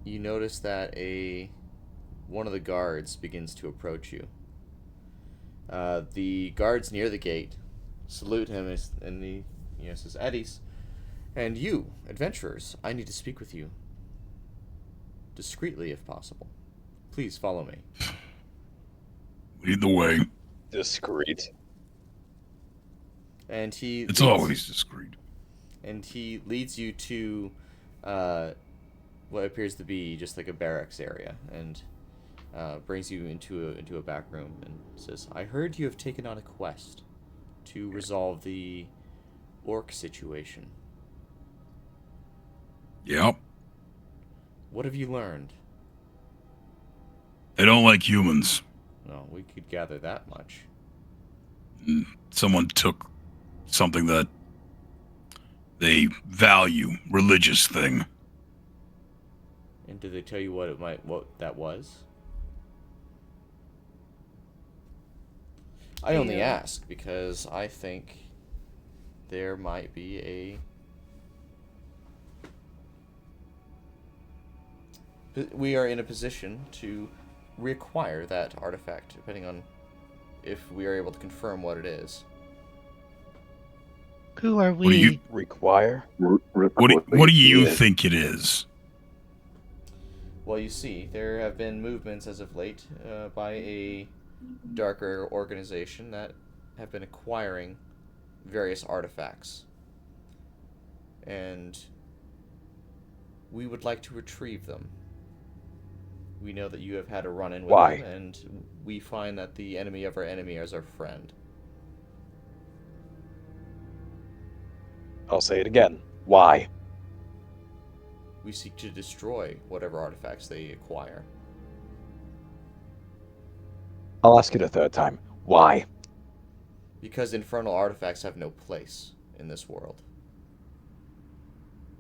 you notice that one of the guards begins to approach you. The guards near the gate salute him, and he says, "Eddies, and you, adventurers, I need to speak with you. Discreetly, if possible. Please follow me." Lead the way. Discreet. And It's always discreet. And he leads you to what appears to be just like a barracks area, and brings you into a back room and says, "I heard you have taken on a quest to resolve the orc situation. Yep. What have you learned?" They don't like humans. Well, we could gather that much. Someone took something that they value, religious thing. And did they tell you what that was? I only ask because I think there might be we are in a position to reacquire that artifact, depending on if we are able to confirm what it is. Who are we? What do you Require? What do you think it is? Well, you see, there have been movements as of late by a darker organization that have been acquiring various artifacts. And we would like to retrieve them. We know that you have had a run-in with them, and we find that the enemy of our enemy is our friend. I'll say it again. Why? We seek to destroy whatever artifacts they acquire. I'll ask it a third time. Why? Because infernal artifacts have no place in this world.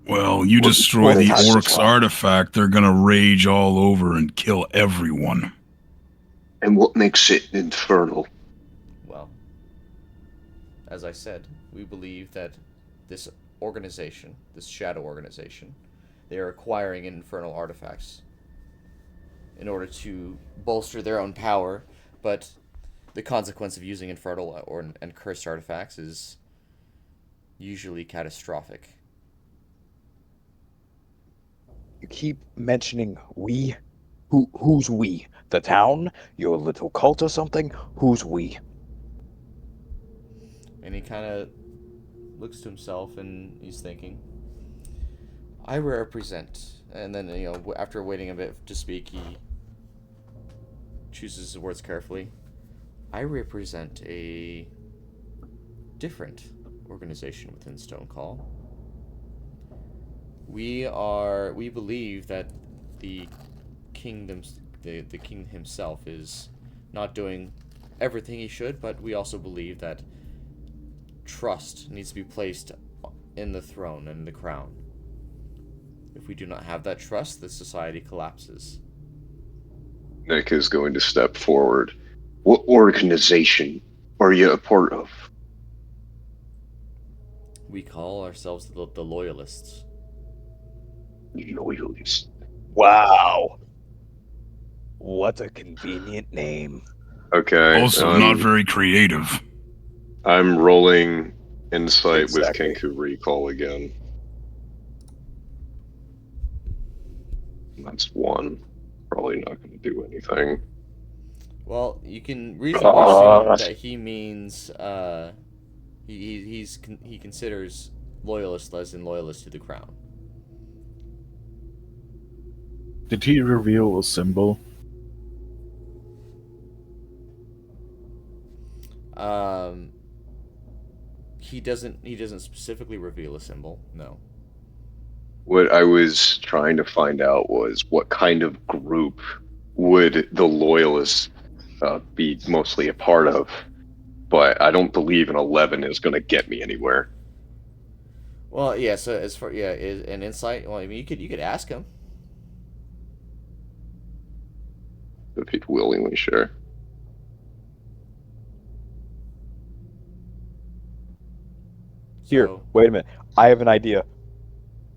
Well, you destroy the orcs' artifact, they're gonna rage all over and kill everyone. And what makes it infernal? Well, as I said, we believe that this organization, this shadow organization, they are acquiring infernal artifacts in order to bolster their own power, but the consequence of using infernal and cursed artifacts is usually catastrophic. You keep mentioning we. Who's we? The town? Your little cult or something? Who's we? And he kind of looks to himself and he's thinking, I represent, and then after waiting a bit to speak, he chooses his words carefully. I represent a different organization within Stonecall. We believe that the the king himself is not doing everything he should, but we also believe that trust needs to be placed in the throne and the crown. If we do not have that trust, the society collapses. Nick is going to step forward. What organization are you a part of? We call ourselves the Loyalists. Loyalists. Wow. What a convenient name. Okay. Also, not very creative. I'm rolling insight Exactly. with Kenku Recall again. That's 1. Probably not going to do anything. Well, you can reasonably assume that he means he considers loyalist as in loyalist to the crown. Did he reveal a symbol? He doesn't specifically reveal a symbol. No. What I was trying to find out was what kind of group would the Loyalists be mostly a part of. But I don't believe an 11 is going to get me anywhere. Well, yeah. So as far an insight. Well, I mean, you could ask him. If he'd willingly share. Here, wait a minute. I have an idea.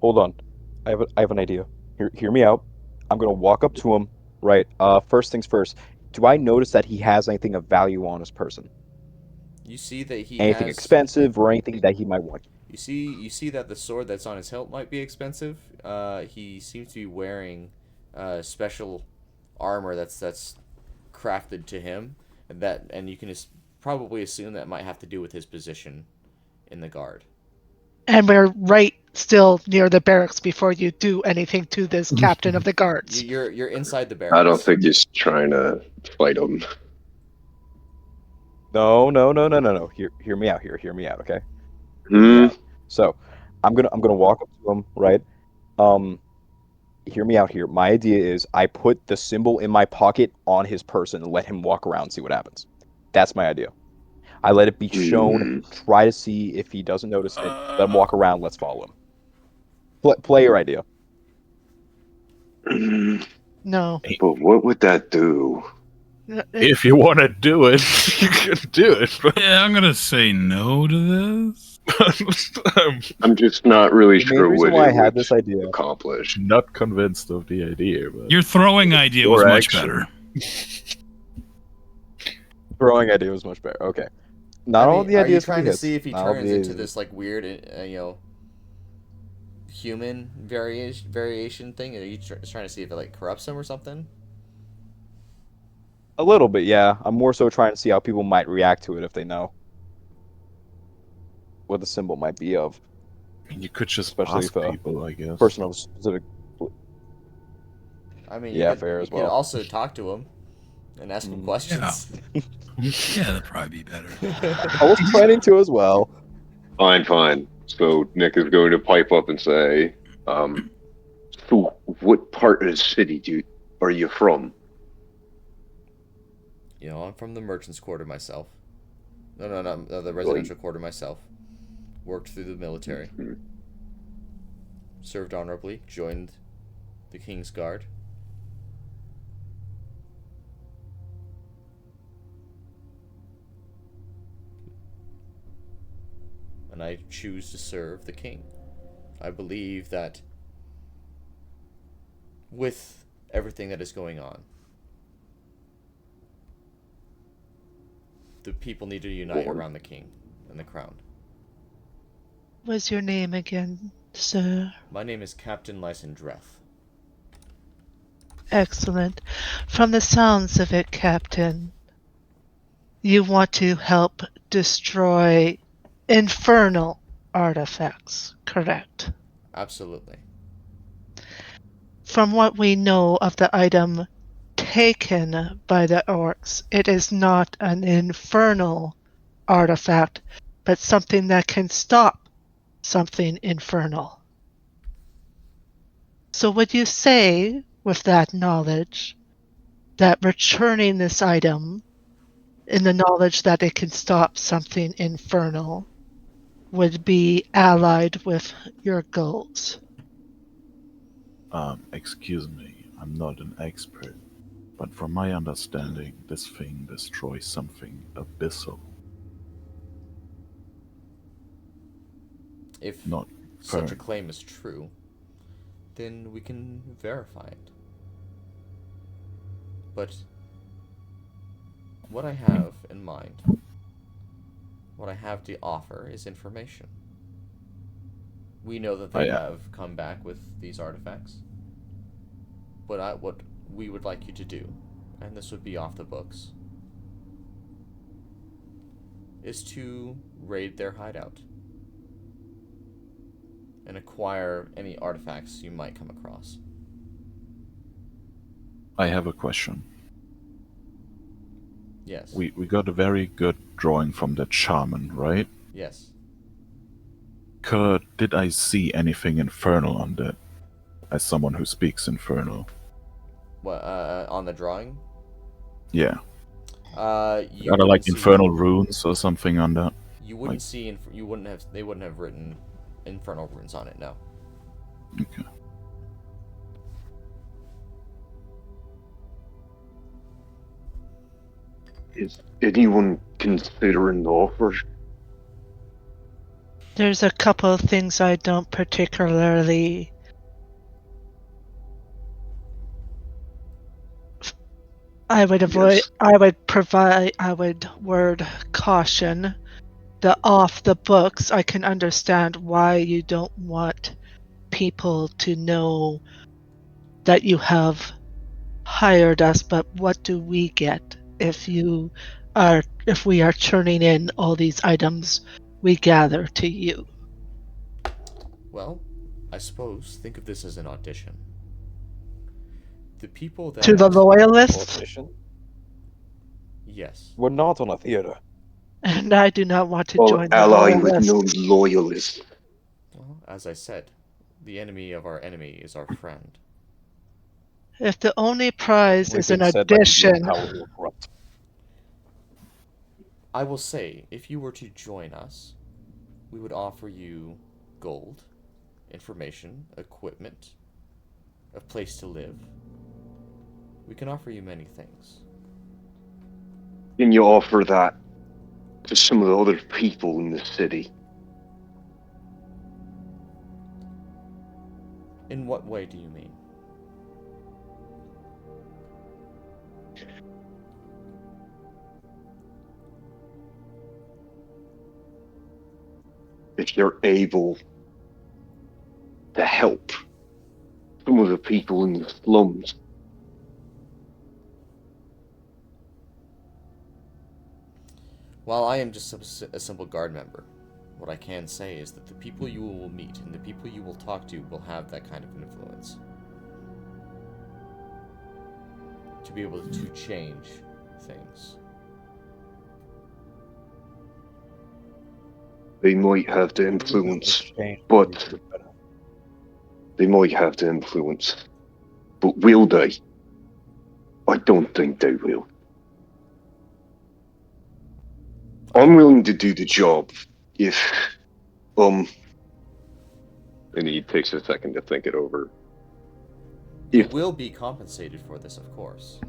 Hold on. I have an idea. Hear me out. I'm gonna walk up to him. Right. First things first. Do I notice that he has anything of value on his person? You see that he anything has expensive or anything that he might want. You see that the sword that's on his hilt might be expensive. He seems to be wearing special armor that's crafted to him, and you can probably assume that might have to do with his position in the guard. And we're right still near the barracks before you do anything to this captain of the guards. You're inside the barracks. I don't think he's trying to fight him. No. Hear me out here. Hear me out, okay? Hmm? So, I'm gonna walk up to him, right? Hear me out here. My idea is I put the symbol in my pocket on his person and let him walk around and see what happens. That's my idea. I let it be shown, try to see if he doesn't notice it, let him walk around, let's follow him. Play your idea. No. But what would that do? If you want to do it, you can do it. But Yeah, I'm gonna say no to this. I'm just not really The main sure reason what why it I had would this idea. accomplish. Not convinced of the idea. But Your throwing idea was Your much action. better. Throwing idea was much better. Okay. Not all the Are you ideas trying to hits. see if he Not all turns the into ideas- this like weird, human variation thing? Are you trying to see if it like corrupts him or something? A little bit, yeah. I'm more so trying to see how people might react to it if they know what the symbol might be of. I mean, you could just Especially ask if people, I guess. Personal specific. I mean, Yeah, you fair could, as you could well. also talk to him and ask him questions. Yeah, that'd probably be better. I was planning to as well. Fine. So Nick is going to pipe up and say, so what part of the city are you from? I'm from the merchant's quarter myself. No, the residential quarter myself. Worked through the military. Mm-hmm. Served honorably. Joined the King's Guard. And I choose to serve the king. I believe that with everything that is going on, the people need to unite around the king and the crown. What's your name again, sir? My name is Captain Lysandreth. Excellent. From the sounds of it, Captain, you want to help destroy infernal artifacts, correct? Absolutely. from what we know of the item taken by the orcs, it is not an infernal artifact, but something that can stop something infernal. So would you say, with that knowledge, that returning this item in the knowledge that it can stop something infernal would be allied with your goals? Excuse me, I'm not an expert, but from my understanding, this thing destroys something abyssal. If Not such a fern. claim is true, then we can verify it. But what I have in mind, what I have to offer is information. We know that they have come back with these artifacts. What we would like you to do, and this would be off the books, is to raid their hideout and acquire any artifacts you might come across. I have a question. Yes. We got a very good drawing from that shaman, right? Yes. Did I see anything infernal on that? As someone who speaks infernal. What, on the drawing? Yeah. You Are there like see, infernal runes or something on that? You wouldn't see, they wouldn't have written infernal runes on it, no. Okay. Is anyone considering the offer? There's a couple of things I don't particularly I would avoid. Yes. I would word caution. The off the books, I can understand why you don't want people to know that you have hired us, but what do we get if we are turning in all these items we gather to you? Well, I suppose think of this as an audition. The people that To the loyalists? Audition? Yes. We're not on a theater. And I do not want to Well, join the ally with no loyalists. loyalists. Well, as I said, the enemy of our enemy is our friend. If the only prize We've is an been said by people in addition, power who are corrupt. I will say, if you were to join us, we would offer you gold, information, equipment, a place to live. We can offer you many things. Can you offer that to some of the other people in the city? In what way do you mean? If you're able to help some of the people in the slums. While I am just a simple guard member, what I can say is that the people you will meet and the people you will talk to will have that kind of influence. To be able to change things. They might have the influence, but they might have the influence. But will they? I don't think they will. I'm willing to do the job if, and he takes a second to think it over. You will be compensated for this, of course.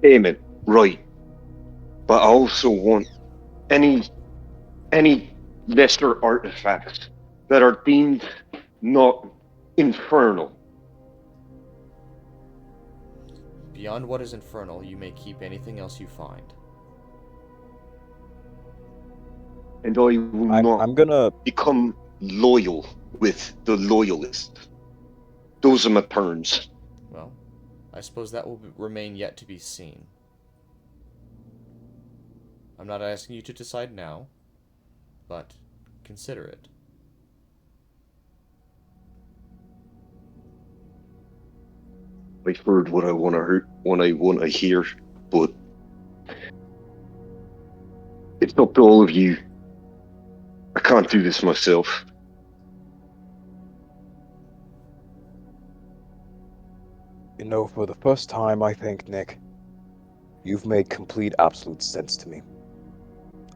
Amen, right. But I also want any lesser artifacts that are deemed not infernal. Beyond what is infernal, you may keep anything else you find. And I will not become loyal with the loyalists. Those are my terms. Well, I suppose that will remain yet to be seen. I'm not asking you to decide now, but consider it. I've heard what I want to hear, but it's up to all of you. I can't do this myself. You know, for the first time, I think, Nick, you've made complete, absolute sense to me.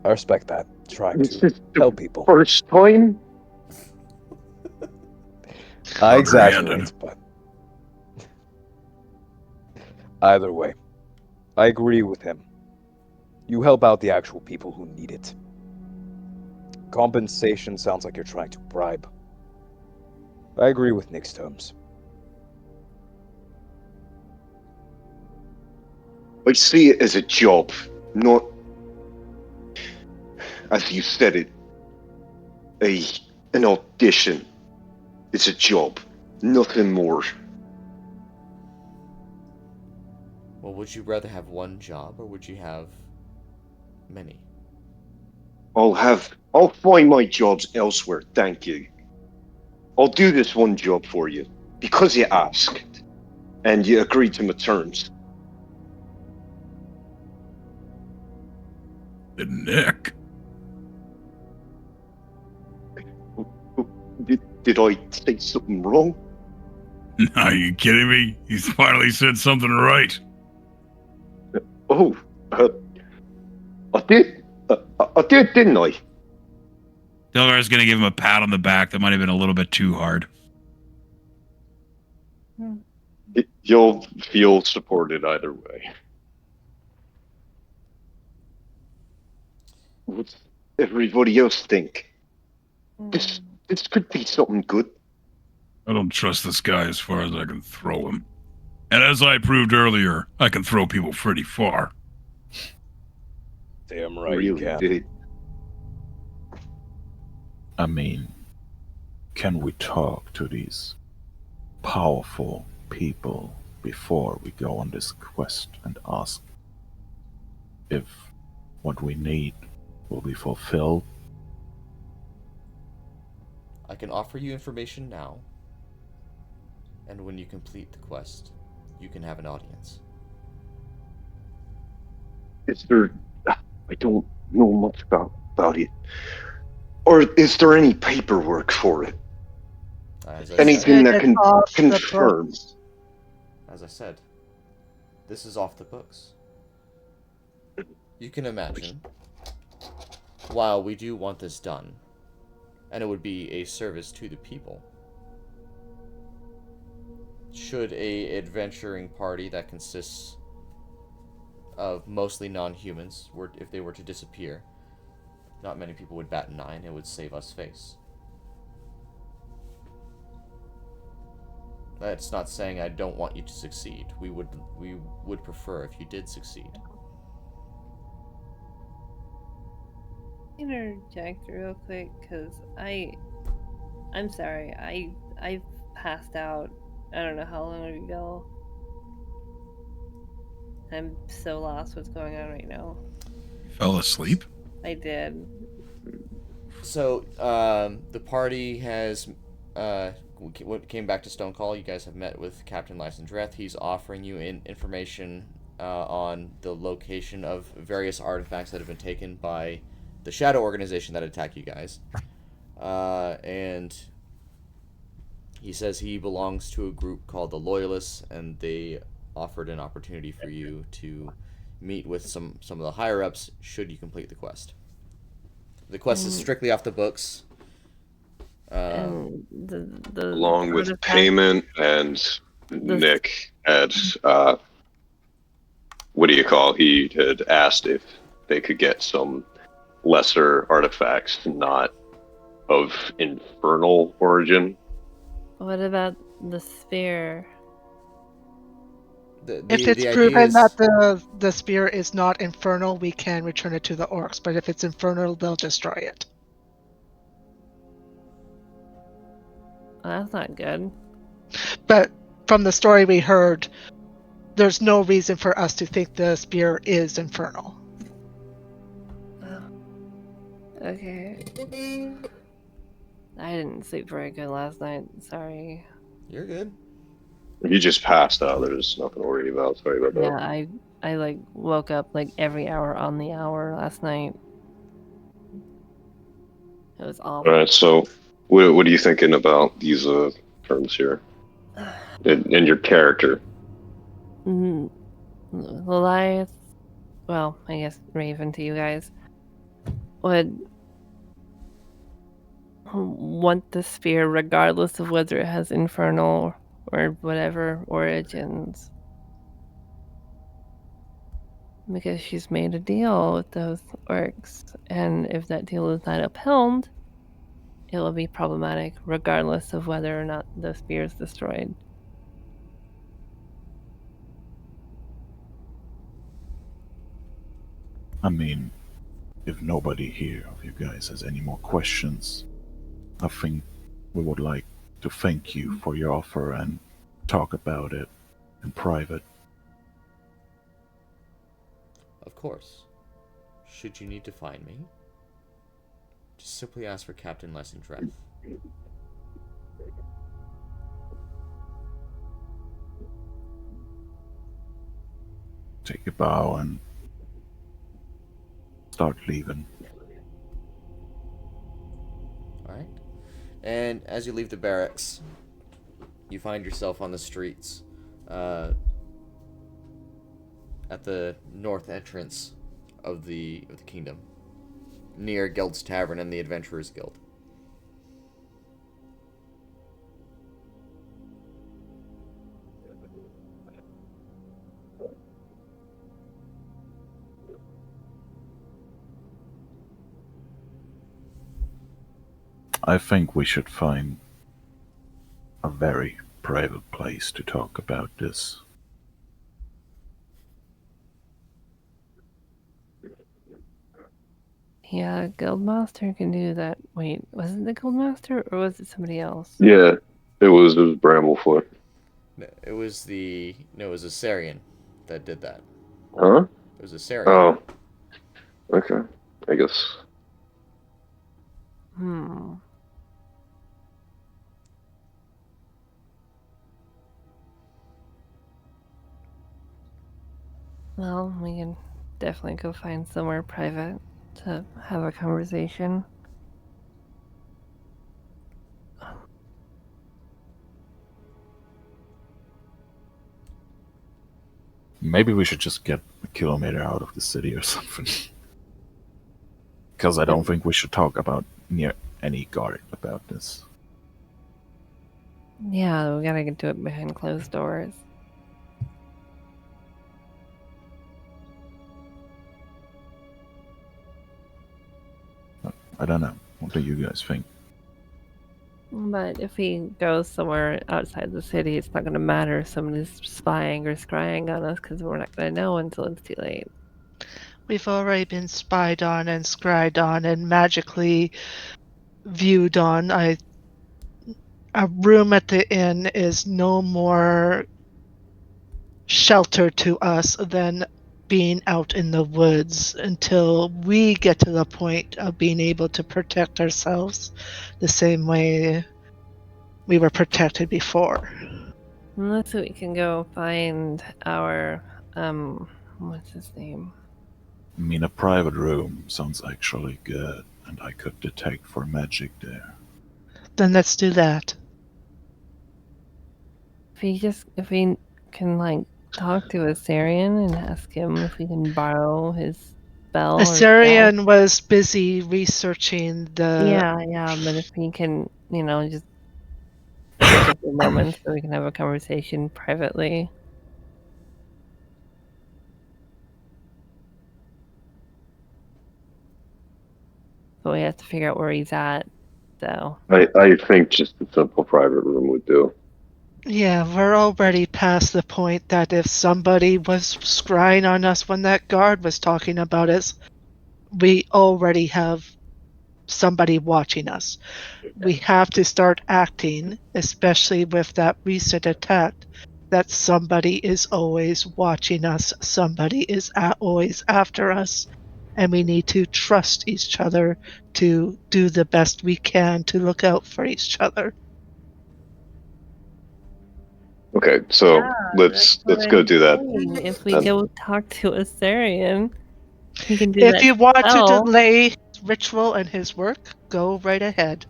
I respect that. Trying This to is the help people. first time. I Underhanded. exaggerate, but either way, I agree with him. You help out the actual people who need it. Compensation sounds like you're trying to bribe. I agree with Nick's terms. I see it as a job, not, as you said it, an audition. It's a job, nothing more. Well, would you rather have one job, or would you have many? I'll find my jobs elsewhere, thank you. I'll do this one job for you, because you asked, and you agreed to my terms. Nick. Did I say something wrong? Are you kidding me? He's finally said something right. Oh, I did, didn't I? Delgar's gonna give him a pat on the back. That might have been a little bit too hard. You'll feel supported either way. What's everybody else think? This could be something good. I don't trust this guy as far as I can throw him. And as I proved earlier, I can throw people pretty far. Damn right Really you can. did. I mean, can we talk to these powerful people before we go on this quest and ask if what we need will be fulfilled? I can offer you information now, and when you complete the quest, you can have an audience. Is there... I don't know much about it. Or is there any paperwork for it? Anything that can confirm? As I said, this is off the books. You can imagine, while we do want this done, and it would be a service to the people, should a adventuring party that consists of mostly non-humans, if they were to disappear, not many people would bat an eye, and it would save us face. That's not saying I don't want you to succeed. We would prefer if you did succeed. Interject real quick, because I'm sorry, I passed out I don't know how long ago. I'm so lost what's going on right now. Fell asleep? I did. So, the party has came back to Stonecall. You guys have met with Captain Lysandreth. He's offering you information on the location of various artifacts that have been taken by the Shadow Organization that attacked you guys. And he says he belongs to a group called the Loyalists, and they offered an opportunity for you to meet with some of the higher-ups should you complete the quest. The quest is strictly off the books. Along with payment, and Nick had, what do you call? He had asked if they could get some lesser artifacts, not of infernal origin. What about the spear? If it's proven that the spear is not infernal, we can return it to the orcs. But if it's infernal, they'll destroy it. Well, that's not good. But from the story we heard, there's no reason for us to think the spear is infernal. Okay. I didn't sleep very good last night. Sorry. You're good. You just passed out. There's nothing to worry about. Sorry about Yeah, that. I like woke up like every hour on the hour last night. It was awful. All right. So, what are you thinking about these terms here, and your character? Goliath, well, I guess Raven to you guys, would want the spear regardless of whether it has infernal or whatever origins. Because she's made a deal with those orcs, and if that deal is not upheld, it will be problematic regardless of whether or not the spear is destroyed. I mean, if nobody here of you guys has any more questions, I think we would like to thank you for your offer and talk about it in private. Of course. Should you need to find me, just simply ask for Captain Lessendreth. Take a bow and start leaving. Alright. And as you leave the barracks, you find yourself on the streets at the north entrance of the kingdom, near Geld's Tavern and the Adventurers Guild. I think we should find a very private place to talk about this. Yeah, Guildmaster can do that. Wait, was it the Guildmaster or was it somebody else? Yeah, it was Bramblefoot. It was a Sarian that did that. Huh? It was a Sarian. Oh. Okay. I guess. Well, we can definitely go find somewhere private to have a conversation. Maybe we should just get a kilometer out of the city or something. Because I don't think we should talk about near any guard about this. Yeah, we gotta get to it behind closed doors. I don't know. What do you guys think? But if we go somewhere outside the city, it's not going to matter if somebody's spying or scrying on us because we're not going to know until it's too late. We've already been spied on and scryed on and magically viewed on. A room at the inn is no more shelter to us than being out in the woods until we get to the point of being able to protect ourselves the same way we were protected before. Unless we can go find our, what's his name? I mean, a private room sounds actually good, and I could detect for magic there. Then let's do that. If we can, like, talk to Assyrian and ask him if we can borrow his spell. Assyrian was busy researching the... Yeah, but if he can, just take a few moments so we can have a conversation privately. But we have to figure out where he's at, so... I think just a simple private room would do. Yeah, we're already past the point that if somebody was scrying on us when that guard was talking about us, we already have somebody watching us. We have to start acting, especially with that recent attack, that somebody is always watching us, somebody is always after us, and we need to trust each other to do the best we can to look out for each other. Okay, so Yeah, let's what go I'm do that. saying. If we And- go talk to Asarian, he can do If that you want to spell. delay his ritual and his work, go right ahead.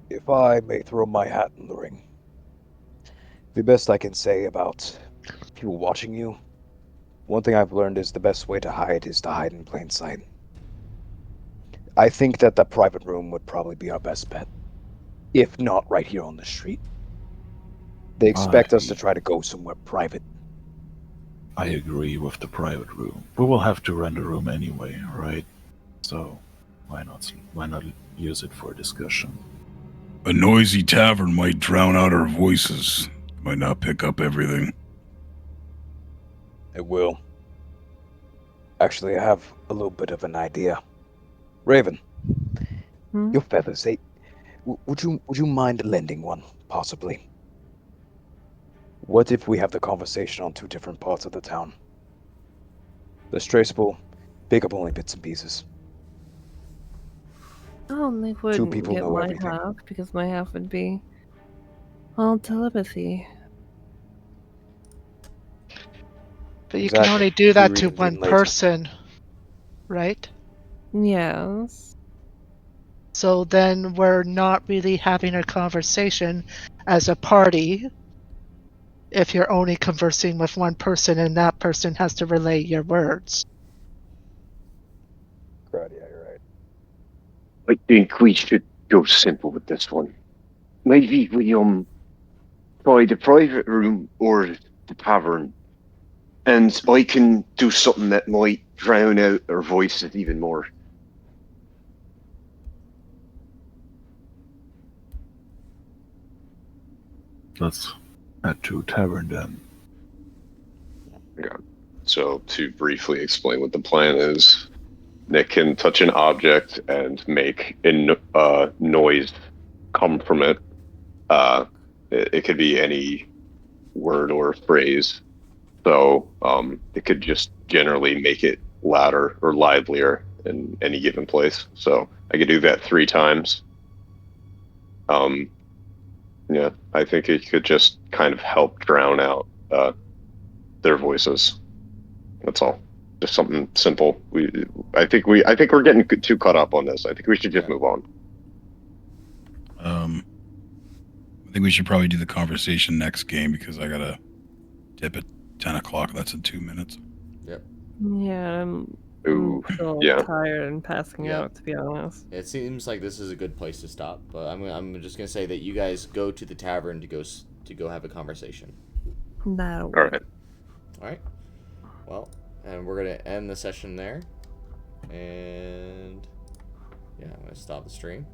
If I may throw my hat in the ring, the best I can say about people watching you, one thing I've learned is the best way to hide is to hide in plain sight. I think that the private room would probably be our best bet, if not right here on the street. They expect us to try to go somewhere private. I agree with the private room. We will have to rent a room anyway, right? So why not use it for discussion? A noisy tavern might drown out our voices. Might not pick up everything. It will. Actually, I have a little bit of an idea. Raven, your feathers, would you mind lending one, possibly? What if we have the conversation on two different parts of the town? Less traceable, pick up only bits and pieces. Oh, they wouldn't people get know my everything. half because my half would be all telepathy. But you Exactly. can only do that to Rereading one later. person, right? Yes. So then we're not really having a conversation as a party if you're only conversing with one person and that person has to relay your words. Right, yeah, you're right. I think we should go simple with this one. Maybe we try the private room or the tavern, and I can do something that might drown out our voices even more. Let's head to tavern then. Okay. So to briefly explain what the plan is, Nick can touch an object and make a noise come from it. It could be any word or phrase. So it could just generally make it louder or livelier in any given place. So I could do that 3 times. Yeah, I think it could just kind of help drown out their voices. That's all. Just something simple. I think we're getting too caught up on this. I think we should just move on. I think we should probably do the conversation next game because I gotta dip at 10 o'clock. That's in 2 minutes. Yep. Yeah, I'm still yeah. tired and passing Yeah. out, to be honest. It seems like this is a good place to stop, but I'm just gonna say that you guys go to the tavern to go have a conversation. That'll All work. right. All right. Well, and we're gonna end the session there, and yeah, I'm gonna stop the stream.